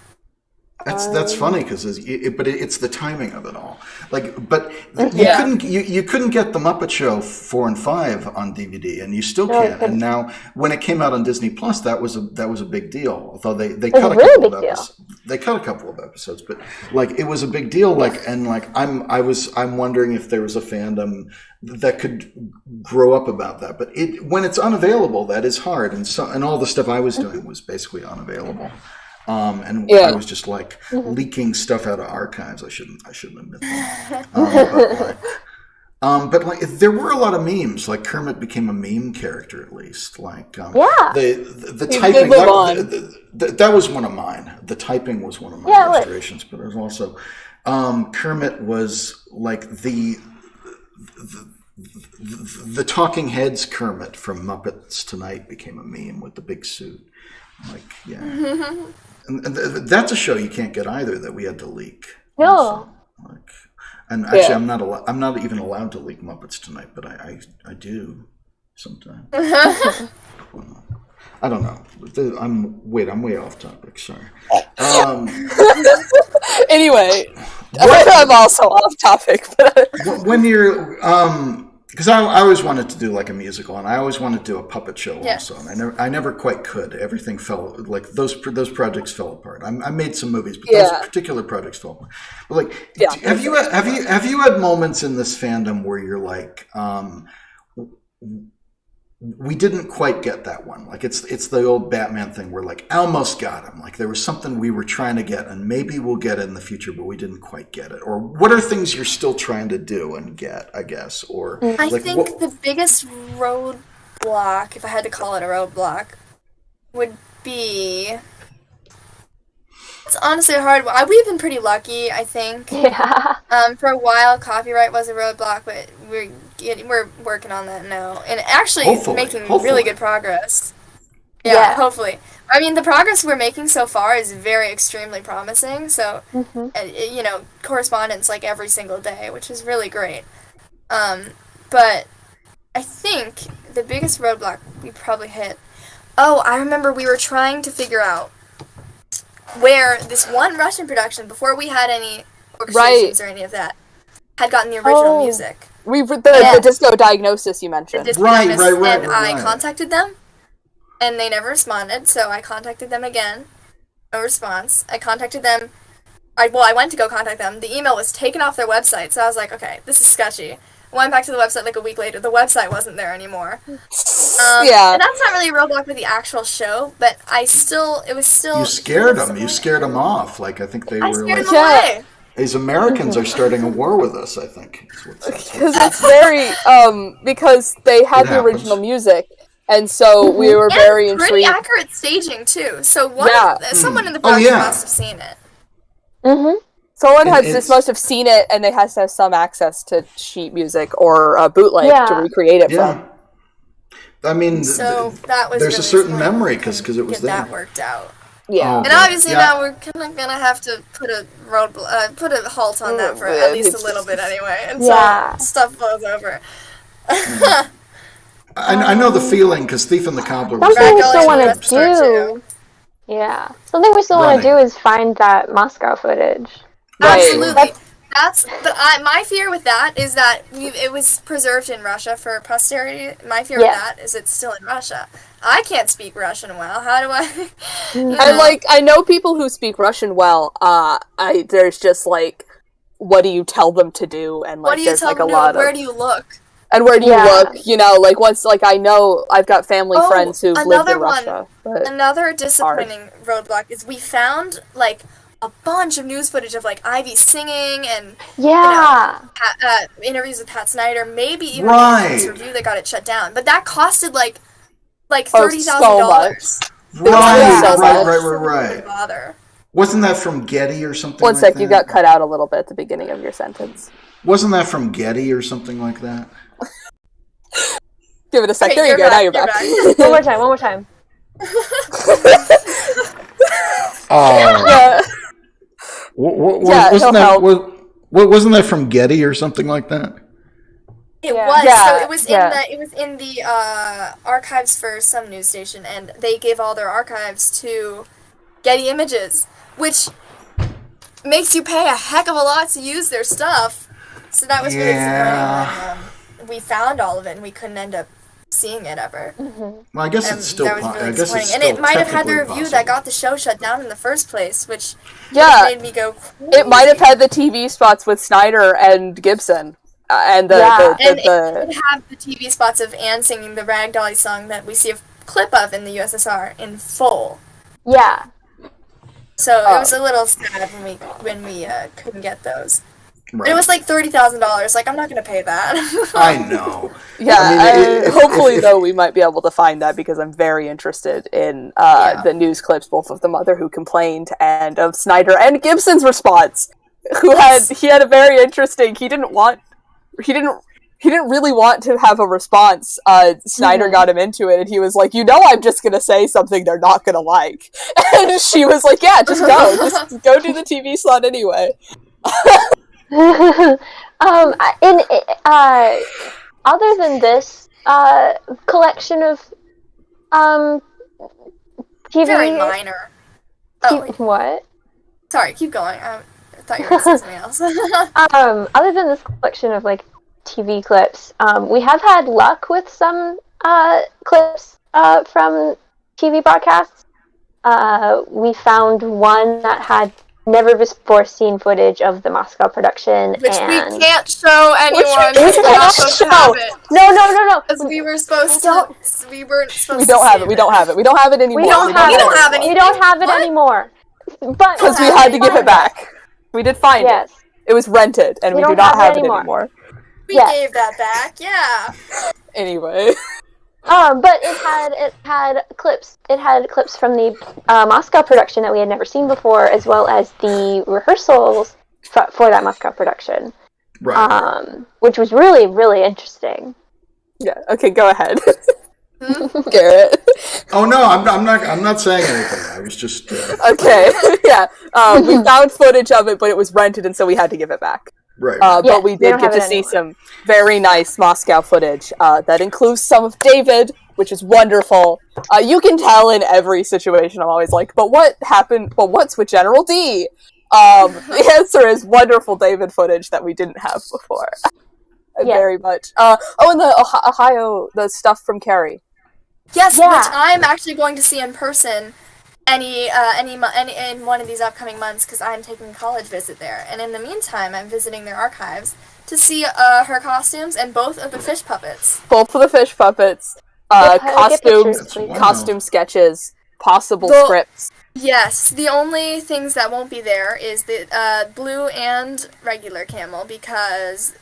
That's funny because it's the timing of it all. Like, but Yeah. you couldn't get the Muppet Show 4 and 5 on DVD, and you still No, you can't. couldn't. And now, when it came out on Disney Plus, that was a big deal. Although they was cut a a really couple big of deal. episodes. They cut a couple of episodes, but like it was a big deal. Like, and like I'm wondering if there was a fandom that could grow up about that. But when it's unavailable, that is hard. And all the stuff I was doing was basically unavailable. And Yeah. I was just like leaking stuff out of archives. I shouldn't admit that. But like there were a lot of memes. Like Kermit became a meme character at least. Like Yeah. the You typing did move that was one of mine. The typing was one of my Yeah, it was. illustrations. But it was also Kermit was like the Talking Heads Kermit from Muppets Tonight became a meme with the big suit. Like yeah. And that's a show you can't get either that we had to leak. No. Also. Like, and actually, Yeah. I'm not even allowed to leak Muppets Tonight, but I do sometimes. I don't know. I'm way off topic. Sorry. Anyway, I'm also off topic, but When you're because I always wanted to do like a musical, and I always wanted to do a puppet show Yes. also, and I never quite could. Everything fell like those projects fell apart. I made some movies, but Yeah. those particular projects fell apart. But like, Yeah. have you had moments in this fandom where you're like, we didn't quite get that one? Like it's the old Batman thing where like almost got him. Like there was something we were trying to get, and maybe we'll get it in the future, but we didn't quite get it. Or what are things you're still trying to do and get? I guess. Or I like think what, the biggest roadblock, if I had to call it a roadblock, would be. It's honestly a hard one. We've been pretty lucky, I think. Yeah. For a while, copyright was a roadblock, but we're working on that now, and actually making really good progress. Yeah, hopefully. I mean, the progress we're making so far is very extremely promising. So, correspondence like every single day, which is really great. But I think the biggest roadblock we probably hit. Oh, I remember we were trying to figure out where this one Russian production, before we had any orchestrations or any of that, had gotten the original music. the disco diagnosis you mentioned. Right. And I contacted them, and they never responded, so I contacted them again. No response. I contacted them. I went to go contact them. The email was taken off their website, so I was like, okay, this is sketchy. went back to the website like a week later. The website wasn't there anymore. Yeah. And that's not really a roadblock with the actual show, but it was still... You scared them. You scared them off. Like, I think they I were scared like, them away. these Americans are starting a war with us, I think. Because it's very, because they had the original music, and so we were very And pretty intrigued. accurate staging, too. So someone in the Oh, production yeah. must have seen it. Mm-hmm. Someone It's- must have seen it, and they has to have some access to sheet music or bootleg Yeah. to recreate it Yeah. from. I mean, So that was there's really a certain smart. memory because it was Get there. that worked out. Yeah. Oh. And obviously Yeah. now we're kind of gonna have to put a halt on that for at least a little bit anyway, until Yeah. stuff blows over. I know the feeling because Thief and the Cobbler was Something we Ragdoll still and want to USSR do. Yeah. Something we still want to Ronnie. do is find that Moscow footage. Right. Absolutely. My fear with that is that it was preserved in Russia for posterity. My fear with that is it's still in Russia. I can't speak Russian well. How do I? I know people who speak Russian well. There's just like, what do you tell them to do? And like, What do you there's tell like them? a lot Where of, do you look? and where do you Yeah. look? You know, like once, like I know I've got family friends who've lived another in Russia. But Another disappointing roadblock is we found like a bunch of news footage of like Ivy singing and Yeah. interviews with Pat Snyder, maybe even Right. this review that got it shut down. But that costed like Oh, $30,000. Right. Bother. Wasn't that from Getty or something one like sec, that? you got cut out a little bit at the beginning of your sentence. Wasn't that from Getty or something like that? Give it a sec. Okay, there you you're go. Now back, you're you're back. One more time. Oh. Yeah. Wasn't he'll that wasn't that from Getty or something like that? It Yeah. was. Yeah, So yeah. it was in the archives for some news station, and they gave all their archives to Getty Images, which makes you pay a heck of a lot to use their stuff. So that was really Yeah. disappointing when we found all of it and we couldn't end up seeing it ever. Well, I guess it's still. That was I really guess it's disappointing. still And it might have had the technically review that possible. got the show shut down in the first place, which Yeah. made me go crazy. It might have had the TV spots with Snyder and Gibson. And the And it would have the TV spots of Anne singing the Rag Dolly song that we see a clip of in the USSR in full. Yeah. So it was a little sad when we couldn't get those. Right. It was like $30,000. Like, I'm not gonna pay that. I know. Yeah, I mean, hopefully, though, we might be able to find that because I'm very interested in the news clips, both of the mother who complained and of Snyder and Gibson's response, he had a very interesting, he didn't really want to have a response. Snyder got him into it, and he was like, I'm just gonna say something they're not gonna like. And she was like, yeah, just go do the TV slot anyway. Other than this collection of TV, Very minor. Oh, wait, what? sorry, keep going. I thought you were going to say something else. Other than this collection of like TV clips, we have had luck with some clips from TV broadcasts. We found one that had never before seen footage of the Moscow production, Which and we can't show anyone. Which we We're not can't supposed to show. have it. No. Because we were supposed to. We weren't supposed We to. don't have see it. We don't have it. We don't have it anymore. We don't have We it. don't have We anything. don't have it What? anymore. But Because we had to give it back. We did find Yes. it. It was rented, and We we do don't not have have it it anymore. anymore. We Yes. gave that back. Yeah. Anyway. But it had clips. It had clips from the Moscow production that we had never seen before, as well as the rehearsals for that Moscow production. Right. Which was really, really interesting. Yeah. Okay. Go ahead, Garrett. Oh no, I'm not saying anything. I was just. Okay. Yeah. We found footage of it, but it was rented, and so we had to give it back. Right. Yes, But we we did don't get have to it see anymore. some very nice Moscow footage that includes some of David, which is wonderful. You can tell in every situation. I'm always like, but what happened? But what's with General D? The answer is wonderful David footage that we didn't have before. Yeah. Very much. And the Ohio, the stuff from Carrie. Yes, Yeah. which I'm actually going to see in person in one of these upcoming months because I'm taking a college visit there. And in the meantime, I'm visiting their archives, to see her costumes and both of the fish puppets. Both of the fish puppets, Get costumes, pictures, please. costume sketches, possible The- scripts. Yes, the only things that won't be there is the blue and regular camel because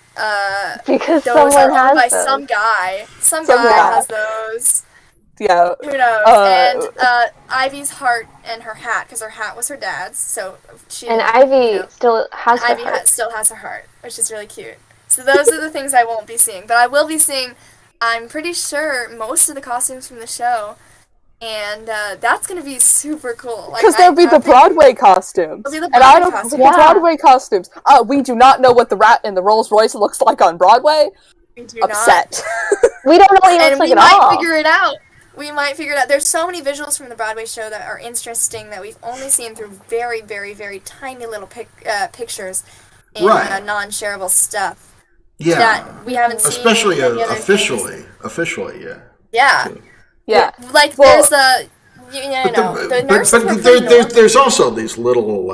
Because those someone are owned by has them. some guy. Some Some guy guy. has those. Yeah. Who knows? And Ivy's heart and her hat, because her hat was her dad's, so she. And Ivy you know, still has her Ivy heart. still has her heart, which is really cute. So those are the things I won't be seeing, but I will be seeing. I'm pretty sure most of the costumes from the show, and that's gonna be super cool. Because there'll be the Broadway costumes. There'll be the And I Broadway don't costumes. the Yeah. Broadway costumes. We do not know what the rat in the Rolls Royce looks like on Broadway. We do not. Upset. We don't know what he looks And like we at might all. figure it out. We might figure it out. There's so many visuals from the Broadway show that are interesting that we've only seen through very, very, very tiny little pictures and Right. non-shareable stuff Yeah. that we haven't seen. Especially in any other officially. Yeah. Yeah. Like Well, there's a, the nurses But were pretty normal. there's also these little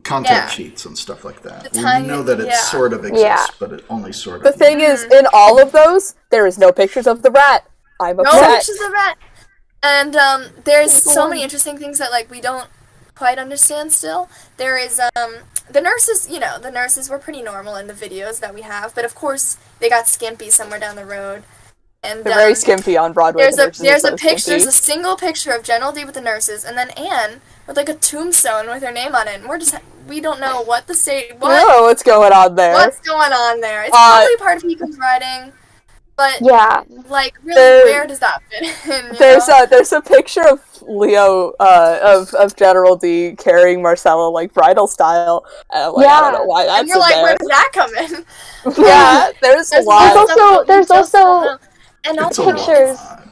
contact Yeah. sheets and stuff like that. The We tiny- know that it yeah. sort of exists, Yeah. but it only sort of. The thing is, in all of those, there is no pictures of the rat. I'm No upset. pictures of that. And there's so many interesting things that like we don't quite understand still. There is the nurses, the nurses were pretty normal in the videos that we have, but of course they got skimpy somewhere down the road. And They're very skimpy on Broadway. There's the a nurses are there's so a picture, skimpy. there's a single picture of General D with the nurses, and then Anne with like a tombstone with her name on it. And we don't know what the state I don't know what's going on there. what's going on there. It's probably part of Econ's writing, but Yeah. like really, where does that fit in? There's a picture of Leo of General D carrying Marcella like bridal style, and I'm like, I don't know why that's and you're in like, there. where does that come in? Yeah, there's a lot. There's also and It's a also pictures. lot.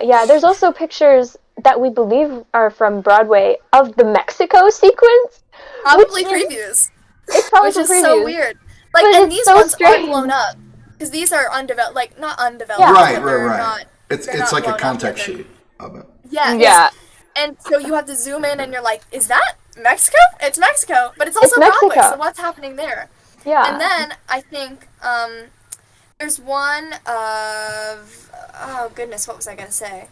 Yeah. There's also pictures that we believe are from Broadway of the Mexico sequence. probably which previews, It's probably which is from so previews. weird. Like, But and it's these so ones strange. aren't blown up because these are undeveloped, like not undeveloped. Yeah. Right, but they're right. Not, It's they're it's not like a blown up, contact but they're- sheet of it. Yeah. Yeah, And so you have to zoom in, and you're like, "Is that Mexico? It's Mexico, but it's also It's Broadway. Mexico. So what's happening there?" Yeah. And then I think there's one of oh goodness, what was I gonna say?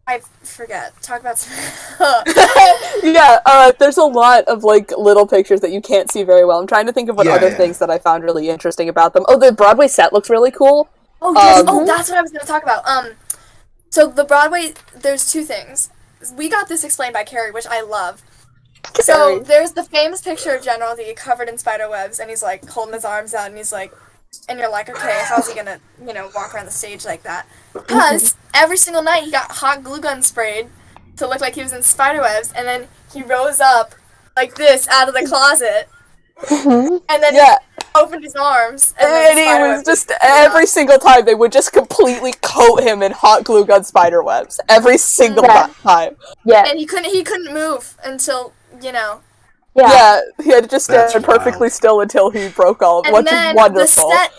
I forget. Talk about some. yeah. There's a lot of like little pictures that you can't see very well. I'm trying to think of what Yeah, other yeah. things that I found really interesting about them. Oh, the Broadway set looks really cool. Oh yes. Um, That's what I was gonna talk about. So the Broadway, there's two things. We got this explained by Carrie, which I love. So Carrie. there's the famous picture of General D covered in spider webs, and he's like holding his arms out, and he's like, and you're like, okay, how's he gonna, walk around the stage like that? Because every single night he got hot glue gun sprayed to look like he was in spider webs, and then he rose up like this out of the closet, and then Yeah. he opened his arms, and then And the he spider was webs just came every out. single time they would just completely coat him in hot glue gun spider webs every single Yeah. time. Yeah. And he couldn't move until Yeah. Yeah, he had to just stand That's perfectly wild. still until he broke all, And which then is wonderful. the set.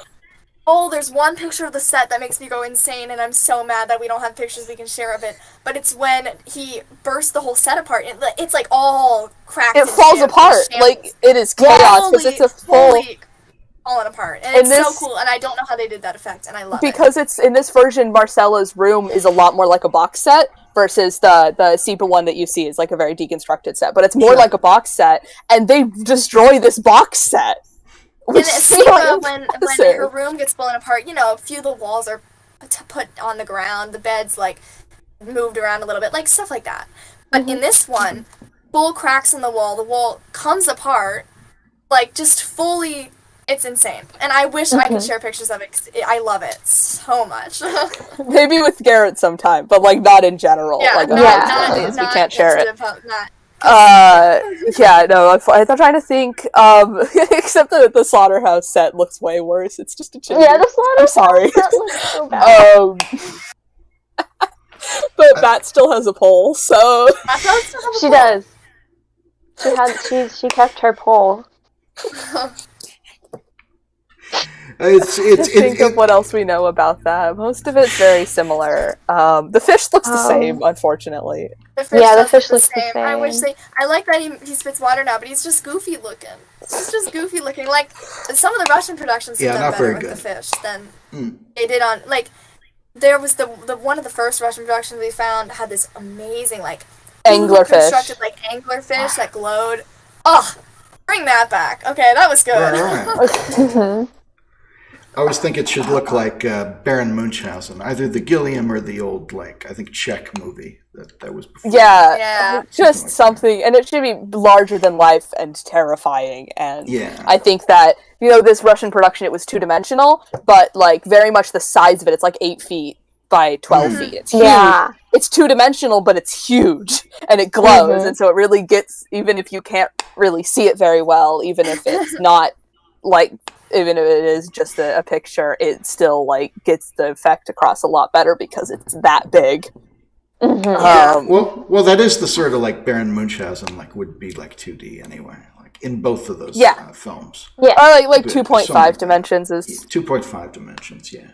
Oh, there's one picture of the set that makes me go insane, and I'm so mad that we don't have pictures we can share of it. But it's when he burst the whole set apart. It's like all cracked. It and falls shambles, apart. shambles. Like, it is chaos because it's a full... fully falling apart, and And it's so this- cool. And I don't know how they did that effect, and I love it. Because it's in this version, Marcella's room is a lot more like a box set versus the SEPA one that you see is like a very deconstructed set. But it's more Sure. like a box set, and they destroy this box set. And Which it's is so Seba, when impressive. her room gets blown apart, a few of the walls are put on the ground, the bed's like moved around a little bit, like stuff like that. But in this one, full cracks in the wall comes apart, like just fully. It's insane, and I wish I could share pictures of it. 'Cause I love it so much. Maybe with Garrett sometime, but like not in general. Like, not- unfortunately, we can't share it. Not, Yeah, no, I'm trying to think, except the slaughterhouse set looks way worse. It's just a chimney. Yeah, the slaughter. I'm sorry. That looks so bad. But Bat still has a pole, so... She does. She kept her pole. Think of what else we know about that. Most of it's very similar. The fish looks the same, unfortunately. The fish looks the same. I like that he spits water now, but he's just goofy looking. Like, some of the Russian productions have done better with the fish than they did on, like, there was the one of the first Russian productions we found had this amazing, like, anglerfish. Constructed, like, anglerfish that glowed. Oh, bring that back. Okay, that was good. Right. I always think it should look like Baron Munchausen, either the Gilliam or the old, like, I think Czech movie that was before. Yeah, just something, and it should be larger than life and terrifying, and I think that, this Russian production, it was two-dimensional, but, like, very much the size of it, it's like 8 feet by 12 feet. It's huge. Yeah. It's two-dimensional, but it's huge, and it glows, and so it really gets, even if you can't really see it very well, even if it's not, like, even if it is just a picture, it still, like, gets the effect across a lot better because it's that big. Well, that is the sort of, like, Baron Munchausen, like, would be, like, 2D anyway, like, in both of those films. Yeah, or, like 2.5 dimensions is... 2.5 dimensions, yeah.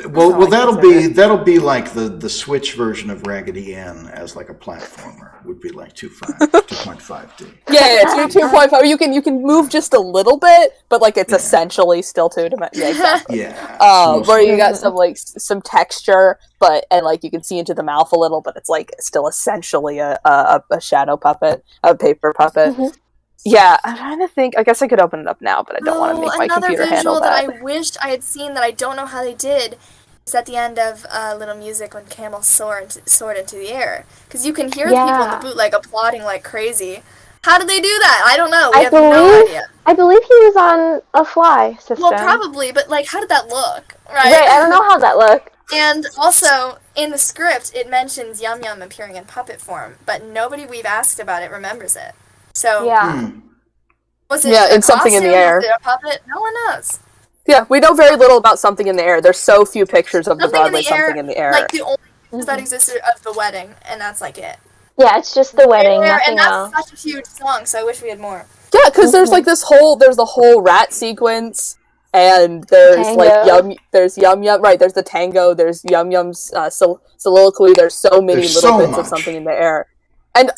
Well, that'll be like the Switch version of Raggedy Ann as like a platformer would be like 2.5D. Yeah, 2.5. You can move just a little bit, but like it's essentially still 2 dimensions. Yeah, exactly. Where you got some texture, and like you can see into the mouth a little, but it's like still essentially a shadow puppet, a paper puppet. Yeah, I'm trying to think. I guess I could open it up now, but I don't want to make my computer handle that. Another visual that I wished I had seen that I don't know how they did is at the end of Little Music when camels soared into the air. Because you can hear the people in the bootleg applauding like crazy. How did they do that? I don't know. We have no idea. I believe he was on a fly system. Well, probably, but like, how did that look? Right, I don't know how that looked. And also, in the script, it mentions Yum Yum appearing in puppet form, but nobody we've asked about it remembers it. So, was it it's something in the air. Was it a puppet? No one knows. Yeah, we know very little about Something in the Air. There's so few pictures of the Broadway Something in the Air. Like, the only pictures that existed of the wedding, and that's like it. Yeah, it's just the wedding, nothing and else. That's such a huge song, so I wish we had more. Yeah, because there's like there's the whole rat sequence, and there's tango. There's Yum Yum, right, there's the tango, there's Yum Yum's soliloquy, there's so many little bits of Something in the Air. And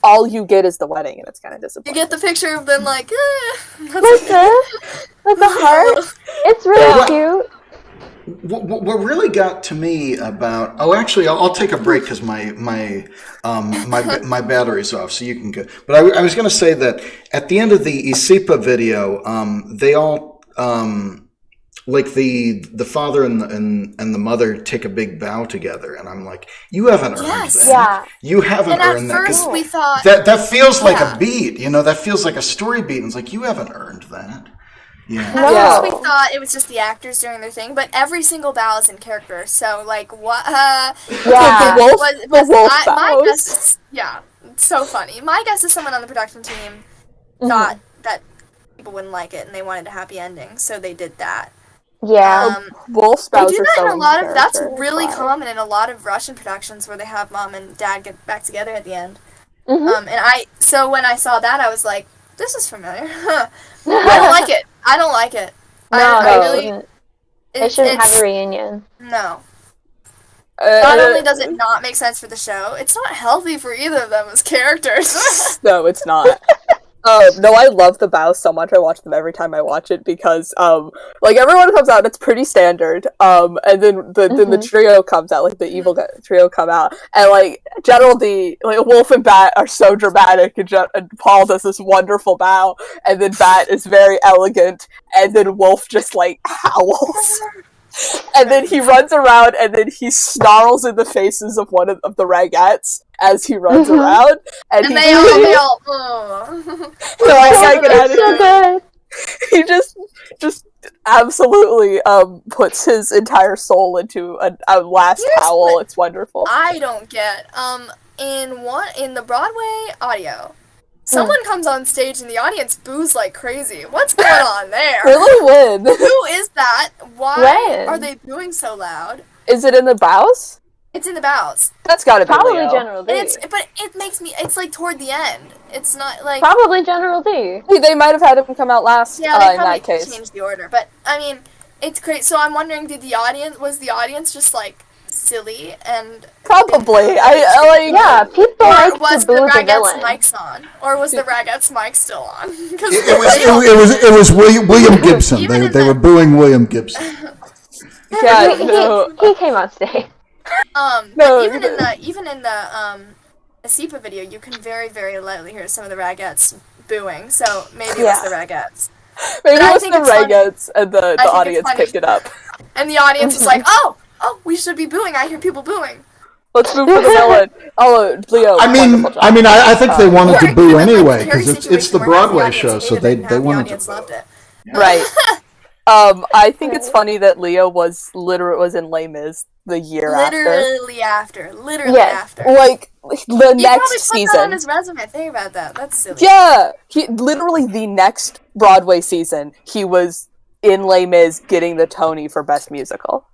all you get is the wedding, and it's kind of disappointing. You get the picture of them like, with the heart. It's really cute. What really got to me about... Oh, actually, I'll take a break because my battery's off, so you can go. But I was going to say that at the end of the Isipa video, they all... like the father and the mother take a big bow together, and I'm like, you haven't earned that. Yeah. You haven't earned that. And at first we thought... That feels like a beat, that feels like a story beat, and it's like, you haven't earned that. Yeah. At first we thought it was just the actors doing their thing, but every single bow is in character, so like, what... the wolf bows. My guess is... Yeah, it's so funny. My guess is someone on the production team thought that people wouldn't like it, and they wanted a happy ending, so they did that. Yeah, wolf spouse. They do that in a lot of. That's really common in a lot of Russian productions where they have mom and dad get back together at the end. So when I saw that, I was like, "This is familiar." I don't like it. No, they shouldn't have a reunion. No. Not only does it not make sense for the show, it's not healthy for either of them as characters. No, it's not. No, I love the bows so much. I watch them every time I watch it because, like, everyone comes out, it's pretty standard, and then the trio comes out, like, the evil trio come out, and, like, General D, like, Wolf and Bat are so dramatic, and Paul does this wonderful bow, and then Bat is very elegant, and then Wolf just, like, howls. And then he runs around, and then he snarls in the faces of one of the Ragettes as he runs around, and they all. He just absolutely puts his entire soul into a last howl. It's wonderful. I don't get in the Broadway audio. Someone comes on stage and the audience boos like crazy. What's going on there? Really, when? Who is that? Why are they booing so loud? Is it in the bows? It's in the bows. That's gotta be Probably Leo. General D. But it makes me. It's like toward the end. It's not like. Probably General D. They might have had him come out last. Yeah, they in that probably case. changed the order. But I mean, it's great. So I'm wondering, was the audience just like silly and Probably. I like. Yeah, people or like was to boo the the Ragettes villain. mics on, or was the Ragettes mic still on? It was William Gibson. Even in They were booing William Gibson. Yeah, no. He came on stage. No, But even in the Asipa video, you can very, very lightly hear some of the Ragettes booing. So maybe it was the Ragettes. Maybe I it was think the it's funny. Ragettes and the it's audience funny. picked it up. And the audience was like, oh, we should be booing. I hear people booing. Let's move for the villain. Oh, Leo. wonderful job. I think they wanted to Or boo even, like, anyway the Harry because it's the situation where half Broadway audience show, so hated it they and half the wanted audience to. loved it. Right. I think it's funny that Leo was in Les Mis the year Literally after. Yes. Like, the You probably next put season. that on his resume. Think about that. That's silly. Yeah! Literally the next Broadway season, he was in Les Mis getting the Tony for Best Musical.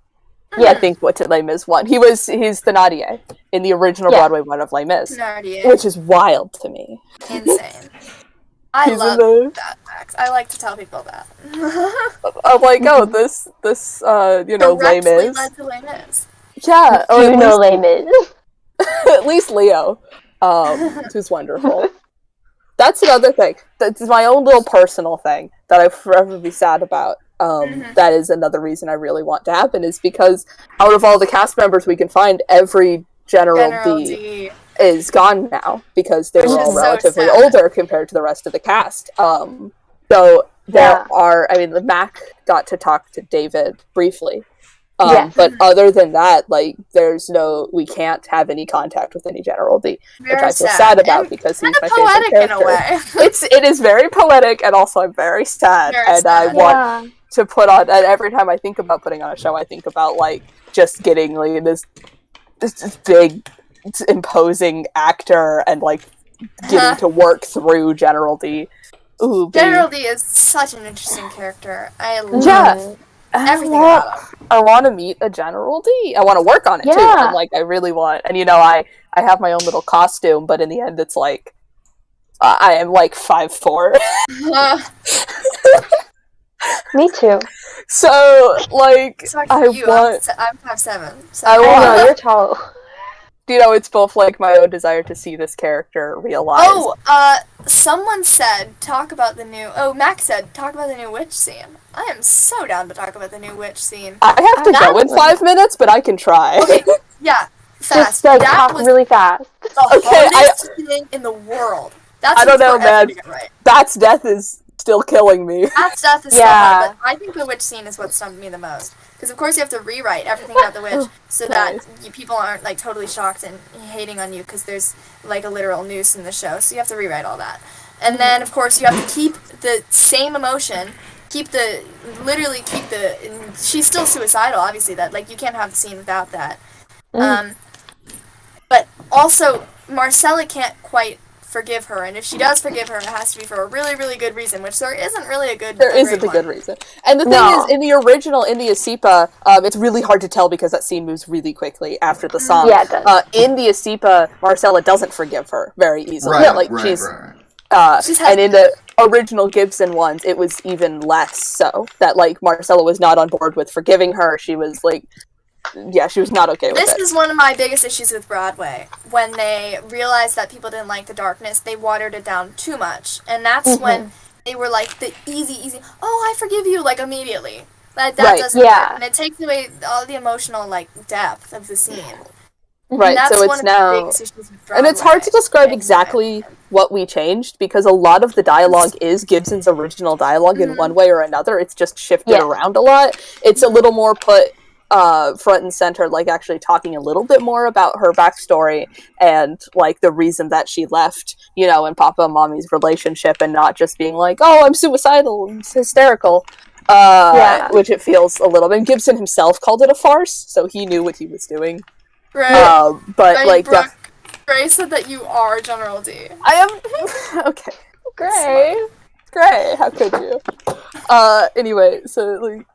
Yeah, I think what Les Mis won. He's the Nadia in the original Broadway one of Les Mis. Nardia. Which is wild to me. Insane. I He's love in that fact. I like to tell people that. I'm like, this Les Directly Mis. led to Les Mis. Yeah, or You know Les Mis. at least Leo, who's wonderful. That's another thing. That's my own little personal thing that I forever be sad about. That is another reason I really want to happen, is because out of all the cast members we can find, every General D is gone now because they were all so relatively sad. older compared to the rest of the cast. So there are, Mac got to talk to David briefly. But other than that, like, we can't have any contact with any General D, which I feel sad about and because he's my poetic favorite character. in a way. It is very poetic, and also I'm very sad, Very and sad. I want to put on. And every time I think about putting on a show, I think about like just getting like this big, imposing actor and like getting to work through General D. Ooh, General D is such an interesting character. I love everything about him. I want to meet a General D. I want to work on it too. And like, I really want. And I have my own little costume, but in the end, it's like I am like 5'4". Me too. So like, So I you, want. I'm 5'7". So I I know, want. you're tall. It's both like my own desire to see this character realized. Someone said, talk about the new... Oh, Mac said, talk about the new witch scene. I am so down to talk about the new witch scene. I have to go in 5 minutes, but I can try. Okay, yeah, fast. Just like that talk was really fast. the Okay, hardest thing in the world. That's I don't know, forever man. to get right. Bat's death is still killing me. That stuff is so hard, but I think the witch scene is what stumped me the most. Because of course you have to rewrite everything about the witch so that people aren't like totally shocked and hating on you because there's like a literal noose in the show. So you have to rewrite all that. And then of course you have to keep the same emotion, she's still suicidal, obviously, that like you can't have the scene without that. But also Marcella can't quite forgive her, and if she does forgive her, it has to be for a really, really good reason, which there isn't really a good reason. And the thing is, in the original, in the Asipa, it's really hard to tell because that scene moves really quickly after the song. Yeah, it does. In the Asipa, Marcella doesn't forgive her very easily. Right. And in the original Gibson ones, it was even less so. That, like, Marcella was not on board with forgiving her. She was, like... Yeah, she was not okay with it. This is one of my biggest issues with Broadway. When they realized that people didn't like the darkness, they watered it down too much. And that's when they were like, the easy, oh, I forgive you, like, immediately. That doesn't work. And it takes away all the emotional, like, depth of the scene. Right, so it's now... And it's hard to describe exactly what we changed, because a lot of the dialogue is Gibson's original dialogue in one way or another. It's just shifted around a lot. It's a little more put... front and center, like actually talking a little bit more about her backstory and like the reason that she left, and Papa and Mommy's relationship, and not just being like, oh, I'm suicidal, it's hysterical, which it feels a little bit. And Gibson himself called it a farce, so he knew what he was doing. Right. But right, like, Brooke, Gray said that you are General D. I am okay. Gray, how could you? Anyway, so like.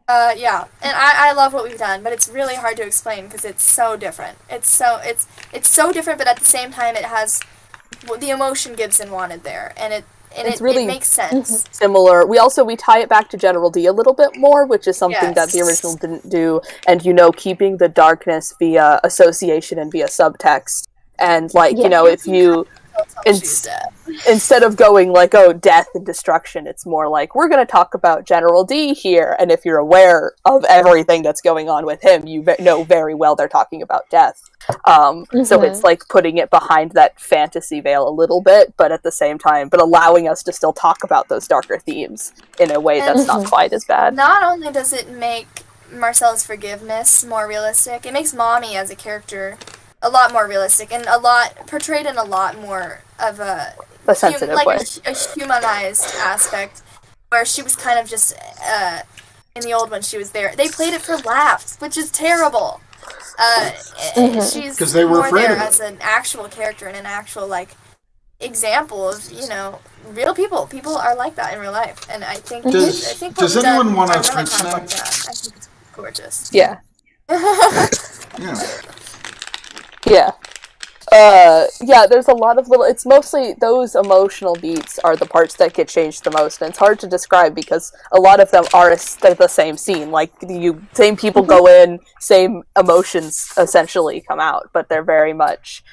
Yeah, and I love what we've done, but it's really hard to explain because it's so different. It's so different, but at the same time, it has the emotion Gibson wanted there, and It's really it makes sense. similar. We tie it back to General D a little bit more, which is something that the original didn't do. And keeping the darkness via association and via subtext. And if you instead of going like, oh, death and destruction, it's more like, we're going to talk about General D here, and if you're aware of everything that's going on with him, you know very well they're talking about death. So it's like putting it behind that fantasy veil a little bit, but at the same time, but allowing us to still talk about those darker themes in a way that's not quite as bad. Not only does it make Marcella's forgiveness more realistic, it makes Mommy as a character a lot more realistic and portrayed in a lot more of a sensitive way, a humanized aspect, where she was kind of just in the old one she was there. They played it for laughs, which is terrible. She's 'Cause they were more afraid there of it. as an actual character and an actual example of real people. People are like that in real life, and I think Does anyone want a fruit snack? I think it's gorgeous. Yeah. Yeah. Yeah, there's a lot of it's mostly those emotional beats are the parts that get changed the most, and it's hard to describe because a lot of them are the same scene. Same people go in, same emotions essentially come out, but they're very much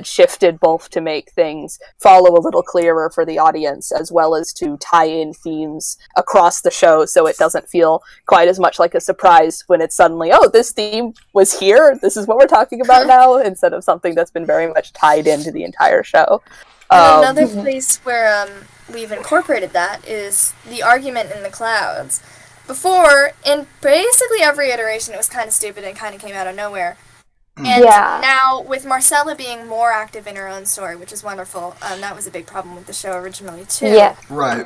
shifted both to make things follow a little clearer for the audience, as well as to tie in themes across the show, so it doesn't feel quite as much like a surprise when it's suddenly, oh, this theme was here, this is what we're talking about now, instead of something that's been very much tied into the entire show. Another place where we've incorporated that is the argument in the clouds. Before, in basically every iteration, it was kind of stupid and kind of came out of nowhere. And now, with Marcella being more active in her own story, which is wonderful, that was a big problem with the show originally, too. Yeah. Right.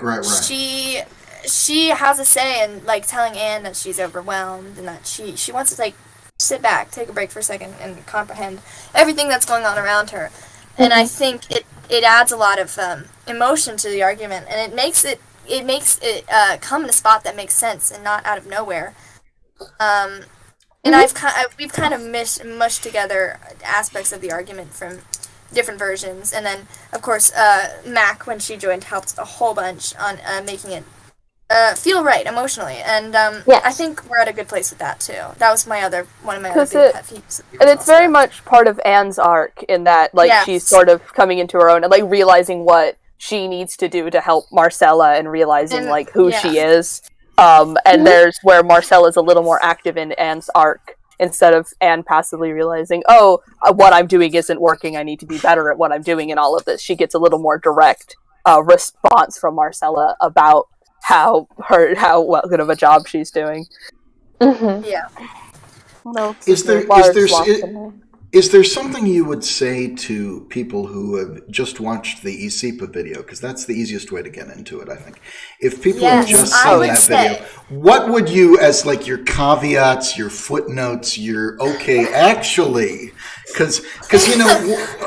She has a say in, telling Anne that she's overwhelmed and that she wants to, sit back, take a break for a second, and comprehend everything that's going on around her. And I think it adds a lot of emotion to the argument, and it makes it come in a spot that makes sense and not out of nowhere. And we've kind of mushed together aspects of the argument from different versions, and then of course Mac, when she joined, helped a whole bunch on making it feel right emotionally, and I think we're at a good place with that too. That was one of my other big pet peeves. And it's very much part of Anne's arc in that she's sort of coming into her own and realizing what she needs to do to help Marcella and realizing who she is. And there's where Marcel is a little more active in Anne's arc, instead of Anne passively realizing, oh, what I'm doing isn't working, I need to be better at what I'm doing in all of this. She gets a little more direct response from Marcella about how good of a job she's doing. Yeah. No, Is there something you would say to people who have just watched the eSEPA video? Because that's the easiest way to get into it, I think. If people have just seen that video, what would you, as your caveats, your footnotes, your okay, actually, because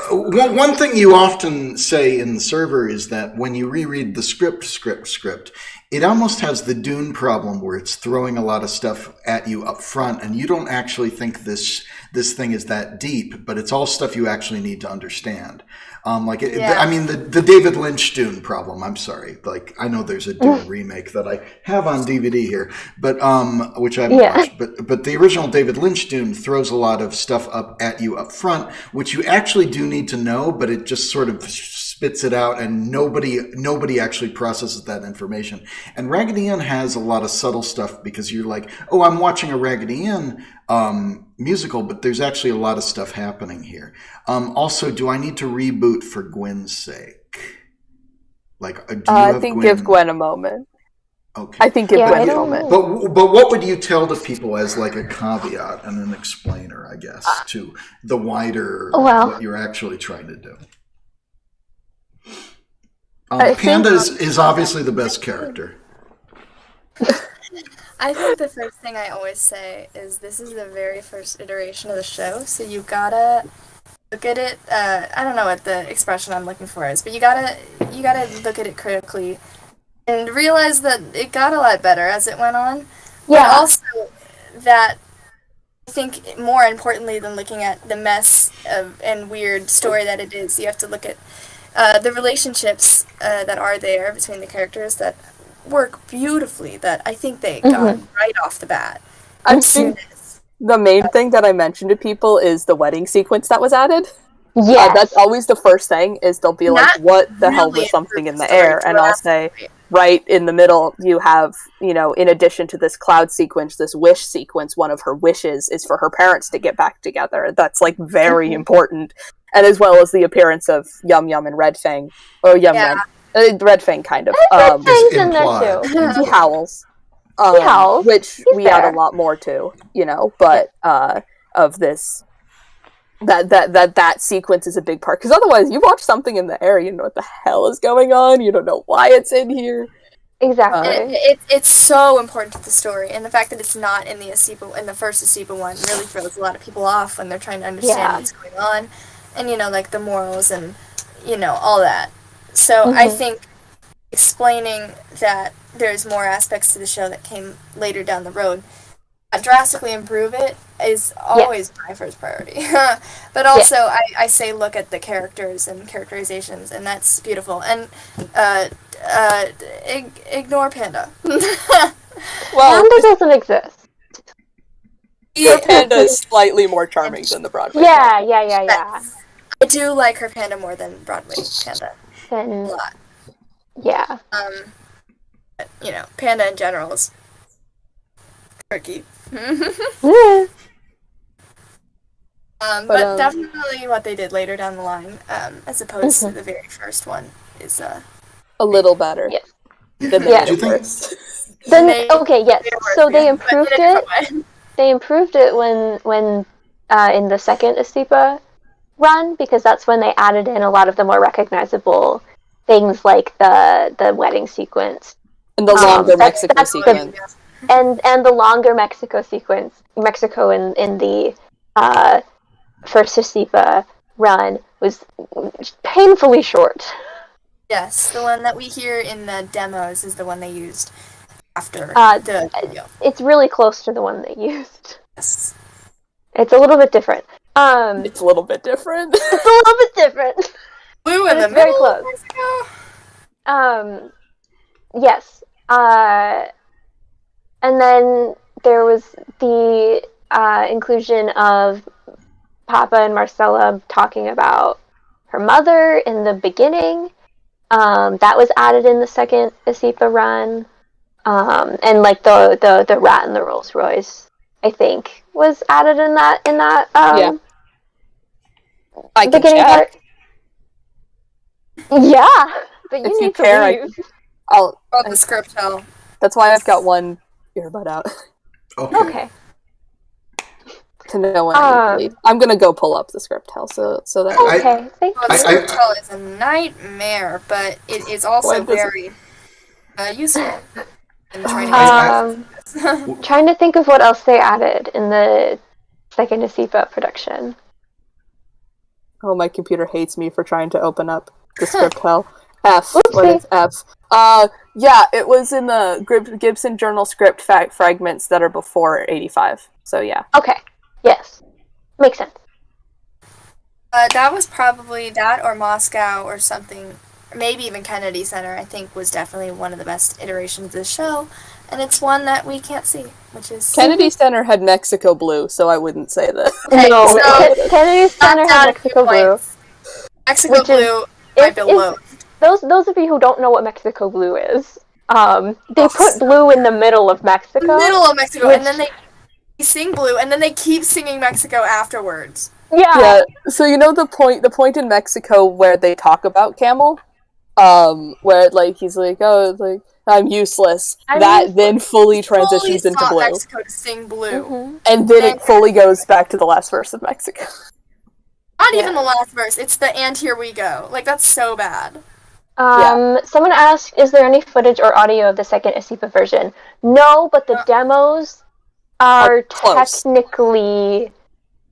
one thing you often say in the server is that when you reread the script, it almost has the Dune problem where it's throwing a lot of stuff at you up front, and you don't actually think this thing is that deep, but it's all stuff you actually need to understand. The David Lynch Dune problem. I'm sorry. I know there's a Dune remake that I have on DVD here, but which I haven't watched. But the original David Lynch Dune throws a lot of stuff up at you up front, which you actually do need to know, but it just sort of spits it out, and nobody actually processes that information. And Raggedy Ann has a lot of subtle stuff because you're like, oh, I'm watching a Raggedy Ann musical, but there's actually a lot of stuff happening here. Also, do I need to reboot for Gwyn's sake? I think give Gwyn a moment. Okay. I think give Gwyn a moment. But what would you tell the people as a caveat and an explainer, I guess, to the wider what you're actually trying to do? Panda is obviously the best character. I think the first thing I always say is this is the very first iteration of the show, so you gotta look at it. I don't know what the expression I'm looking for is, but you gotta look at it critically and realize that it got a lot better as it went on. But also that I think more importantly than looking at the mess of and weird story that it is, you have to look at the relationships that are there between the characters that work beautifully. That I think they got right off the bat. I think the main thing that I mentioned to people is the wedding sequence that was added. Yes. That's always the first thing, is they'll be like, what the hell was something in the air? And I'll say, right in the middle, you have, in addition to this cloud sequence, this wish sequence, one of her wishes is for her parents to get back together. That's, like, very important. And as well as the appearance of Yum Yum and Red Fang. Or Yum Yum. Red Fang, kind of. Red Fang's in there, too. He howls. He howls. Which we add a lot more to, but of this... That sequence is a big part, because otherwise you watch something in the air, you don't know what the hell is going on, you don't know why it's in here. Exactly. It's so important to the story, and the fact that it's not in the first Asiba one really throws a lot of people off when they're trying to understand what's going on, and like the morals and all that. So I think explaining that there's more aspects to the show that came later down the road drastically improve it is always my first priority. But also, I say look at the characters and characterizations, and that's beautiful. And ignore Panda. Well, Panda doesn't exist. Her Panda is slightly more charming than the Broadway. Yeah. I do like her Panda more than Broadway Panda. A lot. Yeah. Panda in general is tricky. But definitely what they did later down the line, as opposed to the very first one, is a little better. Yes. Than the first. So they improved it. They improved it when in the second Asipa run, because that's when they added in a lot of the more recognizable things like the wedding sequence and the longer Mexico sequence. And the longer Mexico sequence, Mexico in the first Asipa run was painfully short. Yes, the one that we hear in the demos is the one they used after the video. It's really close to the one they used. Yes. It's a little bit different. It's a little bit different. It's a little bit different. Blue in the very middle close. of Mexico. Yes. And then there was the inclusion of Papa and Marcella talking about her mother in the beginning. That was added in the second Asipa run. And like the rat and the Rolls Royce, I think, was added in that beginning part. Yeah, but you need to leave. I'll the script hell. That's why I've got one earbud out. Okay. To know when I need to leave. I'm gonna go pull up the script hell so that. Okay, thank you. The script hell is a nightmare, but it is also very useful in the training. Trying to think of what else they added in the second Asipa production. Oh, my computer hates me for trying to open up the script hell. F. Oopsie. What is F? Yeah, it was in the Gibson Journal script fragments that are before 85. So yeah. Okay. Yes. Makes sense. That was probably that or Moscow or something. Maybe even Kennedy Center, I think, was definitely one of the best iterations of the show. And it's one that we can't see, which is... Kennedy Center had Mexico Blue, so I wouldn't say that. No, so Kennedy Center had Mexico Blue. Mexico Blue, I below. Those of you who don't know what Mexico Blue is, they put blue in the middle of Mexico. The middle of Mexico, and then they sing blue, and then they keep singing Mexico afterwards. Yeah. So you know the point in Mexico where they talk about Camel? Where he's like, oh, like, I'm useless. Then fully transitions into blue. Mexico to sing blue. Mm-hmm. And then it fully goes back to the last verse of Mexico. Not even the last verse, it's the "and here we go." Like, that's so bad. Someone asked, is there any footage or audio of the second Asipa version? No, but the demos are technically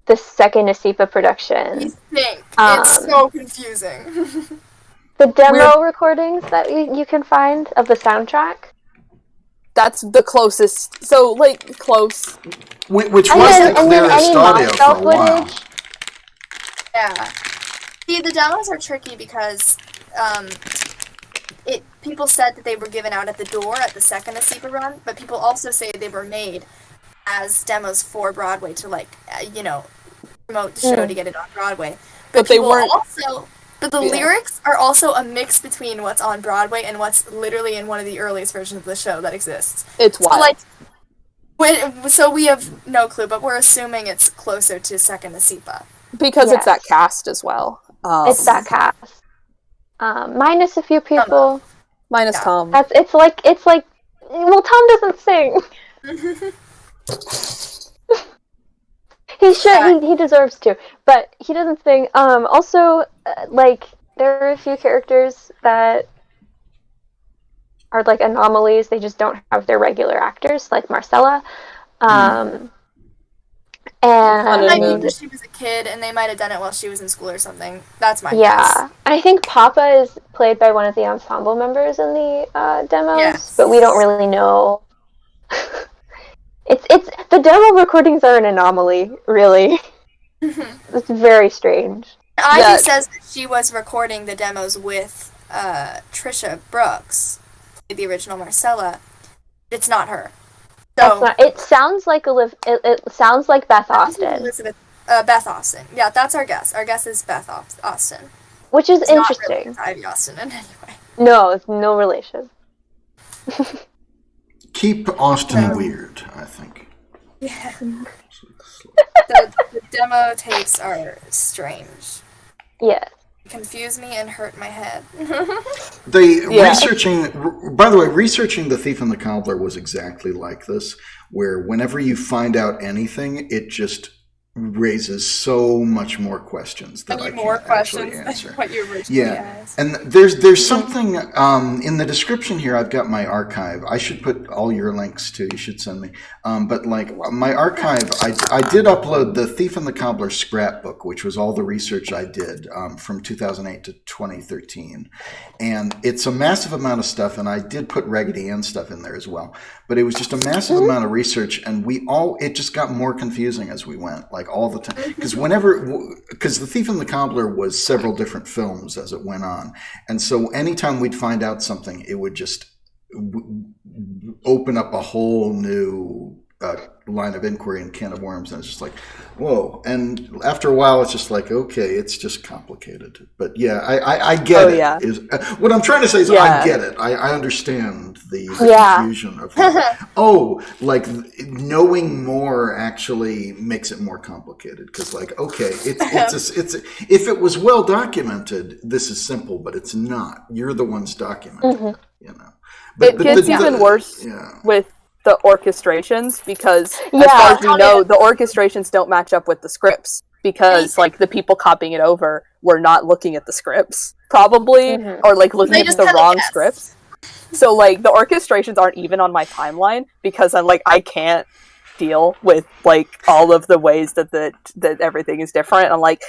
the second Asipa production. You think. It's so confusing. The demo recordings that you can find of the soundtrack That's the closest. So, like, close. Which was the clearest audio for a while. Yeah. See, the demos are tricky because people said that they were given out at the door at the second ASIPA run, but people also say they were made as demos for Broadway to, like, promote the show to get it on Broadway. But they weren't. But the lyrics are also a mix between what's on Broadway and what's literally in one of the earliest versions of the show that exists. It's wild. So we have no clue, but we're assuming it's closer to second ASIPA. Because it's that cast as well. It's that cast. Minus a few people. Minus Tom. It's like well, Tom doesn't sing. He deserves to, but he doesn't sing. Also, there are a few characters that are like anomalies. They just don't have their regular actors, like Marcella. And I knew that she was a kid, and they might have done it while she was in school or something. That's my guess. And I think Papa is played by one of the ensemble members in the demos, yes. But we don't really know. It's the demo recordings are an anomaly, really. It's very strange. Ivy says that she was recording the demos with Trisha Brooks, the original Marcella. It's not her. So it sounds like it sounds like Beth Austin. Beth Austin. Yeah, that's our guess. Our guess is Beth Austin. Which is it's interesting. Not really Ivy Austin in any way. No, it's no relation. Keep Austin weird, I think. Yeah. The demo tapes are strange. Yes. Confuse me and hurt my head. By the way, researching The Thief and the Cobbler was exactly like this, where whenever you find out anything, it just raises so much more questions that I can't actually answer. What you originally asked. And there's something in the description here. I've got my archive. I should put all your links too. You should send me. But like my archive, I did upload the Thief and the Cobbler scrapbook, which was all the research I did from 2008 to 2013, and it's a massive amount of stuff. And I did put Raggedy Ann stuff in there as well. But it was just a massive amount of research, and it just got more confusing as we went, like all the time. Because The Thief and the Cobbler was several different films as it went on. And so anytime we'd find out something, it would just open up a whole new line of inquiry and can of worms. And it's just like, whoa. And after a while, it's just like, okay, it's just complicated. But yeah, I get it. Yeah. What I'm trying to say is I get it. I understand the confusion of like knowing more actually makes it more complicated. Because like, okay, it's if it was well documented, this is simple, but it's not. You're the ones documenting it, you know. But, it gets even worse with the orchestrations, because as far as we know, the orchestrations don't match up with the scripts, because like the people copying it over were not looking at the scripts probably, or like looking at the wrong scripts. So like the orchestrations aren't even on my timeline, because I'm like, I can't deal with like all of the ways that everything is different. I'm like,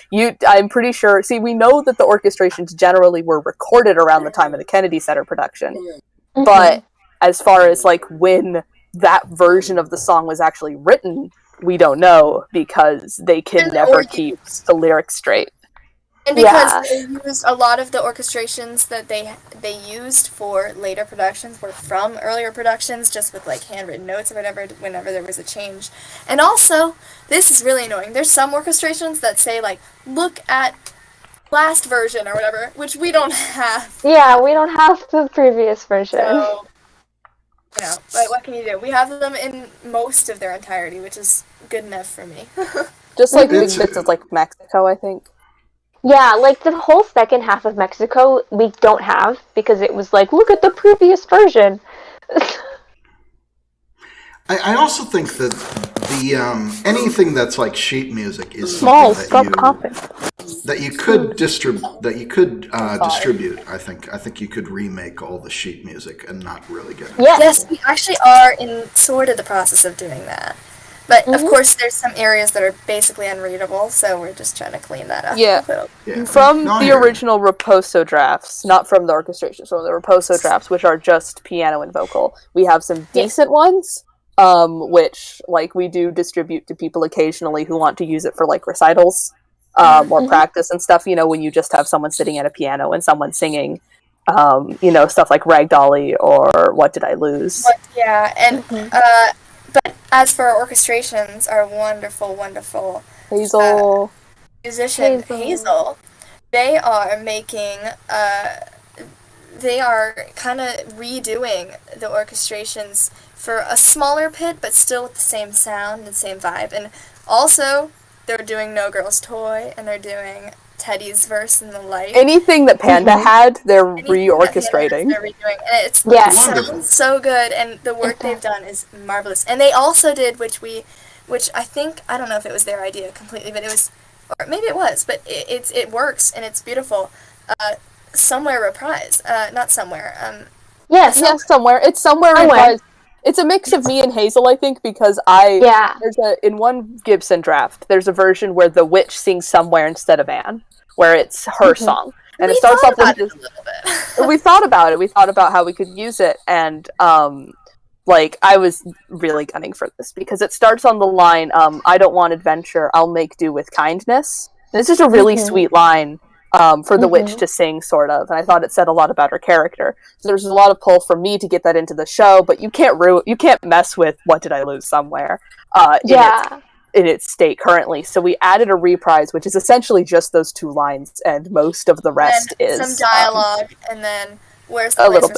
I'm pretty sure, see, we know that the orchestrations generally were recorded around the time of the Kennedy Center production, but as far as like when that version of the song was actually written, we don't know, because they can never keep the lyrics straight. And because they used a lot of the orchestrations that they used for later productions were from earlier productions, just with like handwritten notes or whatever, whenever there was a change. And also, this is really annoying, there's some orchestrations that say like, look at last version or whatever, which we don't have. Yeah, we don't have the previous version. So, but what can you do? We have them in most of their entirety, which is good enough for me. Just like big bits of like Mexico, I think. Yeah, like the whole second half of Mexico we don't have, because it was like, look at the previous version. I also think that the anything that's like sheet music is small. Something that you could distribute. I think you could remake all the sheet music and not really get it. Yes, we actually are in sort of the process of doing that. But of course, there's some areas that are basically unreadable, so we're just trying to clean that up. Yeah. a little. Yeah. From No, I the hear you. original Raposo drafts, not from the orchestrations, from the Raposo drafts, which are just piano and vocal, we have some decent ones, which like we do distribute to people occasionally who want to use it for like recitals, or practice and stuff. You know, when you just have someone sitting at a piano and someone singing, you know, stuff like Rag Dolly or What Did I Lose? But as for our orchestrations, our wonderful, wonderful Hazel. musician Hazel, they are making, they are kind of redoing the orchestrations for a smaller pit, but still with the same sound and the same vibe. And also, they're doing No Girl's Toy, and they're doing Teddy's verse in the light. Anything that Panda had, they're reorchestrating. They're redoing, and it sounds so good, and the work they've done is marvelous. And they also did, which I think, I don't know if it was their idea completely, but it was, or maybe it was, but it works and it's beautiful. Somewhere reprise, not somewhere. Yes, somewhere. It's somewhere reprise. It's a mix of me and Hazel, I think, because in one Gibson draft, there's a version where the witch sings Somewhere instead of Anne, where it's her song. And it starts off with we thought about it. We thought about how we could use it, and like I was really gunning for this because it starts on the line, I don't want adventure, I'll make do with kindness. And it's just a really sweet line. For the witch to sing, sort of, and I thought it said a lot about her character. So there's a lot of pull for me to get that into the show, but you can't mess with What Did I Lose Somewhere in its state currently. So we added a reprise, which is essentially just those two lines, and most of the rest is some dialogue, and then where's the place for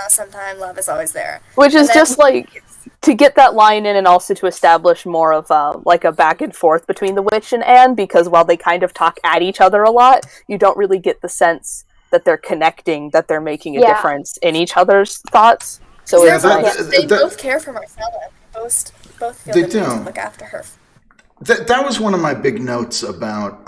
sometime love is always there, which is just like to get that line in, and also to establish more of like a back and forth between the witch and Anne, because while they kind of talk at each other a lot, you don't really get the sense that they're connecting, that they're making a difference in each other's thoughts. So they both care for Marcella. Both feel the need to look after her. That was one of my big notes about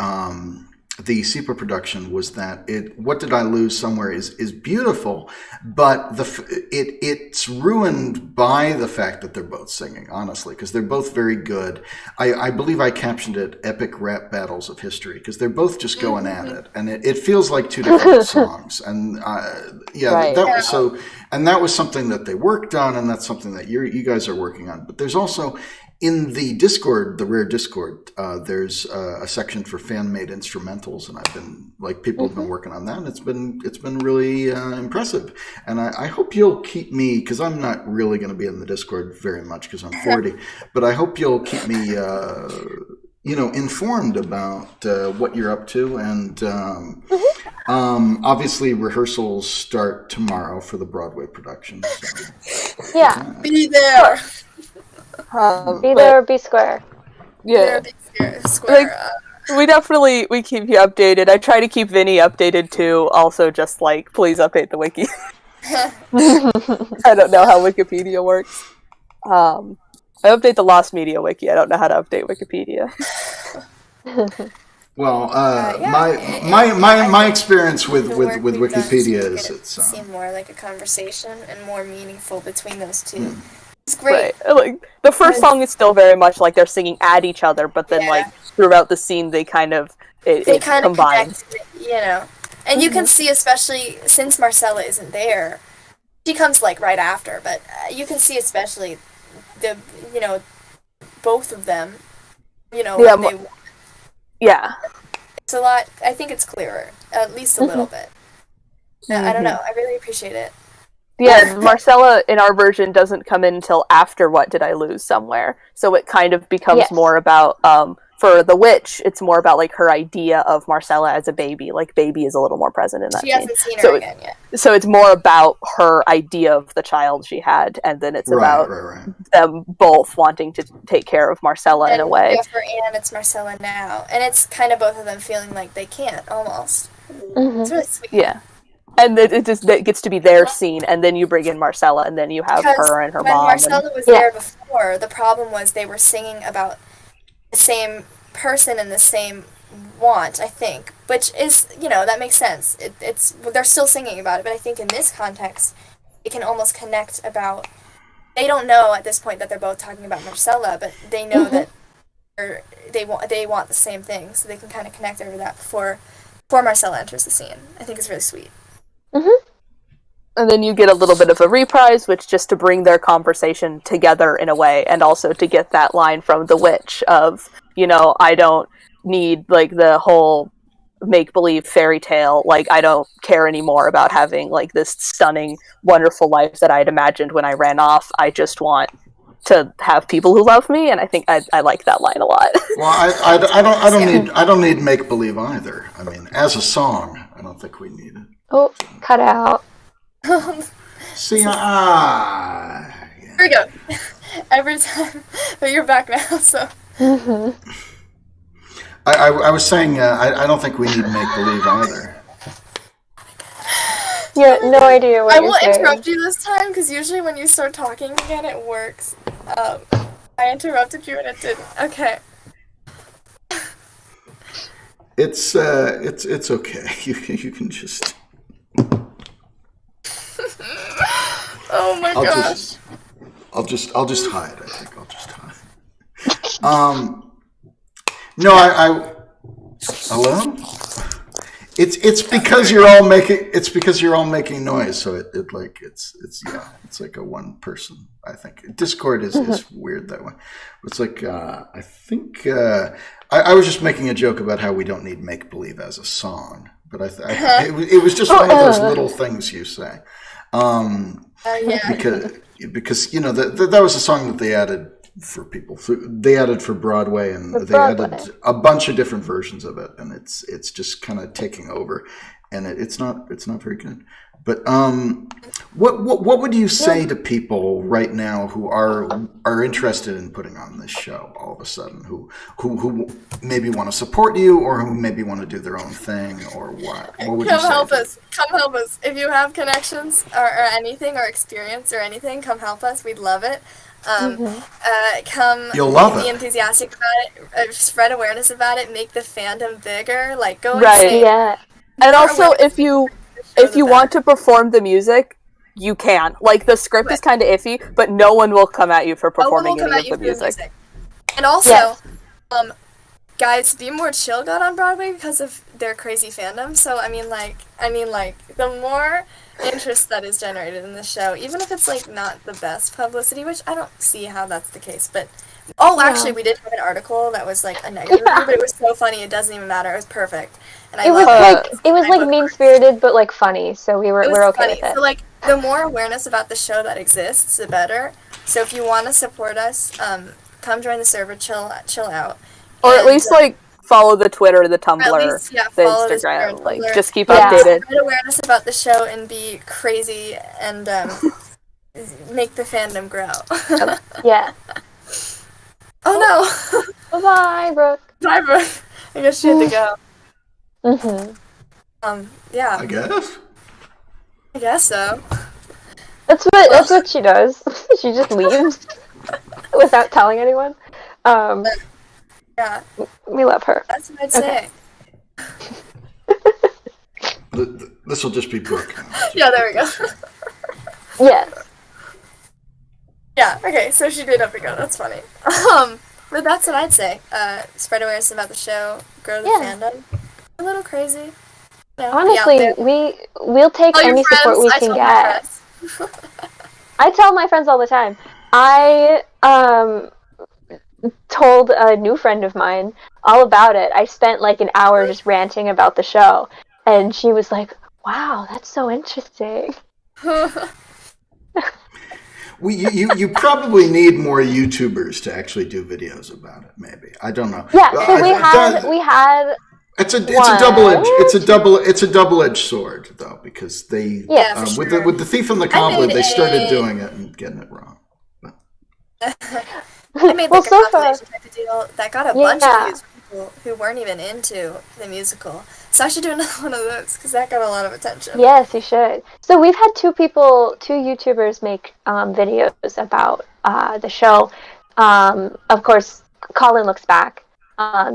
the SEPA production, was that What Did I Lose Somewhere is beautiful, but it's ruined by the fact that they're both singing, honestly, because they're both very good. I believe I captioned it Epic Rap Battles of History, because they're both just going at it, and it feels like two different songs. And that was something that they worked on, and that's something that you guys are working on. But there's also, in the Discord, the rare Discord, there's a section for fan-made instrumentals, and I've been people have been working on that, and it's been really impressive. And I hope you'll keep me, because I'm not really going to be in the Discord very much because I'm 40, but I hope you'll keep me informed about what you're up to. And obviously rehearsals start tomorrow for the Broadway production. So. Be there. Be there or be square. Yeah. Square. We keep you updated. I try to keep Vinnie updated too. Also, just please update the wiki. I don't know how Wikipedia works. I update the Lost Media wiki. I don't know how to update Wikipedia. Well, my experience with Wikipedia is it seems more like a conversation and more meaningful between those two. It's great. Right. The first song is still very much like they're singing at each other, but then throughout the scene they kind of combines. And you can see, especially since Marcella isn't there, she comes right after, but you can see especially the both of them, it's a lot. I think it's clearer, at least a little bit. I don't know, I really appreciate it. Yeah, Marcella in our version doesn't come in until after What Did I Lose Somewhere, so it kind of becomes more about, for the witch, it's more about her idea of Marcella as a baby. Baby is a little more present in that scene. She hasn't seen her again yet. So it's more about her idea of the child she had, and then it's about them both wanting to take care of Marcella in a way. Yeah, for Anne, it's Marcella now, and it's kind of both of them feeling like they can't, almost. It's really sweet. Yeah. And it gets to be their scene, and then you bring in Marcella, and then you have her and her mom. When Marcella was there before, the problem was they were singing about the same person and the same want, I think. Which is, that makes sense. They're still singing about it, but I think in this context, it can almost connect about they don't know at this point that they're both talking about Marcella, but they know that they want the same thing, so they can kind of connect over that before Marcella enters the scene. I think it's really sweet. And then you get a little bit of a reprise, which just to bring their conversation together in a way, and also to get that line from the witch of, you know, I don't need, like, the whole make-believe fairy tale, like, I don't care anymore about having, like, this stunning, wonderful life that I had imagined when I ran off. I just want to have people who love me, and I think I like that line a lot. Well, I don't need make-believe either. I mean, as a song, I don't think we need it. Oh, cut out. See, Here we go. Every time, but you're back now, so. I was saying I don't think we need make-believe either. Yeah, no idea what I you're will saying. interrupt you this time, because usually when you start talking again, it works. I interrupted you and it didn't. Okay. It's okay. You can just. Oh my gosh. I'll just hide. I think I'll just hide. No, I hello? It's because you're all making noise, so it's like a one person. I think Discord is weird that way. It's like I think I was just making a joke about how we don't need make believe as a song, but it was just one of those little things you say. Because you know that was a song that they added for people. They added for Broadway, and they added a bunch of different versions of it, and it's just kind of taking over, and it's not very good. But what would you say to people right now who are interested in putting on this show all of a sudden, who maybe want to support you, or who maybe want to do their own thing, or what? What would you say? Come help us. If you have connections or anything, or experience or anything, come help us. We'd love it. Come. You'll love be it. enthusiastic about it. Spread awareness about it. Make the fandom bigger. Like go Right. insane. Yeah. And also, if you want to perform the music, you can. Like, the script is kind of iffy, but no one will come at you for performing any of the music. And also, Yes. Guys, Be More Chill got on Broadway because of their crazy fandom. So I mean, the more interest that is generated in the show, even if it's like not the best publicity, which I don't see how that's the case, but actually, we did have an article that was like a negative review, but it was so funny it doesn't even matter. It was perfect, and It was like mean spirited but like funny, so we're okay with it. So like the more awareness about the show that exists, the better. So if you want to support us, come join the server, chill out, or at least like follow the Twitter, the Tumblr, the follow Instagram. Like, Tumblr. just keep updated. Spread awareness about the show and be crazy and make the fandom grow. Yeah. Oh no! Bye, Brooke. Bye, Brooke. I guess she had to go. Yeah. I guess So. That's what she does. She just leaves without telling anyone. Yeah. We love her. That's what I'd say. this will just be Brooke. Yeah, there we go. Yes. Yeah, okay, so she did have to go. That's funny. But that's what I'd say. Spread awareness about the show, grow the fandom. A little crazy. Honestly, we'll take any support we can get. I tell my friends all the time. I told a new friend of mine all about it. I spent like an hour just ranting about the show, and she was like, "Wow, that's so interesting." You probably need more YouTubers to actually do videos about it. Maybe, I don't know. Yeah, so we had. It's a double-edged sword though, because they with the Thief and the Cobbler they started doing it and getting it wrong. I made like a compilation type of deal that got a bunch of views from people who weren't even into the musical. So I should do another one of those because that got a lot of attention. Yes, you should. So we've had two YouTubers make videos about the show. Of course, Colin Looks Back.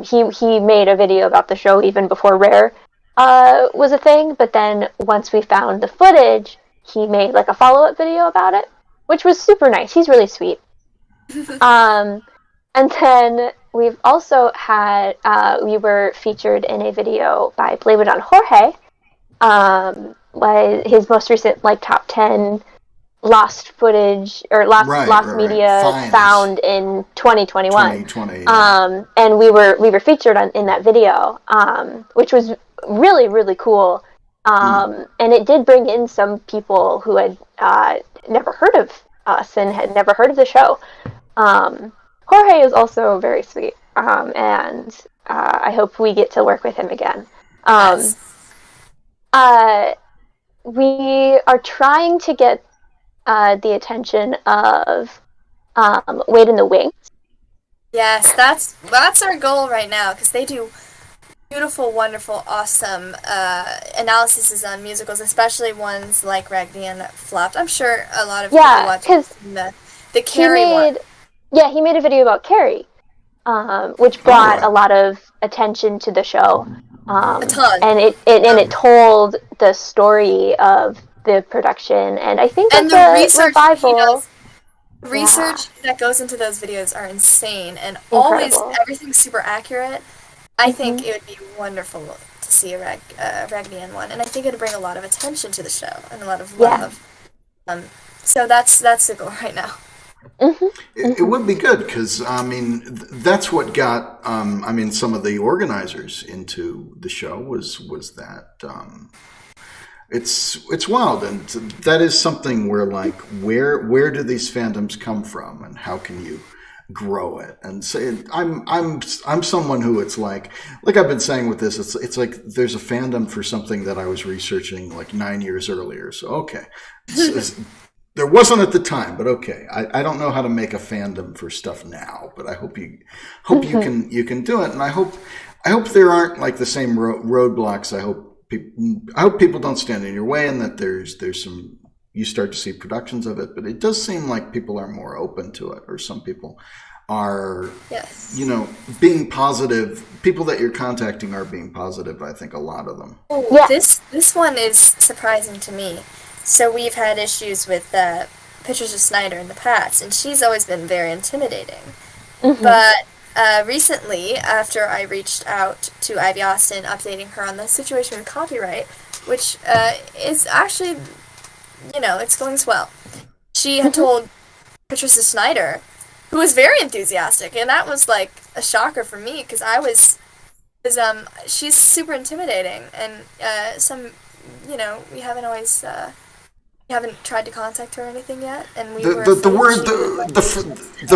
He made a video about the show even before Rare was a thing. But then once we found the footage, he made like a follow-up video about it. which was super nice. He's really sweet. And then we've also had, we were featured in a video by Blame It on Jorge, his most recent top 10 lost footage or lost media Finds. Found in 2021. 2020. Yeah. And we were featured in that video, which was really, really cool. And it did bring in some people who had never heard of us and had never heard of the show. Jorge is also very sweet, and I hope we get to work with him again. We are trying to get the attention of Wait in the Wings. Yes, that's our goal right now, because they do beautiful, wonderful, awesome analyses on musicals, especially ones like Raggedy Ann that flopped. I'm sure a lot of people watching the Carrie one. Yeah, he made a video about Carrie, which brought a lot of attention to the show. A ton. And it told the story of the production, and I think and that the research revival, research that goes into those videos are insane, and Incredible. always everything's super accurate. I think it would be wonderful to see a Raggedy Ann one, and I think it would bring a lot of attention to the show and a lot of love. So that's the goal right now. It would be good because that's what got some of the organizers into the show was that it's wild, and that is something where where do these fandoms come from and how can you grow it? And say I'm someone who it's like I've been saying with this, it's like there's a fandom for something that I was researching 9 years earlier. So okay. There wasn't at the time, but okay. I don't know how to make a fandom for stuff now, but I hope you can do it, and I hope there aren't the same roadblocks. I hope people don't stand in your way, and that there's some you start to see productions of it. But it does seem like people are more open to it, or some people are being positive. People that you're contacting are being positive. I think a lot of them. Yeah. This one is surprising to me. So we've had issues with Patricia Snyder in the past, and she's always been very intimidating. But recently, after I reached out to Ivy Austin, updating her on the situation with copyright, which is actually, it's going swell, she had told Patricia Snyder, who was very enthusiastic, and that was a shocker for me, because she's super intimidating, and we haven't always... You haven't tried to contact her or anything yet, and the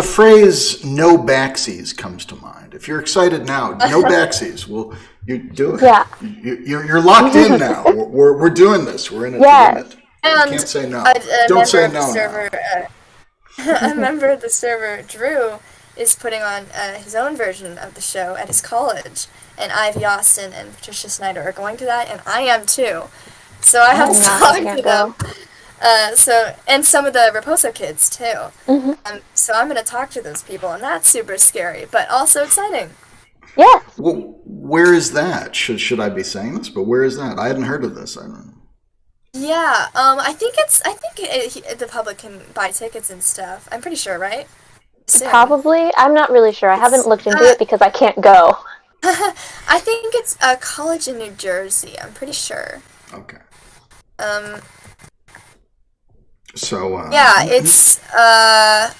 phrase "no backsies" comes to mind. If you're excited now, no backsies. Well, you do it. Yeah, you're locked in now. We're doing this. We're in it. Yeah. To win it. You can't say no. Don't say no. A member of the server, Drew, is putting on his own version of the show at his college, and Ivy Austin and Patricia Snyder are going to that, and I am too. So I have to talk to them. And some of the Raposo kids too. So I'm going to talk to those people, and that's super scary, but also exciting. Yeah. Well, where is that? Should I be saying this? But where is that? I hadn't heard of this. I don't know. Yeah. I think the public can buy tickets and stuff. I'm pretty sure, right? Soon. Probably. I'm not really sure. I haven't looked into it because I can't go. I think it's a college in New Jersey. I'm pretty sure. Okay. So, yeah, it's, no,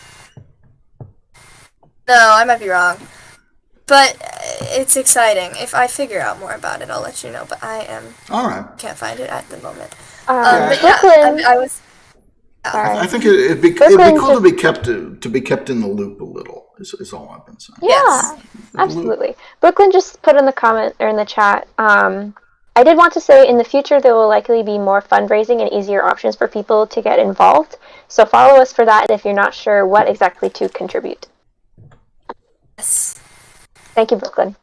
I might be wrong, but it's exciting. If I figure out more about it, I'll let you know, but all right. Can't find it at the moment. But Brooklyn, I was, I think it'd be cool to be kept in the loop a little, is all I've been saying. Yeah, yes. Absolutely. Brooklyn just put in the comment, or in the chat, I did want to say in the future there will likely be more fundraising and easier options for people to get involved. So follow us for that if you're not sure what exactly to contribute. Yes. Thank you, Brooklyn.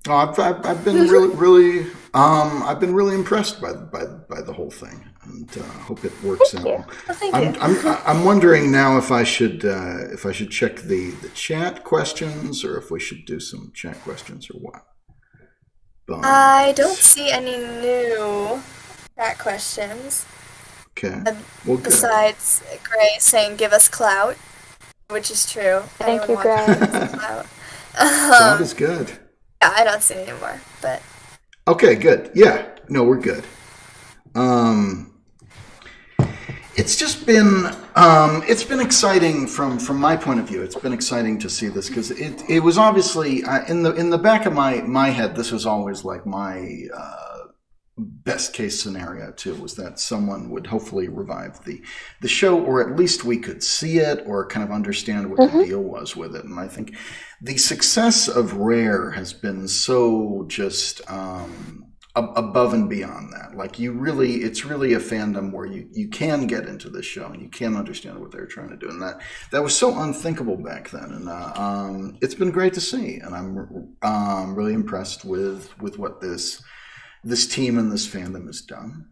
I've been really I've been really impressed by the whole thing, and hope it works out. Well, thank you. I'm wondering now if I should check the chat questions, or if we should do some chat questions, or what. I don't see any new chat questions. Okay. Well, good. Besides Gray saying, give us clout, which is true. Thank you, Anyone Gray. wants some clout. Clout is good. Yeah, I don't see it anymore, but... Okay, good. Yeah. No, we're good. It's just been it's been exciting from my point of view. It's been exciting to see this because it was obviously in the back of my head. This was always like my best case scenario too, was that someone would hopefully revive the show, or at least we could see it or kind of understand what the deal was with it. And I think the success of Rare has been so just above and beyond that. Like it's really a fandom where you can get into this show and you can understand what they're trying to do. And that was so unthinkable back then. And it's been great to see. And I'm really impressed with what this team and this fandom has done.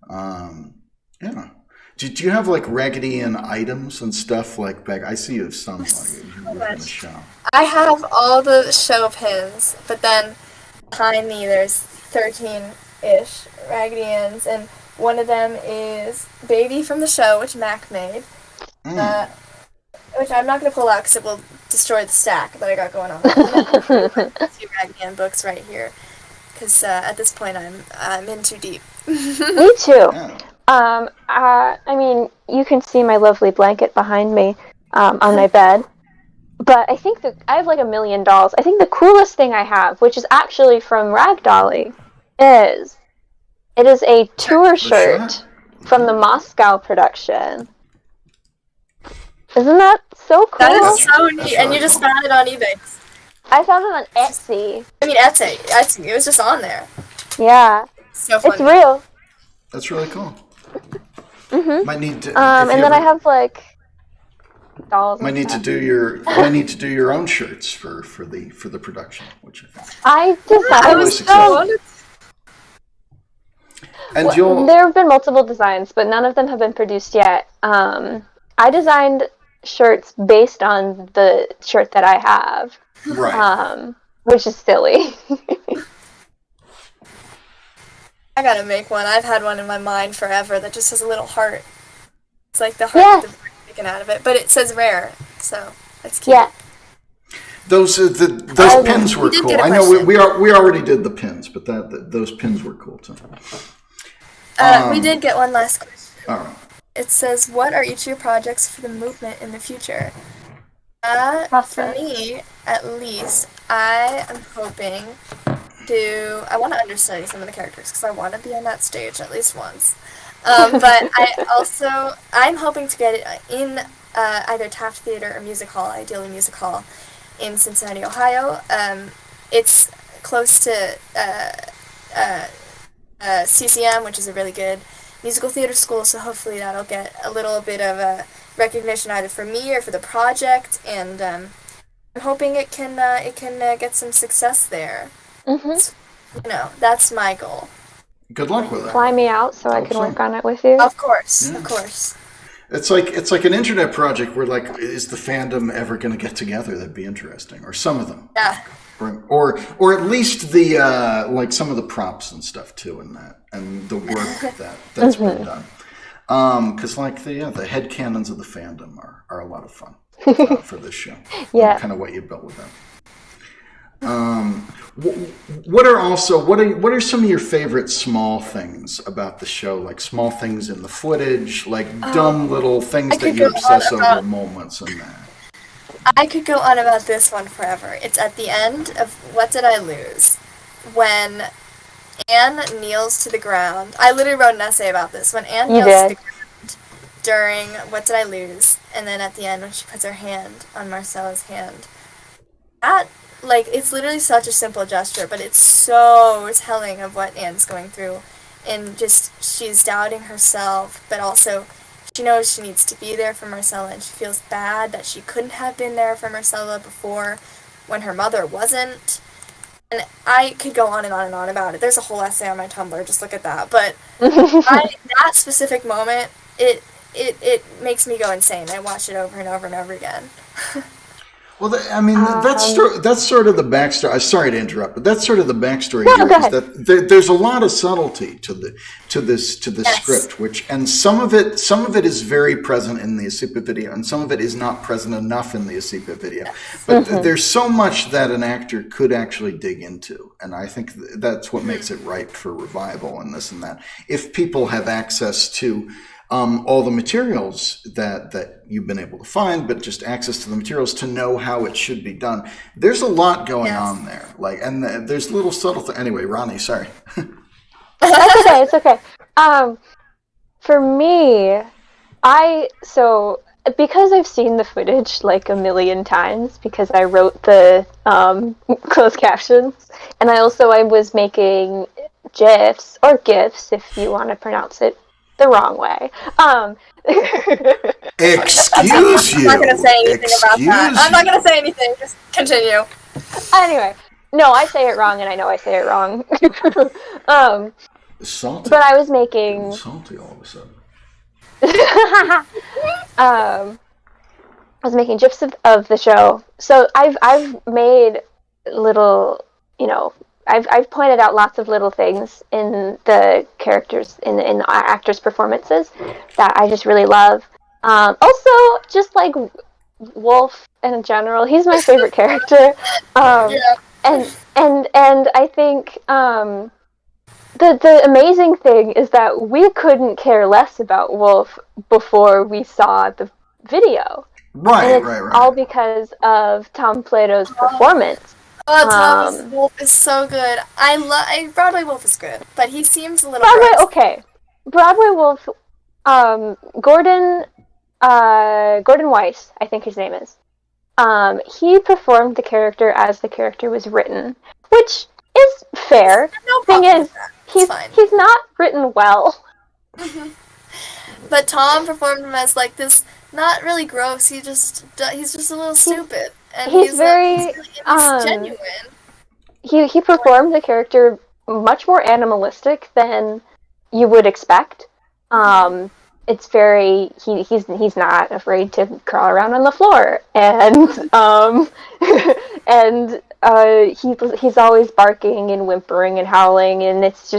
Yeah. Do you have like Raggedy Ann items and stuff like back? I see you have some like within the show. I have all the show pins, but then behind me there's 13-ish Raggedy Anns, and one of them is Baby from the show, which Mac made, which I'm not going to pull out because it will destroy the stack that I got going on. Two Raggedy Ann books right here, because at this point I'm in too deep. Me too. Yeah. I mean, you can see my lovely blanket behind me on my bed. But I think that I have like 1 million dolls. I think the coolest thing I have, which is actually from Rag Dolly, is a tour shirt from the Moscow production. Isn't that so cool? That is so neat, and you just found it on eBay. I found it on Etsy. I mean, Etsy. It was just on there. Yeah. So funny. It's real. That's really cool. Mm-hmm. Might need to. And then I have like dolls. Might need to do your own shirts for the production, which I designed. I was so. And there have been multiple designs, but none of them have been produced yet. I designed shirts based on the shirt that I have, right? Which is silly. I gotta make one. I've had one in my mind forever that just has a little heart. It's like the heart with the bird sticking out of it, but it says Rare, so that's cute. Yeah. Those pins were cool. I know we already did the pins, but those pins were cool too. We did get one last question. All right. It says, "What are each of your projects for the movement in the future?" For me, at least, I am hoping I want to understudy some of the characters because I want to be on that stage at least once. But I'm hoping to get it in either Taft Theater or Music Hall, ideally Music Hall, in Cincinnati, Ohio. It's close to CCM, which is a really good musical theater school, so hopefully that'll get a little bit of a recognition either for me or for the project, and I'm hoping it can get some success there. Mm-hmm. That's my goal. Good luck with that. Fly me out so I can work on it with you. Of course, of course. It's like an internet project where like, is the fandom ever going to get together? That'd be interesting, or some of them. Yeah. Or at least the like some of the props and stuff too, and the work that's been done. Because like the headcanons of the fandom are a lot of fun for this show. Yeah. Kind of what you built with them. What are some of your favorite small things about the show? Like small things in the footage, like dumb little things that you obsess over, moments and that. I could go on about this one forever. It's at the end of What Did I Lose? When Anne kneels to the ground. I literally wrote an essay about this. When Anne kneels to the ground during What Did I Lose? And then at the end when she puts her hand on Marcella's hand. That, like, it's literally such a simple gesture, but it's so telling of what Anne's going through. And just, she's doubting herself, but also she knows she needs to be there for Marcella, and she feels bad that she couldn't have been there for Marcella before when her mother wasn't. And I could go on and on and on about it. There's a whole essay on my Tumblr, just look at that. But that specific moment, it makes me go insane. I watch it over and over and over again. Well, that's sort of the backstory. Sorry to interrupt, but that's sort of the backstory No, here. go Is ahead. that there's a lot of subtlety to this Yes. script, and some of it is very present in the Asipa video, and some of it is not present enough in the Asipa video. But there's so much that an actor could actually dig into, and I think that's what makes it ripe for revival and this and that. If people have access to all the materials that you've been able to find, but just access to the materials to know how it should be done. There's a lot going on there, there's little subtle things. Anyway, Ronnie, sorry. It's okay. For me, because I've seen the footage like a million times, because I wrote the closed captions, and I was making GIFs, or GIFs if you want to pronounce it the wrong way. Excuse you. I'm not going to say anything about that. I'm not going to say anything. Just continue. Anyway, no, I say it wrong, and I know I say it wrong. Salty. But I was making... Salty all of a sudden. I was making GIFs of the show. So I've made little, I've pointed out lots of little things in the characters, in actors' performances that I just really love. Also, just like Wolf in general, he's my favorite character. And I think the amazing thing is that we couldn't care less about Wolf before we saw the video. Right. All because of Tom Plato's performance. Oh, Tom's Wolf is so good. Broadway Wolf is good, but he seems a little Broadway Wolf, Gordon Weiss, I think his name is. He performed the character as the character was written, which is fair. No Thing problem is, with that. he's not written well. But Tom performed him as like this, not really gross. He's just a little stupid, and he's very genuine. He performed the character much more animalistic than you would expect. It's very he's not afraid to crawl around on the floor, and he's always barking and whimpering and howling, and he's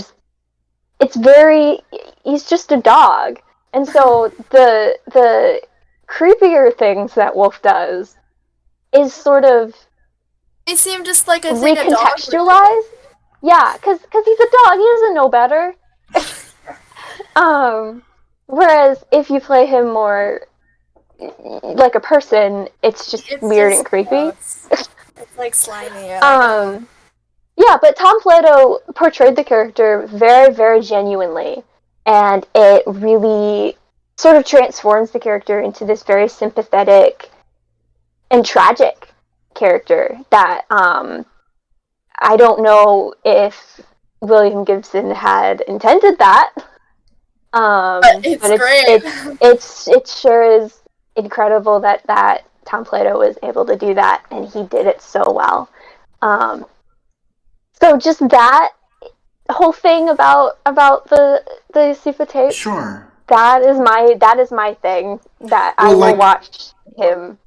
just a dog. And so the creepier things that Wolf does is sort of They seem just like a thing a dog would do. recontextualized. Yeah, because he's a dog. He doesn't know better. Whereas if you play him more like a person, it's just weird and creepy. Gross. It's like slimy. Yeah, but Tom Plato portrayed the character very, very genuinely, and it really sort of transforms the character into this very sympathetic and tragic character that I don't know if William Gibson had intended that. But it's great. It sure is incredible that Tom Plato was able to do that, and he did it so well. So just that whole thing about the Sifa tape. Sure. That is my thing. That I will watch him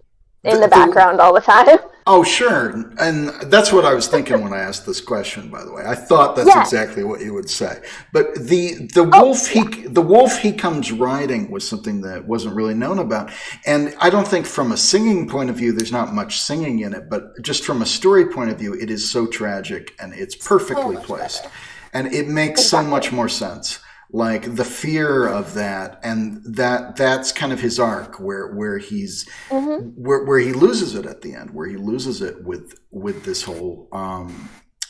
in the background all the time. Oh, sure. And that's what I was thinking when I asked this question, by the way. I thought that's exactly what you would say. But the wolf he comes riding was something that wasn't really known about. And I don't think from a singing point of view, there's not much singing in it, but just from a story point of view, it is so tragic and it's perfectly placed. And it makes so much more sense. Like the fear of that, and that's kind of his arc where he's where he loses it at the end, where he loses it with this whole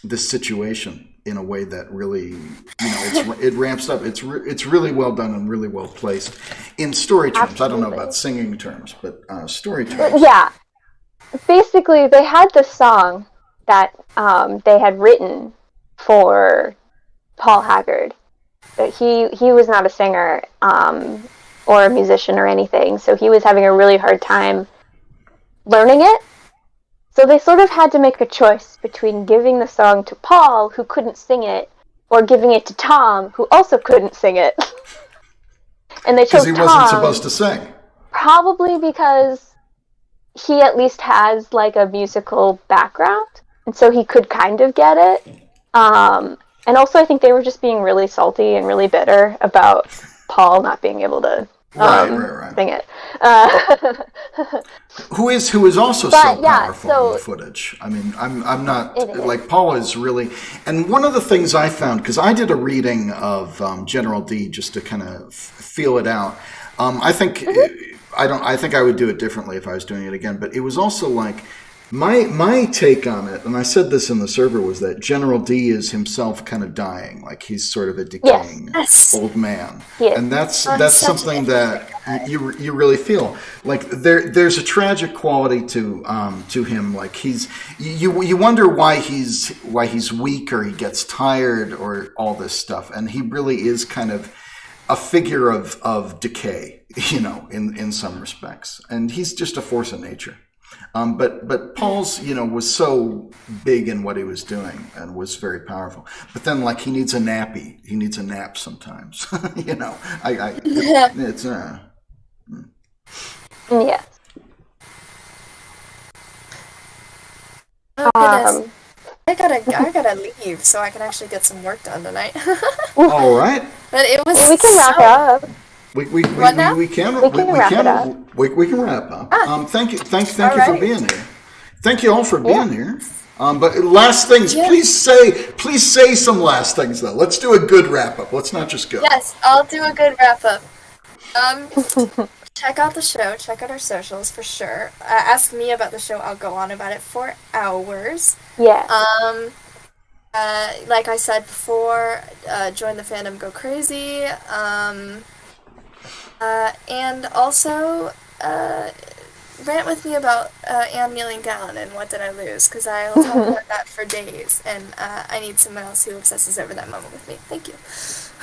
this situation in a way that really it ramps up. It's really well done and really well placed in story terms. Absolutely. I don't know about singing terms, but story terms. Yeah, basically they had this song that they had written for Paul Haggard. But he was not a singer or a musician or anything, so he was having a really hard time learning it. So they sort of had to make a choice between giving the song to Paul, who couldn't sing it, or giving it to Tom, who also couldn't sing it. And they chose Tom. Because he wasn't supposed to sing. Probably because he at least has like a musical background, and so he could kind of get it. And also, I think they were just being really salty and really bitter about Paul not being able to sing it. Who is also so powerful in the footage. I mean, I'm not like Paul is really. And one of the things I found, because I did a reading of General D just to kind of feel it out. I think I think I would do it differently if I was doing it again. But it was also like my take on it, and I said this in the server, was that General D is himself kind of dying, like he's sort of a decaying old man, and that's something that you really feel. Like there's a tragic quality to him. Like you wonder why he's weak, or he gets tired, or all this stuff, and he really is kind of a figure of decay, in some respects, and he's just a force of nature. But Paul's, was so big in what he was doing and was very powerful. But then, like, he needs a nappy. He needs a nap sometimes. It's Yes. Oh, goodness. I gotta leave so I can actually get some work done tonight. All right. But it was. We can wrap up. We can wrap up. Thank you for being here. Thank you all for being here. But last things, please say some last things though. Let's do a good wrap up. Let's not just go. Yes, I'll do a good wrap up. Check out the show. Check out our socials for sure. Ask me about the show. I'll go on about it for hours. Yeah. Like I said before, join the fandom, go crazy. And also, rant with me about Ann kneeling down and what did I lose, because I'll talk about that for days, and I need someone else who obsesses over that moment with me. Thank you.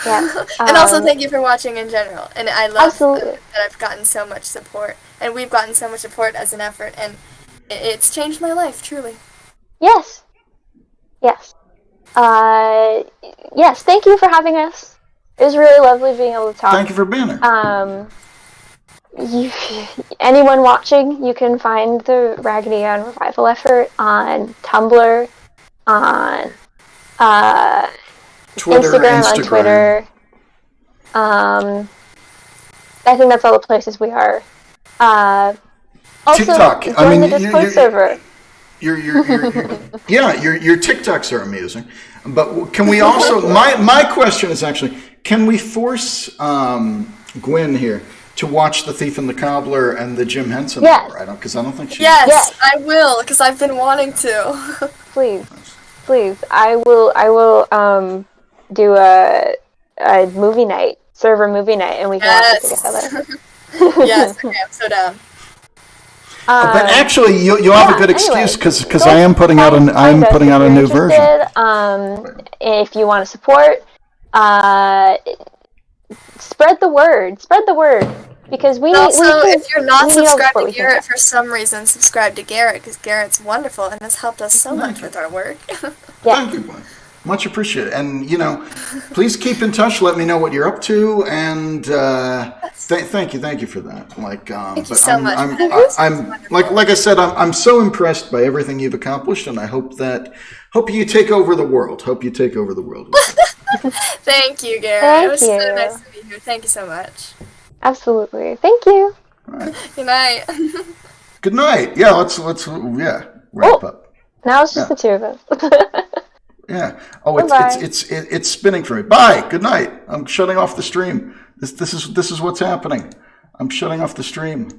Yeah. And also thank you for watching in general. And I love that I've gotten so much support, and we've gotten so much support as an effort, and it's changed my life, truly. Yes. Yes. Yes, thank you for having us. It was really lovely being able to talk. Thank you for being here. Anyone watching, you can find the Raggedy Ann Revival Effort on Tumblr, on Instagram, on Twitter. I think that's all the places we are. Also, TikTok. Join the Discord server. Your TikToks are amusing, but can we also? My question is actually, can we force Gwyn here to watch The Thief and the Cobbler and the Jim Henson Hour? Because I don't think she. Yes, I will, because I've been wanting to. Please, I will do a movie night, server movie night, and we can watch it together. Yes, okay, I'm so down. But actually, you'll have a good excuse because I am putting out a new version. If you want to support, spread the word, because we also, we if you're not subscribed to Garrett for some reason, subscribe to Garrett, because Garrett's wonderful and has helped us so much with our work. Thank you, Gwyn. Much appreciated. And, please keep in touch. Let me know what you're up to. And thank you for that. Thank you so much. I'm like I said, I'm so impressed by everything you've accomplished, and I hope you take over the world. Thank you, Garrett. It was so nice to be here. Thank you so much. Absolutely. Thank you. All right. Good night. Good night. Yeah, let's wrap up. Now it's just the two of us. Yeah. Oh, it's spinning for me. Bye. Good night. I'm shutting off the stream. This is what's happening. I'm shutting off the stream.